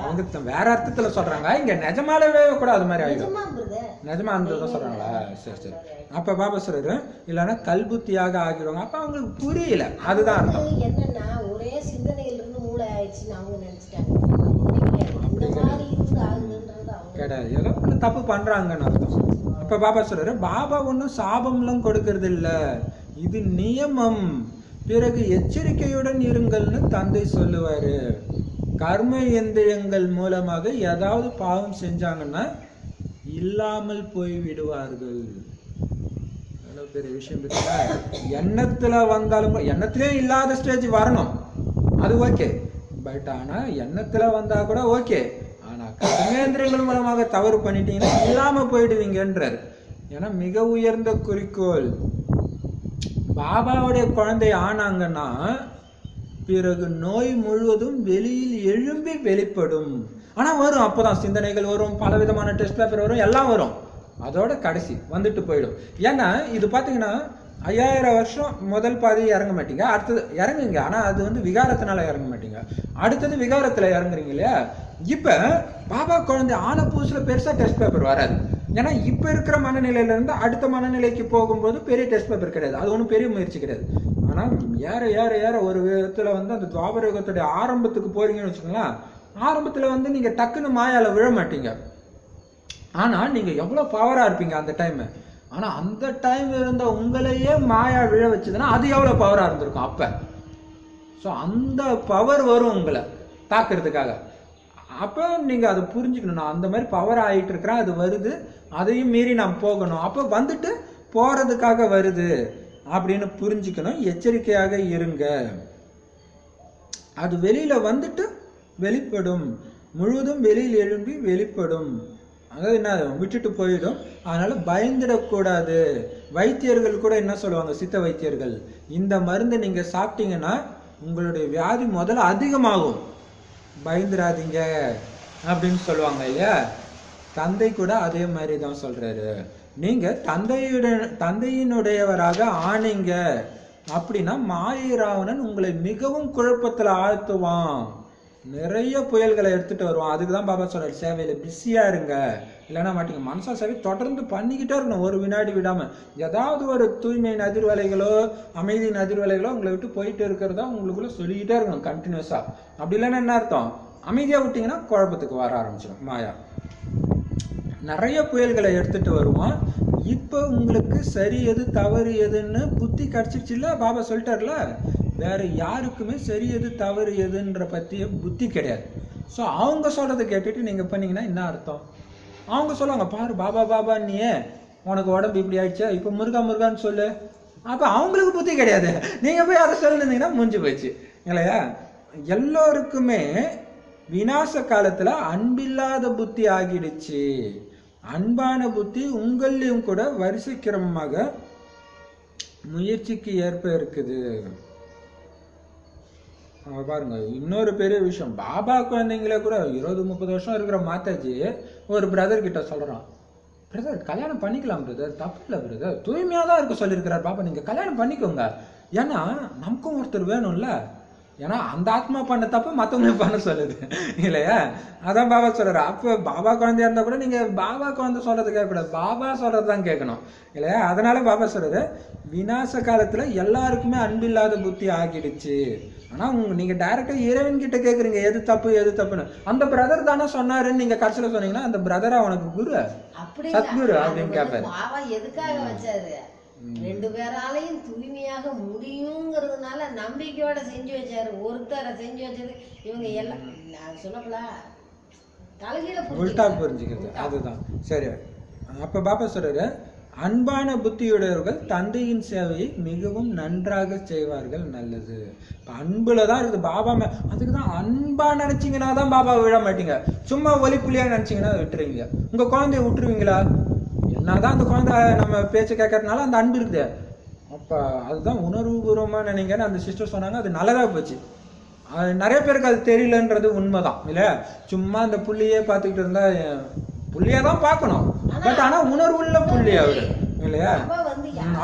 அவங்க வேற அர்த்தத்துல சொல்றாங்க, இங்க நிஜமாலவே கூட அது மாதிரி ஆயிடும். நிஜமா இருந்ததுதான் சொல்றாங்களா? சரி சரி. அப்ப பாபா சொல்றாரு, இல்லைன்னா கல்புத்தியாக ஆகிடுவாங்க. அப்ப அவங்களுக்கு புரியல, அதுதான் அர்த்தம். என்னன்னா ஒரே சிந்தனையிலிருந்து மூளை ஆயிடுச்சுன்னு அவங்க நினைச்சிட்டாங்க. கிடையாது, ஏதோ தப்பு பண்றாங்கன்னு அர்த்தம். இப்ப பாபா சொல்றாரு, பாபா ஒன்னும் சாபம்லாம் கொடுக்கறது இல்ல, இது நியமம். பிறகு எச்சரிக்கையுடன் இருங்கள்னு தந்தை சொல்லுவாரு. கர்ம இந்திரியங்கள் மூலமாக ஏதாவது பாவம் செஞ்சாங்கன்னா இல்லாமல் போய் விடுவார்கள். பெரிய விஷயம் எண்ணத்துல வந்தாலும், எண்ணத்திலே இல்லாத ஸ்டேஜ் வரணும், அது ஓகே. பட் ஆனா எண்ணத்துல வந்தா கூட ஓகே, ஆனா கர்மேந்திரியங்கள் மூலமாக தவறு பண்ணிட்டீங்கன்னா இல்லாம போயிடுவீங்கன்றார். ஏன்னா மிக உயர்ந்த குறிக்கோள் பாபாவுடைய குழந்தை ஆனாங்கன்னா பிறகு நோய் முழுவதும் வெளியில் எழும்பி வெளிப்படும். ஆனா வரும், அப்பதான் சிந்தனைகள் வரும், பல விதமான டெஸ்ட் பேப்பர் வரும், எல்லாம் வரும். அதோட கடைசி வந்துட்டு போயிடும். ஏன்னா இது பாத்தீங்கன்னா 5000 வருஷம் முதல் பாதி இறங்க மாட்டீங்க, அடுத்தது இறங்குங்க. ஆனா அது வந்து விகாரத்தினால இறங்க மாட்டீங்க, அடுத்தது விகாரத்துல இறங்குறீங்க இல்லையா. இப்ப பாபா குழந்தை ஆன புதுசுல பெருசா டெஸ்ட் பேப்பர் வராது. ஏன்னா இப்ப இருக்கிற மனநிலையில இருந்து அடுத்த மனநிலைக்கு போகும்போது பெரிய டெஸ்ட் பேப்பர் கிடையாது, அது ஒன்றும் பெரிய முயற்சி கிடையாது. ஆனா ஏற ஏற ஏற ஒரு விதத்துல வந்து அந்த துவாபர யுகத்துடைய ஆரம்பத்துக்கு போறீங்கன்னு வச்சுக்கோங்களேன், ஆரம்பத்துல வந்து நீங்க டக்குன்னு மாயால விழ மாட்டீங்க. ஆனா நீங்க எவ்வளவு பவரா இருப்பீங்க அந்த டைம். ஆனா அந்த டைம் இருந்த உங்களையே மாயா விழ வச்சதுன்னா அது எவ்வளவு பவரா இருந்திருக்கும் அப்ப. ஸோ அந்த பவர் வரும் உங்களை தாக்குறதுக்காக. அப்போ நீங்க அதை புரிஞ்சுக்கணும், நான் அந்த மாதிரி பவர் ஆகிட்டு இருக்கிறேன், அது வருது, அதையும் மீறி நான் போகணும். அப்போ வந்துட்டு போறதுக்காக வருது அப்படின்னு புரிஞ்சுக்கணும். எச்சரிக்கையாக இருங்க. அது வெளியில வந்துட்டு வெளிப்படும், முழுவதும் வெளியில் எழும்பி வெளிப்படும். அதாவது என்ன விட்டுட்டு போயிடும். அதனால பயந்துடக்கூடாது. வைத்தியர்கள் கூட என்ன சொல்லுவாங்க, சித்த வைத்தியர்கள், இந்த மருந்து நீங்க சாப்பிட்டீங்கன்னா உங்களுடைய வியாதி முதல்ல அதிகமாகும், பயந்துடாதீங்க அப்படின்னு சொல்லுவாங்க இல்லையா. தந்தை கூட அதே மாதிரி தான் சொல்றாரு. நீங்க தந்தையினுடையவராக ஆனீங்க அப்படின்னா மாயை ராவணன் உங்களை மிகவும் குழப்பத்துல ஆழ்த்துவான், நிறைய புயல்களை எடுத்துட்டு வருவான். அதுக்கு தான் பாபா சொல்றாரு, சேவையில பிஸியா இருங்க, இல்லைன்னா மாட்டீங்க. மனசா சேவை தொடர்ந்து பண்ணிக்கிட்டே இருக்கணும், ஒரு வினாடி விடாம. ஏதாவது ஒரு தூய்மையின் அதிர்வலைகளோ அமைதியின் அதிர்வலைகளோ உங்களை விட்டு போயிட்டு இருக்கிறதா உங்களுக்குள்ள சொல்லிக்கிட்டே இருக்கணும் கண்டினியூஸா. அப்படி இல்லைன்னா என்ன அர்த்தம், அமைதியா விட்டீங்கன்னா குழப்பத்துக்கு வர ஆரம்பிச்சிடும் மாயா. நிறைய புயல்களை எடுத்துட்டு வருவான். இப்ப உங்களுக்கு சரி எது தவறு எதுன்னு புத்தி கிடைச்சிருச்சு இல்ல, பாபா சொல்லிட்டார்ல. வேற யாருக்குமே சரி எது தவறு எதுன்ற பத்திய புத்தி கிடையாது. ஸோ அவங்க சொல்றதை கேட்டுட்டு நீங்க பண்ணீங்கன்னா என்ன அர்த்தம், அவங்க சொல்லுவாங்க பாரு பாபா பாபா நீயே உனக்கு உடம்பு இப்படி ஆயிடுச்சா, இப்ப முருகா முருகான்னு சொல்லு. அப்ப அவங்களுக்கு புத்தி கிடையாது, நீங்க போய் அதை சொல்லிருந்தீங்கன்னா முடிஞ்சு போயிடுச்சு இல்லையா. எல்லோருக்குமே விநாச காலத்துல அன்பில்லாத புத்தி ஆகிடுச்சு. அன்பான புத்தி உங்களையும் கூட வரிசை கிரமமாக முயற்சிக்கு ஏற்ப இருக்குது. பாருங்க, இன்னொரு பெரிய விஷயம், பாபா குழந்தைங்களே கூட 20-30 வருஷம் இருக்கிற மாதாஜி ஒரு பிரதர் கிட்ட சொல்றான், பிரதர் கல்யாணம் பண்ணிக்கலாம் பிரதர், தப்பு இல்லை பிரதர், தூய்மையா தான் இருக்க சொல்லியிருக்கிறார் பாபா, நீங்க கல்யாணம் பண்ணிக்கோங்க. ஏன்னா நமக்கும் ஒருத்தர் வேணும்ல, ஏன்னா அந்த ஆத்மா பண்ண தப்பு மற்றவங்க பண்ண சொல்லுது இல்லையா. அதான் பாபா சொல்றாரு. அப்போ பாபா குழந்தையா இருந்தா கூட நீங்க பாபா குழந்தை சொல்றது கேட்கக்கூடாது, பாபா சொல்றதுதான் கேட்கணும் இல்லையா. அதனால பாபா சொல்றாரு, விநாச காலத்துல எல்லாருக்குமே அன்பில்லாத புத்தி ஆகிடுச்சு. ஆனா நீங்க டைரக்டா இறைவன் கிட்ட கேக்குறீங்க எது தப்பு எது தப்புன்னு. அந்த பிரதர் தானே சொன்னாருன்னு நீங்க கடைசியில சொன்னீங்கன்னா அந்த பிரதரா உனக்கு குரு சத்குரு அப்படின்னு கேட்பாரு. பாபா எதுக்காக வச்சாரு, 2 பேராலையும் தூய்மையாக முடியுங்கிறதுனால நம்பிக்கையோட செஞ்சு வச்சாரு. ஒருத்தரை செஞ்சு வச்சது இவங்க எல்லாம் நான் சொன்னப்பல தலைகீழ உல்டா புரிஞ்சுக்கிறது. அதுதான் சரி. அப்ப பாப்பா சொல்றாரு, அன்பான புத்தியுடையவர்கள் தந்தையின் சேவையை மிகவும் நன்றாக செய்வார்கள், நல்லது. அன்புலதான் இருக்குது பாபா. அதுக்குதான் அன்பா நினைச்சீங்கன்னா தான் பாபா விட மாட்டீங்க. சும்மா ஒலிப்புலியா நினைச்சீங்கன்னா விட்டுருவீங்க. உங்க குழந்தைய விட்டுருவீங்களா? என்னதான் அந்த குழந்தை நம்ம பேச்சை கேட்கறதுனால அந்த அன்பு இருக்குது. அப்ப அதுதான் உணர்வு பூர்வமா நினைக்கிறேன். அந்த சிஸ்டர் சொன்னாங்க, அது நல்லதா போச்சு. நிறைய பேருக்கு அது தெரியலன்றது உண்மைதான் இல்ல. சும்மா அந்த புள்ளியே பார்த்துக்கிட்டு இருந்தா, புள்ளியாதான் பார்க்கணும், பட் ஆனா உணர்வுள்ள புள்ளி அவரு இல்லையா.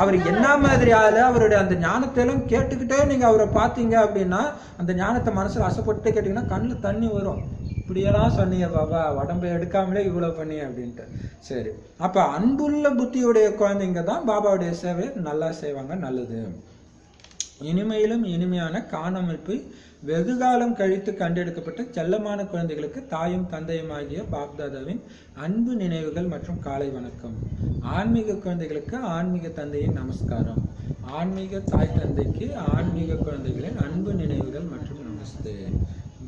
அவர் என்ன மாதிரி ஆளு, அவருடைய அந்த ஞானத்தை எல்லாம் கேட்டுக்கிட்டே நீங்க அவரை பார்த்தீங்க அப்படின்னா, அந்த ஞானத்தை மனசுல அசைப்பட்டு கேட்டீங்கன்னா கண்ணுல தண்ணி வரும். இப்படியெல்லாம் சொன்னீங்க பாபா, உடம்பை எடுக்காமலே இவ்வளவு பண்ணி அப்படின்ட்டு. சரி, அப்ப அன்புள்ள புத்தியுடைய குழந்தைங்க தான் பாபாவுடைய சேவையை நல்லா செய்வாங்க, நல்லது. இனிமையிலும் இனிமையான காணமைப்பு வெகு காலம் கழித்து கண்டெடுக்கப்பட்ட செல்லமான குழந்தைகளுக்கு தாயும் தந்தையும் ஆகிய பாப்தாதாவின் அன்பு நினைவுகள் மற்றும் காலை வணக்கம். ஆன்மீக குழந்தைகளுக்கு ஆன்மீக தந்தையின் நமஸ்காரம். ஆன்மீக தாய் தந்தைக்கு ஆன்மீக குழந்தைகளின் அன்பு நினைவுகள் மற்றும் நமஸ்தே.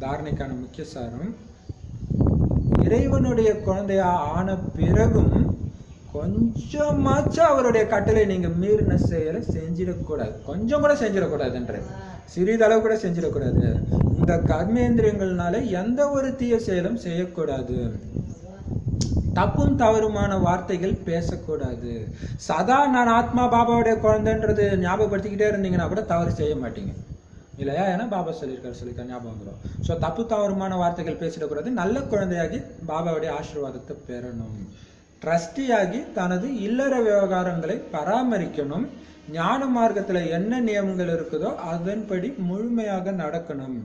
தாரணைக்கான முக்கிய சாரம், இறைவனுடைய குழந்தையா ஆன பிறகும் கொஞ்சமாச்சும் அவருடைய கட்டளை நீங்க மீறின செயலை செஞ்சிடக்கூடாது, கொஞ்சம் கூட செஞ்சிடக்கூடாதுன்ற, சிறிதளவு கூட செஞ்சிடக்கூடாது. இந்த கர்மேந்திரியங்கள்னால எந்த ஒரு தீய செயலும் செய்யக்கூடாது, தப்பும் தவறுமான வார்த்தைகள் பேசக்கூடாது. சதா நான் ஆத்மா பாபாவுடைய குழந்தைன்றது ஞாபகப்படுத்திக்கிட்டே இருந்தீங்கன்னா கூட தவறு செய்ய மாட்டீங்க இல்லையா? ஏன்னா பாபா சொல்லியிருக்காரு ஞாபகம் வந்துடும். ஸோ தப்பு தவறுமான வார்த்தைகள் பேசிடக்கூடாது. நல்ல குழந்தையாகி பாபாவுடைய ஆசீர்வாதத்தை பெறணும். ட்ரஸ்டியாகி தனது இல்லற விவகாரங்களை பராமரிக்கணும். ஞான மார்க்கத்தில் என்ன நியமங்கள் இருக்குதோ அதன்படி முழுமையாக நடக்கணும்.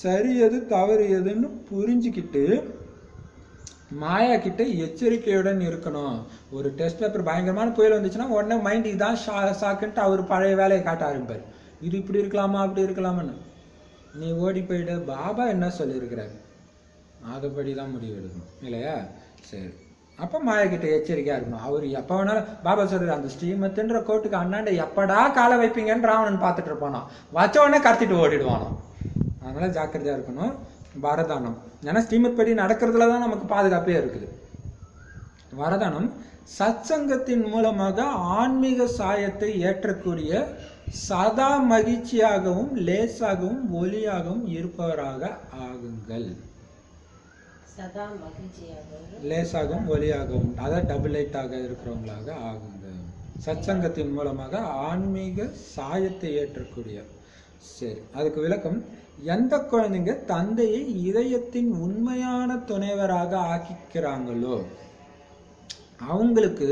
சரி எது தவறு எதுன்னு புரிஞ்சுக்கிட்டு மாயா கிட்ட எச்சரிக்கையுடன் இருக்கணும். ஒரு டெஸ்ட் பேப்பர் பயங்கரமான புயல் வந்துச்சுன்னா உடனே மைண்ட் இதான் சாக்குன்ட்டு அவர் பழைய வேலையை காட்ட ஆரம்பிப்பார். இது இப்படி இருக்கலாமா அப்படி இருக்கலாமான்னு. நீ ஓடி போயிட்டு பாபா என்ன சொல்லியிருக்கிறாரு அதைப்படி தான் முடிவு எடுக்கணும் இல்லையா? சரி, அப்போ மாயா கிட்ட எச்சரிக்கையா இருக்கணும். அவர் எப்போ வேணாலும் பாபா சொல்றாரு அந்த ஸ்ரீமத்துன்ற கோட்டுக்கு அண்ணாண்ட எப்படா காலை வைப்பீங்கன்னு ராவணன் பார்த்துட்டு இருப்பானோ, வச்ச உடனே கத்திட்டு ஓடிடுவானோ. அதனால ஜாக்கிரதையா இருக்கணும். வரதானம், ஏன்னா ஸ்ரீமத் படி நடக்கிறதுல தான் நமக்கு பாதுகாப்பே இருக்குது. வரதானம் சத் சங்கத்தின் மூலமாக ஆன்மீக சாயத்தை ஏற்றக்கூடிய சதா மகிழ்ச்சியாகவும் லேசாகவும் ஒலியாகவும் இருப்பவராக ஆகுங்கள். சதா மகிழ்ச்சியாகவும் லேசாகவும் ஒலியாகவும், அதாவது டபுள் லைட்டாக இருக்கிறவங்களாக ஆகுங்க. சத் சங்கத்தின் மூலமாக ஆன்மீக சாயத்தை ஏற்றக்கூடிய. சரி, அதுக்கு விளக்கம், எந்த குழந்தைங்க தந்தையை இதயத்தின் உண்மையான துணைவராக ஆக்கிக்கிறாங்களோ அவங்களுக்கு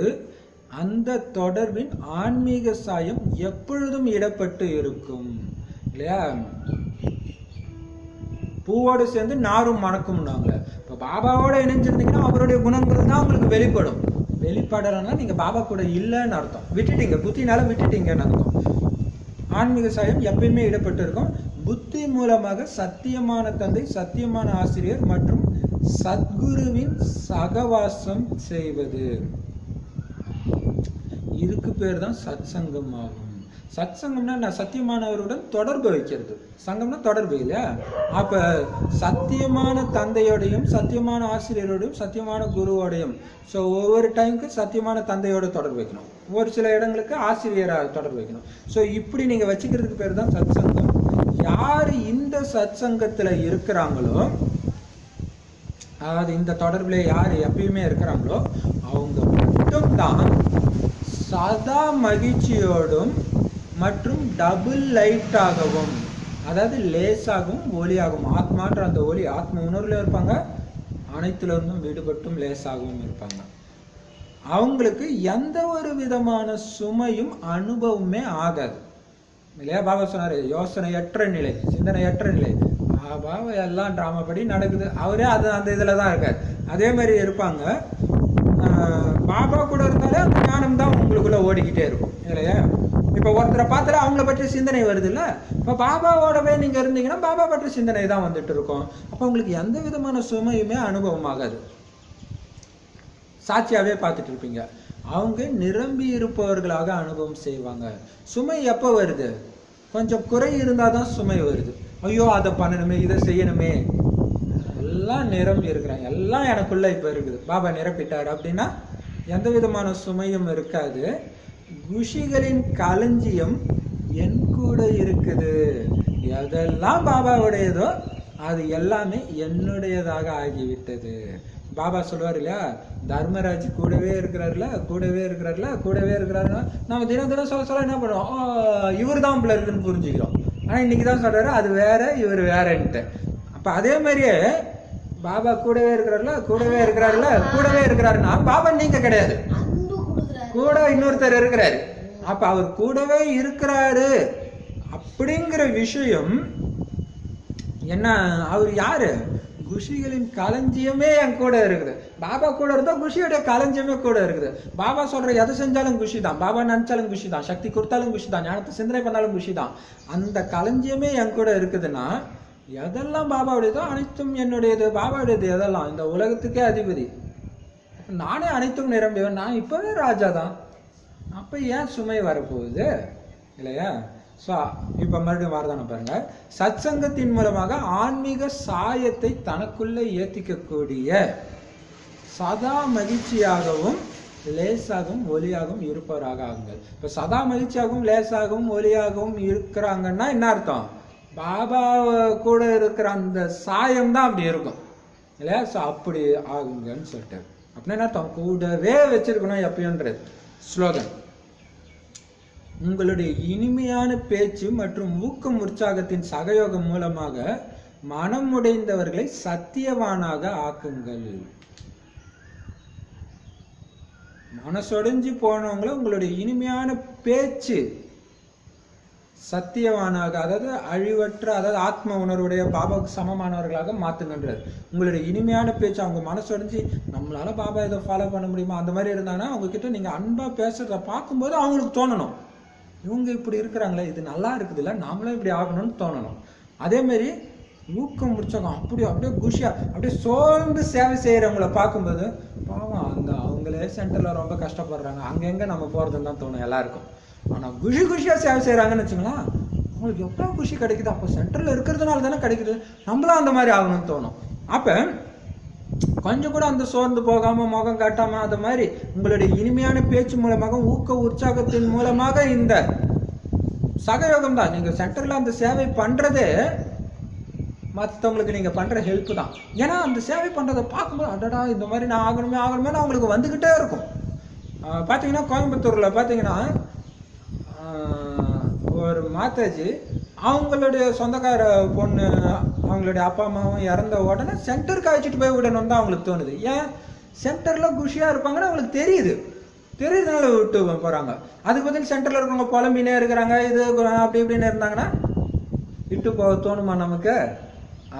அந்த தொடர்பின் ஆன்மீக சாயம் எப்பொழுதும் இடப்பட்டு இருக்கும் இல்லையா? பூவோடு சேர்ந்து நாரும் மணக்கும்னாங்க. இப்போ பாபாவோட இணைஞ்சிருந்தீங்கன்னா அவருடைய குணங்கள் தான் உங்களுக்கு வெளிப்படும். வெளிப்படலைன்னா நீங்க பாபா கூட இல்லைன்னு அர்த்தம், விட்டுட்டீங்க, புத்தினால விட்டுட்டீங்கன்னு அர்த்தம். ஆன்மீக சாயம் எப்பயுமே இடப்பட்டு இருக்கும். புத்தி மூலமாக சத்தியமான தந்தை, சத்தியமான ஆசிரியர் மற்றும் சத்குருவின் சகவாசம் செய்வது, இதுக்கு பேர் தான் சத் சங்கம் ஆகும். சத் சங்கம்னா நான் சத்தியமானவருடன் தொடர்பு வைக்கிறது, சங்கம்னா தொடர்பு இல்லையா? அப்ப சத்தியமான தந்தையோடையும் சத்தியமான ஆசிரியரோடையும் சத்தியமான குருவோடையும், ஸோ ஒவ்வொரு டைமுக்கு சத்தியமான தந்தையோட தொடர்பு வைக்கணும், ஒரு சில இடங்களுக்கு ஆசிரியராக தொடர்பு வைக்கணும். ஸோ இப்படி நீங்க வச்சுக்கிறதுக்கு பேர் தான் சத் சங்கம். யார் இந்த சத் சங்கத்துல இருக்கிறாங்களோ, அதாவது இந்த தொடர்புல யார் எப்பயுமே இருக்கிறாங்களோ அவங்க மட்டும்தான் சதா மகிழ்ச்சியோடும் மற்றும் டபுள் லைட்டாகவும், அதாவது லேசாகவும் ஒலியாகவும், ஆத்மான்ற அந்த ஒலி ஆத்ம உணர்வுல இருப்பாங்க, அனைத்துல இருந்தும் விடுபட்டும் லேசாகவும் இருப்பாங்க. அவங்களுக்கு எந்த ஒரு விதமான சுமையும் அனுபவமே ஆகாது இல்லையா? பாபா சொன்னாரு யோசனையற்ற நிலை, சிந்தனையற்ற நிலை. பாபா எல்லாம் டிராமா படி நடக்குது, அவரே அது அந்த இதுல தான் இருக்காரு. அதே மாதிரி இருப்பாங்க. பாபா கூட இருந்தாலே அந்த ஞானம் தான் உங்களுக்குள்ள ஓடிக்கிட்டே இருக்கும் இல்லையா? இப்ப ஒருத்தரை பார்த்தாலே அவங்கள பற்றி சிந்தனை வருது இல்ல? இப்ப பாபாவோடவே நீங்க இருந்தீங்கன்னா பாபா பற்றி சிந்தனை தான் வந்துட்டு இருக்கும். அப்ப உங்களுக்கு எந்த விதமான சுமையுமே அனுபவம் ஆகாது, சாட்சியாவே பார்த்துட்டு இருப்பீங்க. அவங்க நிரம்பி இருப்பவர்களாக அனுபவம் செய்வாங்க. சுமை எப்ப வருது? கொஞ்சம் குறை இருந்தாதான் சுமை வருது. ஐயோ அதை பண்ணணுமே, இதை செய்யணுமே. எல்லாம் நிரம்பி இருக்கிறாங்க, எல்லாம் எனக்குள்ள இப்ப இருக்குது, பாபா நிரப்பிட்டாரு அப்படின்னா எந்த விதமான சுமையும் இருக்காது. குஷிகளின் களஞ்சியம் என் கூட இருக்குது, எதெல்லாம் பாபாவுடையதோ அது எல்லாமே என்னுடையதாக ஆகிவிட்டது. பாபா சொல்லுவார் இல்லையா, தர்மராஜ் கூடவே இருக்கிறாருல, கூடவே இருக்கிறாருல, கூடவே இருக்கிறாருன்னா நம்ம தினம் தினம் சொல்ல என்ன பண்ணுவோம், இவர் தான் பிள்ளை இருக்குன்னு புரிஞ்சுக்கிறோம். ஆனா இன்னைக்கு தான் சொல்றாரு அது வேற இவர் வேறன்ட்டு. அப்ப அதே மாதிரியே பாபா கூடவே இருக்கிறாருல, கூடவே இருக்கிறாருல, கூடவே இருக்கிறாருன்னா பாபா நீங்க கிடையாது, கூட இன்னொருத்தர் இருக்கிறாரு. அப்ப அவர் கூடவே இருக்கிறாரு அப்படிங்கிற விஷயம் என்ன, அவர் யாரு? குஷிகளின் களஞ்சியமே என் கூட இருக்குது. பாபா கூட இருந்தா குஷியோட களஞ்சியமே கூட இருக்குது. பாபா சொல்ற எதை செஞ்சாலும் குஷி தான், பாபா நினைச்சாலும் குஷி தான், சக்தி கொடுத்தாலும் குஷி தான், ஞானத்தை சிந்தனை பண்ணாலும் குஷி தான். அந்த களஞ்சியமே என் கூட இருக்குதுன்னா எதெல்லாம் பாபாவுடையதோ அனைத்தும் என்னுடையது. பாபாவுடையது எதெல்லாம், இந்த உலகத்துக்கே அதிபதி நானே, அனைத்தும் நிரம்பியவன், நான் இப்பவே ராஜா தான். அப்ப ஏன் சுமை வரப்போகுது இல்லையா? ஸோ இப்போ மறுபடியும் வரதானம் பாருங்க. சத் சங்கத்தின் மூலமாக ஆன்மீக சாயத்தை தனக்குள்ளே ஏற்றிக்கக்கூடிய, சதா மகிழ்ச்சியாகவும் லேசாகவும் ஒலியாகவும் இருப்பவராக ஆகுங்கள். இப்ப சதா மகிழ்ச்சியாகவும் லேசாகவும் ஒலியாகவும் இருக்கிறாங்கன்னா என்ன அர்த்தம்? பாபா கூட இருக்கிற அந்த சாயம் தான் அப்படி இருக்கும் இல்லையா? ஸோ அப்படி ஆகுங்கன்னு சொல்லிட்டு அப்படின்னா என்ன அர்த்தம்? கூடவே வச்சிருக்கணும் எப்பயுன்றது ஸ்லோகன். உங்களுடைய இனிமையான பேச்சு மற்றும் ஊக்கம் உற்சாகத்தின் சகயோகம் மூலமாக மனம் உடைந்தவர்களை சத்தியவானாக ஆக்குங்கள். மனசொடைஞ்சு போனவங்களை உங்களுடைய இனிமையான பேச்சு சத்தியவானாக, அதாவது அழிவற்ற, அதாவது ஆத்ம உணர்வுடைய பாபாவுக்கு சமமானவர்களாக மாத்துங்கன்றார். உங்களுடைய இனிமையான பேச்சு, அவங்க மனசொடைஞ்சு நம்மளால பாபா இதை ஃபாலோ பண்ண முடியுமா அந்த மாதிரி இருந்தாங்கன்னா அவங்க கிட்ட நீங்க அன்பா பேசுறத பார்க்கும்போது அவங்களுக்கு தோணணும், இவங்க இப்படி இருக்கிறாங்களே, இது நல்லா இருக்குது இல்லை, நாமளும் இப்படி ஆகணும்னு தோணணும். அதே மாதிரி ஊக்கம் உற்சாகம் அப்படியே குஷியா அப்படியே சோர்ந்து சேவை செய்யறவங்கள பார்க்கும்போது பாவம் அந்த அவங்களே சென்டர்ல ரொம்ப கஷ்டப்படுறாங்க, அங்கங்க நம்ம போறதுன்னு தான் தோணும் எல்லாருக்கும். ஆனா குஷியா சேவை செய்யறாங்கன்னு வச்சுங்களா, அவங்களுக்கு எவ்வளவு குஷி கிடைக்குது, அப்போ சென்டர்ல இருக்கிறதுனால தானே கிடைக்குது, நம்மளும் அந்த மாதிரி ஆகணும்னு தோணும். அப்ப கொஞ்சம் கூட அந்த சோர்ந்து போகாம முகம் காட்டாம அந்த மாதிரி உங்களுடைய இனிமையான பேச்சு மூலமாக ஊக்க உற்சாகத்தின் மூலமாக இந்த சகயோகம் தான். நீங்க சென்டர்ல அந்த சேவை பண்றதே மற்றவங்களுக்கு நீங்க பண்ற ஹெல்ப் தான். ஏன்னா அந்த சேவை பண்றதை பார்க்கும்போது அடடா இந்த மாதிரி நான் ஆகணுமே அவங்களுக்கு வந்துகிட்டே இருக்கும். பாத்தீங்கன்னா கோயம்புத்தூர்ல பாத்தீங்கன்னா ஒரு மாதாஜி அவங்களுடைய சொந்தக்கார பொண்ணு அவங்களுடைய அப்பா அம்மாவும் இறந்த உடனே சென்டருக்கு அழைச்சிட்டு போய் விடணும் தான் அவங்களுக்கு தோணுது. ஏன்? சென்டர்ல குஷியா இருப்பாங்கன்னு அவங்களுக்கு தெரியுதுனால விட்டு போறாங்க. அதுக்கு பதில் சென்டர்ல இருக்கவங்க புலம்பினே இருக்கிறாங்க, இது அப்படி இப்படின்னு இருந்தாங்கன்னா விட்டு போக தோணுமா நமக்கு?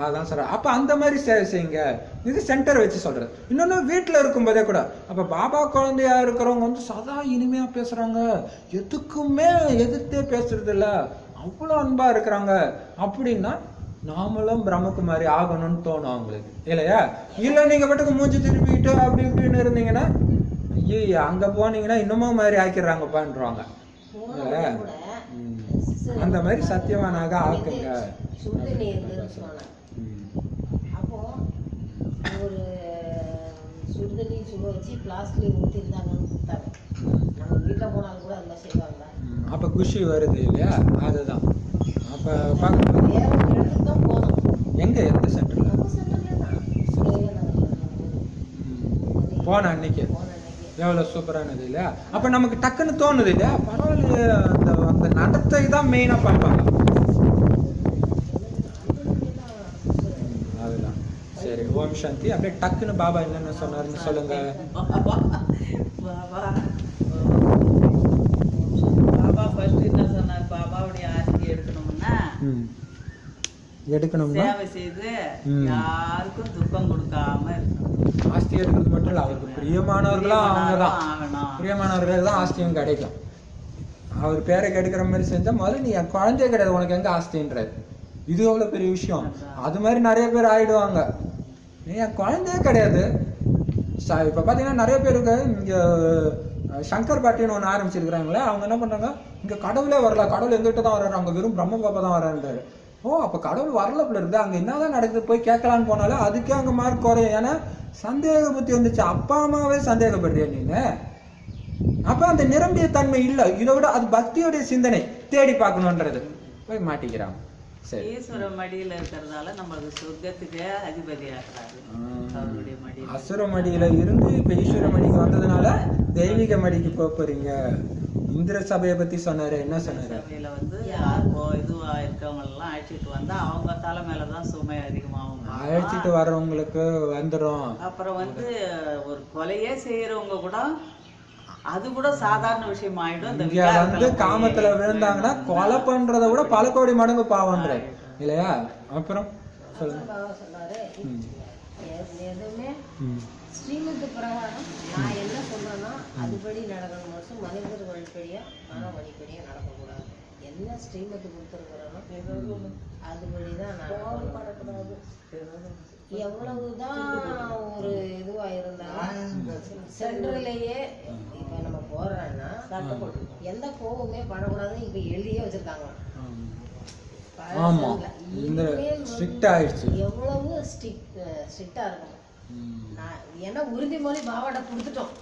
அதான் சொல்ற. அப்ப அந்த மாதிரி சேவை செய்யுங்க, இது சென்டர் வச்சு சொல்றது. இன்னொன்னு வீட்டுல இருக்கும்போதே கூட அப்ப பாபா குழந்தையா இருக்கிறவங்க வந்து சதா இனிமையா பேசுறாங்க, எதுக்குமே எதிர்த்தே பேசுறது இல்ல, அவ்வளவு அன்பா இருக்கிறாங்க அப்படின்னா நாமளும் பிரம்மகுமாரி ஆகணும்னு தோணும் அவங்களுக்கு இல்லையா? இல்ல நீங்க பாட்டுக்கு மூஞ்சி திருப்பிட்டு அப்படி இப்படின்னு இருந்தீங்கன்னா ஐயோ அங்க போனீங்கன்னா இன்னமும் மாதிரி ஆக்கிடுறாங்கப்பான்றாங்க. அந்த மாதிரி சத்தியவானாக ஆக்குங்க. அப்போ ஒரு சுடுதண்ணி சுட வச்சு பிளாஸ்டிக் ஊற்றிருந்தாங்கன்னு கொடுத்தாங்க. நம்ம வீட்டில் போனாலும் கூட அந்த செய்வாங்க. அப்ப குஷி வருது இல்லையா? அதுதான். அப்ப பார்க்கும்போது வேற ஒரு இடத்துக்கு தான் போனோம். எங்க எந்த சென்டர்ல போன அன்னைக்கு எவ்வளவு சூப்பரானது இல்லையா? அப்ப நமக்கு டக்குன்னு தோணுது இல்லையா, பரவாயில்லையே, அந்த நடத்தை தான் மெயினா பார்ப்பாங்க. அதுதான். சரி, ஓம் சாந்தி. அப்படியே டக்குன்னு பாபா என்னென்ன சொன்னாருன்னு சொல்லுங்க. பாபா ஃபர்ஸ்ட் என்ன சொன்னார்? பாபாவுடைய ஆஸ்தி எடுக்கணும்னா சேவை செய்து யாருக்கும் துக்கம் கொடுக்காம இருக்கணும். ஆஸ்தி எடுக்கிறது மட்டும் இல்ல, அவருக்கு பிரியமானவர்களா அவங்கதான், பிரியமானவர்கள் தான் ஆஸ்தியும் கிடைக்கும். அவர் பேரை கெடுக்கிற மாதிரி செஞ்சா முதல்ல நீ என் குழந்தைய கிடையாது, உனக்கு எங்க ஆஸ்தின்றாரு. இது எவ்வளவு பெரிய விஷயம். அது மாதிரி நிறைய பேர் ஆயிடுவாங்க, நீ என் குழந்தையே கிடையாது. இப்ப பாத்தீங்கன்னா நிறைய பேருக்கு இங்க சங்கர் பாட்டின்னு ஒண்ணு ஆரம்பிச்சிருக்கிறாங்களே, அவங்க என்ன பண்றாங்க, இங்க கடவுளே வரல, கடவுள் எங்கிட்ட தான் வர்றாரு, அங்க வெறும் பிரம்ம பாப்பா தான் வர்றாரு. ஓ அப்ப கடவுள் வரலப்புல இருக்கு, அங்க என்னதான் நடக்குது போய் கேட்கலான்னு போனாலும் அதுக்கே அங்க மார்க் குறையும். ஏன்னா சந்தேக புத்தி வந்துச்சு, அப்பா அம்மாவே சந்தேகப்படுறியா நீங்க? அப்ப அந்த நிரம்பிய தன்மை இல்ல, இதை விட அது பக்தியோடைய சிந்தனை தேடி பார்க்கணும்ன்றது போய் மாட்டிக்கிறாங்க. சரி, ஈஸ்வர மடியில இருக்கிறதால நம்மளுக்கு சொர்க்கத்துக்கே அதிபதி ஆகிறாரு. அவருடைய மடியில, அசுர மடியில இருந்து இப்ப ஈஸ்வர மடிக்கு வந்ததுனால தெய்வீக மடிக்கு போறீங்க. இந்திர சபையை பத்தி சொன்னாரு, என்ன சொன்னாரு? சபையில வந்து இதுவா இருக்கவங்க எல்லாம் அழைச்சிட்டு வந்தா அவங்க தலை மேலதான் சுமை அதிகமாகும். அழைச்சிட்டு வர்றவங்களுக்கு வந்துடும். அப்புறம் வந்து ஒரு கொலையே செய்யறவங்க கூட அது கூட சாதாரண விஷயம் ஆயிடும். இங்க வந்து காமத்துல விழுந்தாங்கன்னா கொலை பண்றதை விட பல கோடி மடங்கு பாவன்ற இல்லையா? அப்புறம் சொல்லுங்க. சொன்னாரு எதுவுமே ஸ்ரீமத் பிரகாரம் நான் என்ன சொல்றேன்னா அதுபடி நடக்கணும். மனிதர் வழிபடியா மன வழிபடியா நடக்கக்கூடாது. என்ன ஸ்ரீமத் கொடுத்துருக்கிறோம் அதுபடிதான் நடக்கக்கூடாது. எவ்வளவுதான் ஒரு இதுவா இருந்தாலும் சென்ட்ரலையே இப்ப நம்ம போறோம்னா எந்த கோவமே பண்ணக்கூடாதுன்னு இப்ப எழுதியே வச்சிருக்காங்க. எவ்வளவு ஸ்ட்ரிக்டா இருக்கும். ஏன்னா உறுதிமொழி பாவாட்ட கொடுத்துட்டோம்,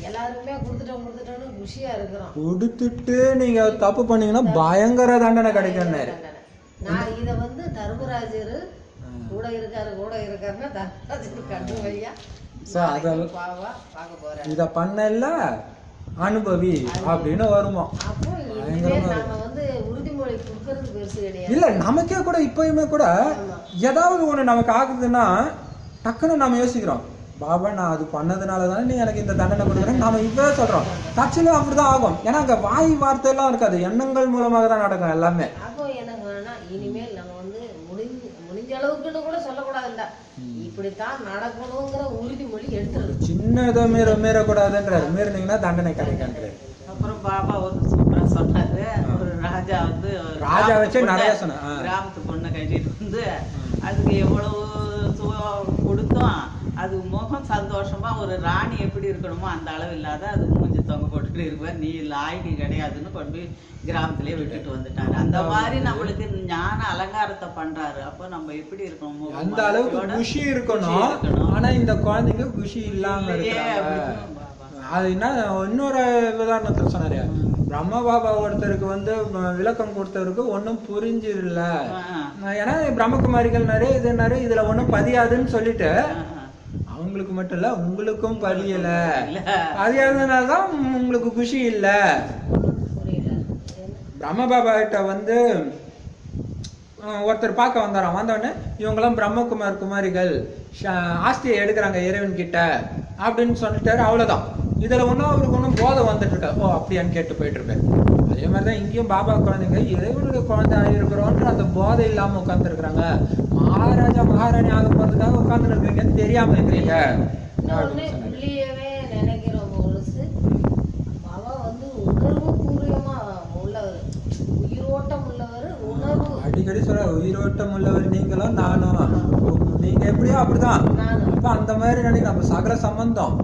எல்லாருமே கொடுத்துட்டோம்னு குஷியா இருக்கிறோம். கொடுத்துட்டு நீங்க தப்பு பண்ணீங்கன்னா பயங்கர தண்டனை கிடைக்கும். நான் இத வந்து தர்மராஜர் கூட இருக்காருன்னா தர்மராஜர் கண்டு வையா இத பண்ணல அனுபவி அப்படின்னு வருமா. அப்போ நாம வந்து உறுதிமொழி கொடுக்கறது பெருசு கிடையாது. இல்ல நமக்கே கூட இப்பயுமே கூட ஏதாவது ஒண்ணு நமக்கு ஆகுதுன்னா டக்குன்னு நாம யோசிக்கிறோம், பாபா நான் அது பண்ணதுனாலதானே நீ எனக்கு இந்த தண்டனை கொடுக்குறேன்னு நாம இப்பவே சொல்றோம். கட்சியிலும் அப்படிதான் ஆகும். ஏன்னா அங்க வாய் வார்த்தை எல்லாம் இருக்காது, எண்ணங்கள் மூலமாக தான் நடக்கும் எல்லாமே. அப்போ எனக்கு வேணா இனிமேல் நம்ம வந்து முடிஞ்ச அளவுக்குன்னு கூட சொல்லக்கூடாதுல்ல, இப்படித்தான் நடக்கணுங்கிற உறுதிமொழி எடுத்துறது. சின்ன இதை மீறக்கூடாதுன்றாரு, மீறினீங்கன்னா தண்டனை கிடைக்கான்றாரு. அப்புறம் பாபா ஒரு சூப்பரா சொன்னாரு, ஒரு ராஜா வச்சு நிறைய சொன்ன கிராமத்து பொண்ணை கட்டிட்டு வந்து அதுக்கு எவ்வளவு கொடுத்தோம், அது முகம் சந்தோஷமா ஒரு ராணி எப்படி இருக்கணுமோ அந்த அளவு இல்லாத அது மூஞ்சி தொங்க போட்டுட்டு இருப்பேன், நீ லாய்க்கு கிடையாதுன்னு கொண்டு போய் கிராமத்திலே விட்டுட்டு வந்துட்டாரு. அந்த மாதிரி நம்மளுக்கு ஞான அலங்காரத்தை பண்றாரு. அப்போ நம்ம எப்படி இருக்கணும், அந்த அளவுக்கு குஷி இருக்கணும். ஆனா இந்த குழந்தைங்க குஷி இல்லாம அது என்ன. இன்னொரு உதாரணத்துக்கு சொன்னாரு, பிரம்ம பாபா ஒருத்தருக்கு வந்து விளக்கம் கொடுத்தவருக்கு ஒன்னும் புரிஞ்சிடல. ஏன்னா பிரம்மகுமாரிகள் நிறைய இதுல ஒன்னும் பதியாதுன்னு சொல்லிட்டு அவங்களுக்கு மட்டும் இல்ல உங்களுக்கும் பதியல, பதியாததுனாலதான் உங்களுக்கு குஷி இல்ல. பிரம்ம பாபா கிட்ட வந்து ஒருத்தர் பார்க்க வந்தாராம். வந்தோடனே இவங்கெல்லாம் பிரம்மகுமார் குமாரிகள் ஆஸ்தியை எடுக்கிறாங்க இறைவன் கிட்ட அப்படின்னு சொல்லிட்டாரு. அவ்வளவுதான். இதுல ஒன்னும் அவருக்கு ஒன்றும் போதை வந்துட்டு இருக்கா. ஓ அப்படியான்னு கேட்டு போயிட்டு இருப்பேன். அதே மாதிரிதான் இங்கேயும் பாபா குழந்தைங்க இறைவனுடைய குழந்தை இருக்கிறோன்ற அந்த போதை இல்லாம உட்கார்ந்து இருக்கிறாங்க. மகாராஜா மகாராணி ஆக போறதுக்காக உட்கார்ந்து இருக்கிறீங்கன்னு தெரியாம இருக்கிறீங்க. நினைக்கிறோம் முழுசு பாபா வந்து உணர்வு பூர்வமா உள்ளவர், உயிரோட்டம் உள்ளவர். உணர்வு அடிக்கடி சொல்ற உயிரோட்டம் உள்ளவர் நீங்களும் நானும். நீங்க எப்படியோ அப்படிதான். அப்ப அந்த மாதிரி நினைக்க நம்ம சகல சம்பந்தம்.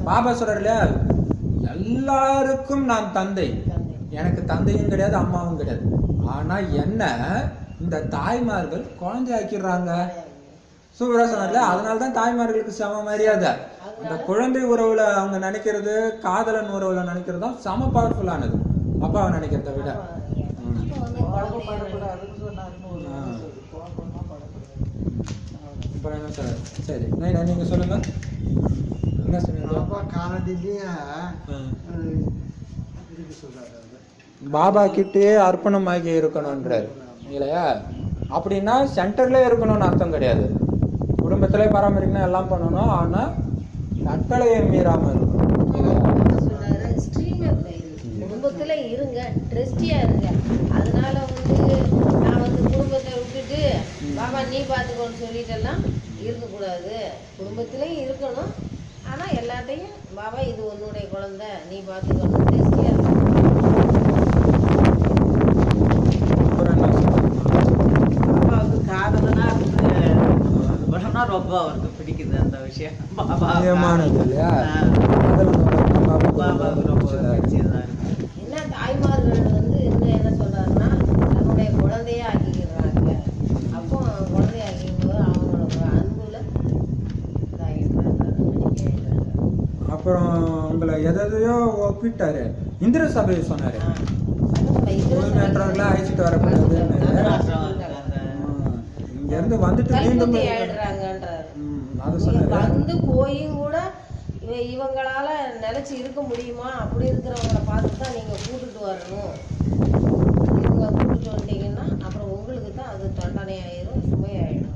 பாபா சொல்றாரு இல்லையா, எல்லாருக்கும் நான் தந்தை, எனக்கு தந்தையும் கிடையாது அம்மாவும் கிடையாது. ஆனா என்ன இந்த தாய்மார்கள் குழந்தை ஆக்கிடுறாங்க. சூப்பரா சொன்னார்ல, அதனாலதான் தாய்மார்களுக்கு சம மரியாதை. அந்த குழந்தை உறவுல அவங்க நினைக்கிறது, காதலன் உறவுல நினைக்கிறது தான் சம பவர்ஃபுல்லானது அப்பாவை நினைக்கிறத விட. சரி நீங்க சொல்லுங்க, என்ன பாபா கிட்டே அர்ப்பணமாகி இருக்கணும்ன்றாரு இல்லையா. அப்படின்னா சென்டர்ல இருக்கணும்னு அர்த்தம் கிடையாது. குடும்பத்திலே பராமரிக்கணும், எல்லாம் பண்ணணும். ஆனா கட்டளையை மீறாம இருக்கணும். குடும்பத்துல இருங்க, ட்ரெஸ்டியா இருங்க. அதனால வந்து நான் வந்து குடும்பத்தை விட்டுட்டு பாபா நீ பாத்துக்கோன்னு சொல்லிட்டெல்லாம் இருக்கக்கூடாது. குடும்பத்திலையும் இருக்கணும். ஆனா எல்லாத்தையும் பாபா இது உன்னுடைய குழந்தை நீ பாத்துக்கணும், ட்ரெஸ்டியா இருக்கணும். பாபாவுக்கு காதலனா ரொம்ப அவருக்கு பிடிக்குது அந்த விஷயம். பாபா என்ன தாய்மார்கள் வந்து என்ன சொல்றாருன்னா தன்னுடைய குழந்தைய ஆக்கிக்கிறாங்க. அப்போ குழந்தைய ஆக்கிக்கும்போது அவங்களோட அன்புல அப்புறம் உங்களை எதையோ ஒப்பிட்டாரு. இந்திர சபையை சொன்னாரு, அழைச்சிட்டு வரக்கூடாது. இங்க இருந்து வந்துட்டு மீண்டும் வந்து போயும் கூட இவங்களால நிலைச்சு இருக்க முடியுமா, அப்படி இருக்கிறவங்கள பார்த்து தான் நீங்க கூட்டுட்டு வரணும். இவங்க கூட்டுட்டு வந்துட்டீங்கன்னா அப்புறம் உங்களுக்கு தான் அது தண்டனை ஆயிரும், சுமையாயிடும்.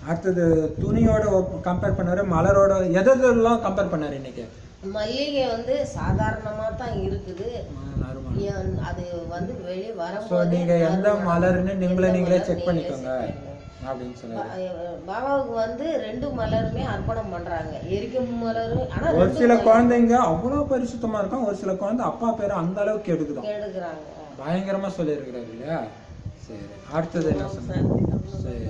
அடுத்தது துணியோட கம்பேர் பண்ணாரு, மலரோட எதெல்லாம் கம்பேர் பண்ணாரு. இன்னைக்கு மல்லிகை வந்து சாதாரணமா தான் இருக்குது. அது வந்து வெளியே வர நீங்க எந்த மலர்னு நீங்களே செக் பண்ணிக்கோங்க அப்படின்னு சொன்னாரு. பாபாவுக்கு வந்து 2 மலருமே அர்ப்பணம் பண்றாங்க, எரிக்கும் மலரு. ஆனா ஒரு சில குழந்தைங்க அவ்வளவு பரிசுத்தமா இருக்கும், ஒரு சில குழந்தை அப்பா பேரை அந்த அளவுக்கு எடுக்குறாங்க. பயங்கரமா சொல்லி இருக்கிறாரு இல்லையா. சரி அடுத்தது என்ன சொன்னாரு. சரி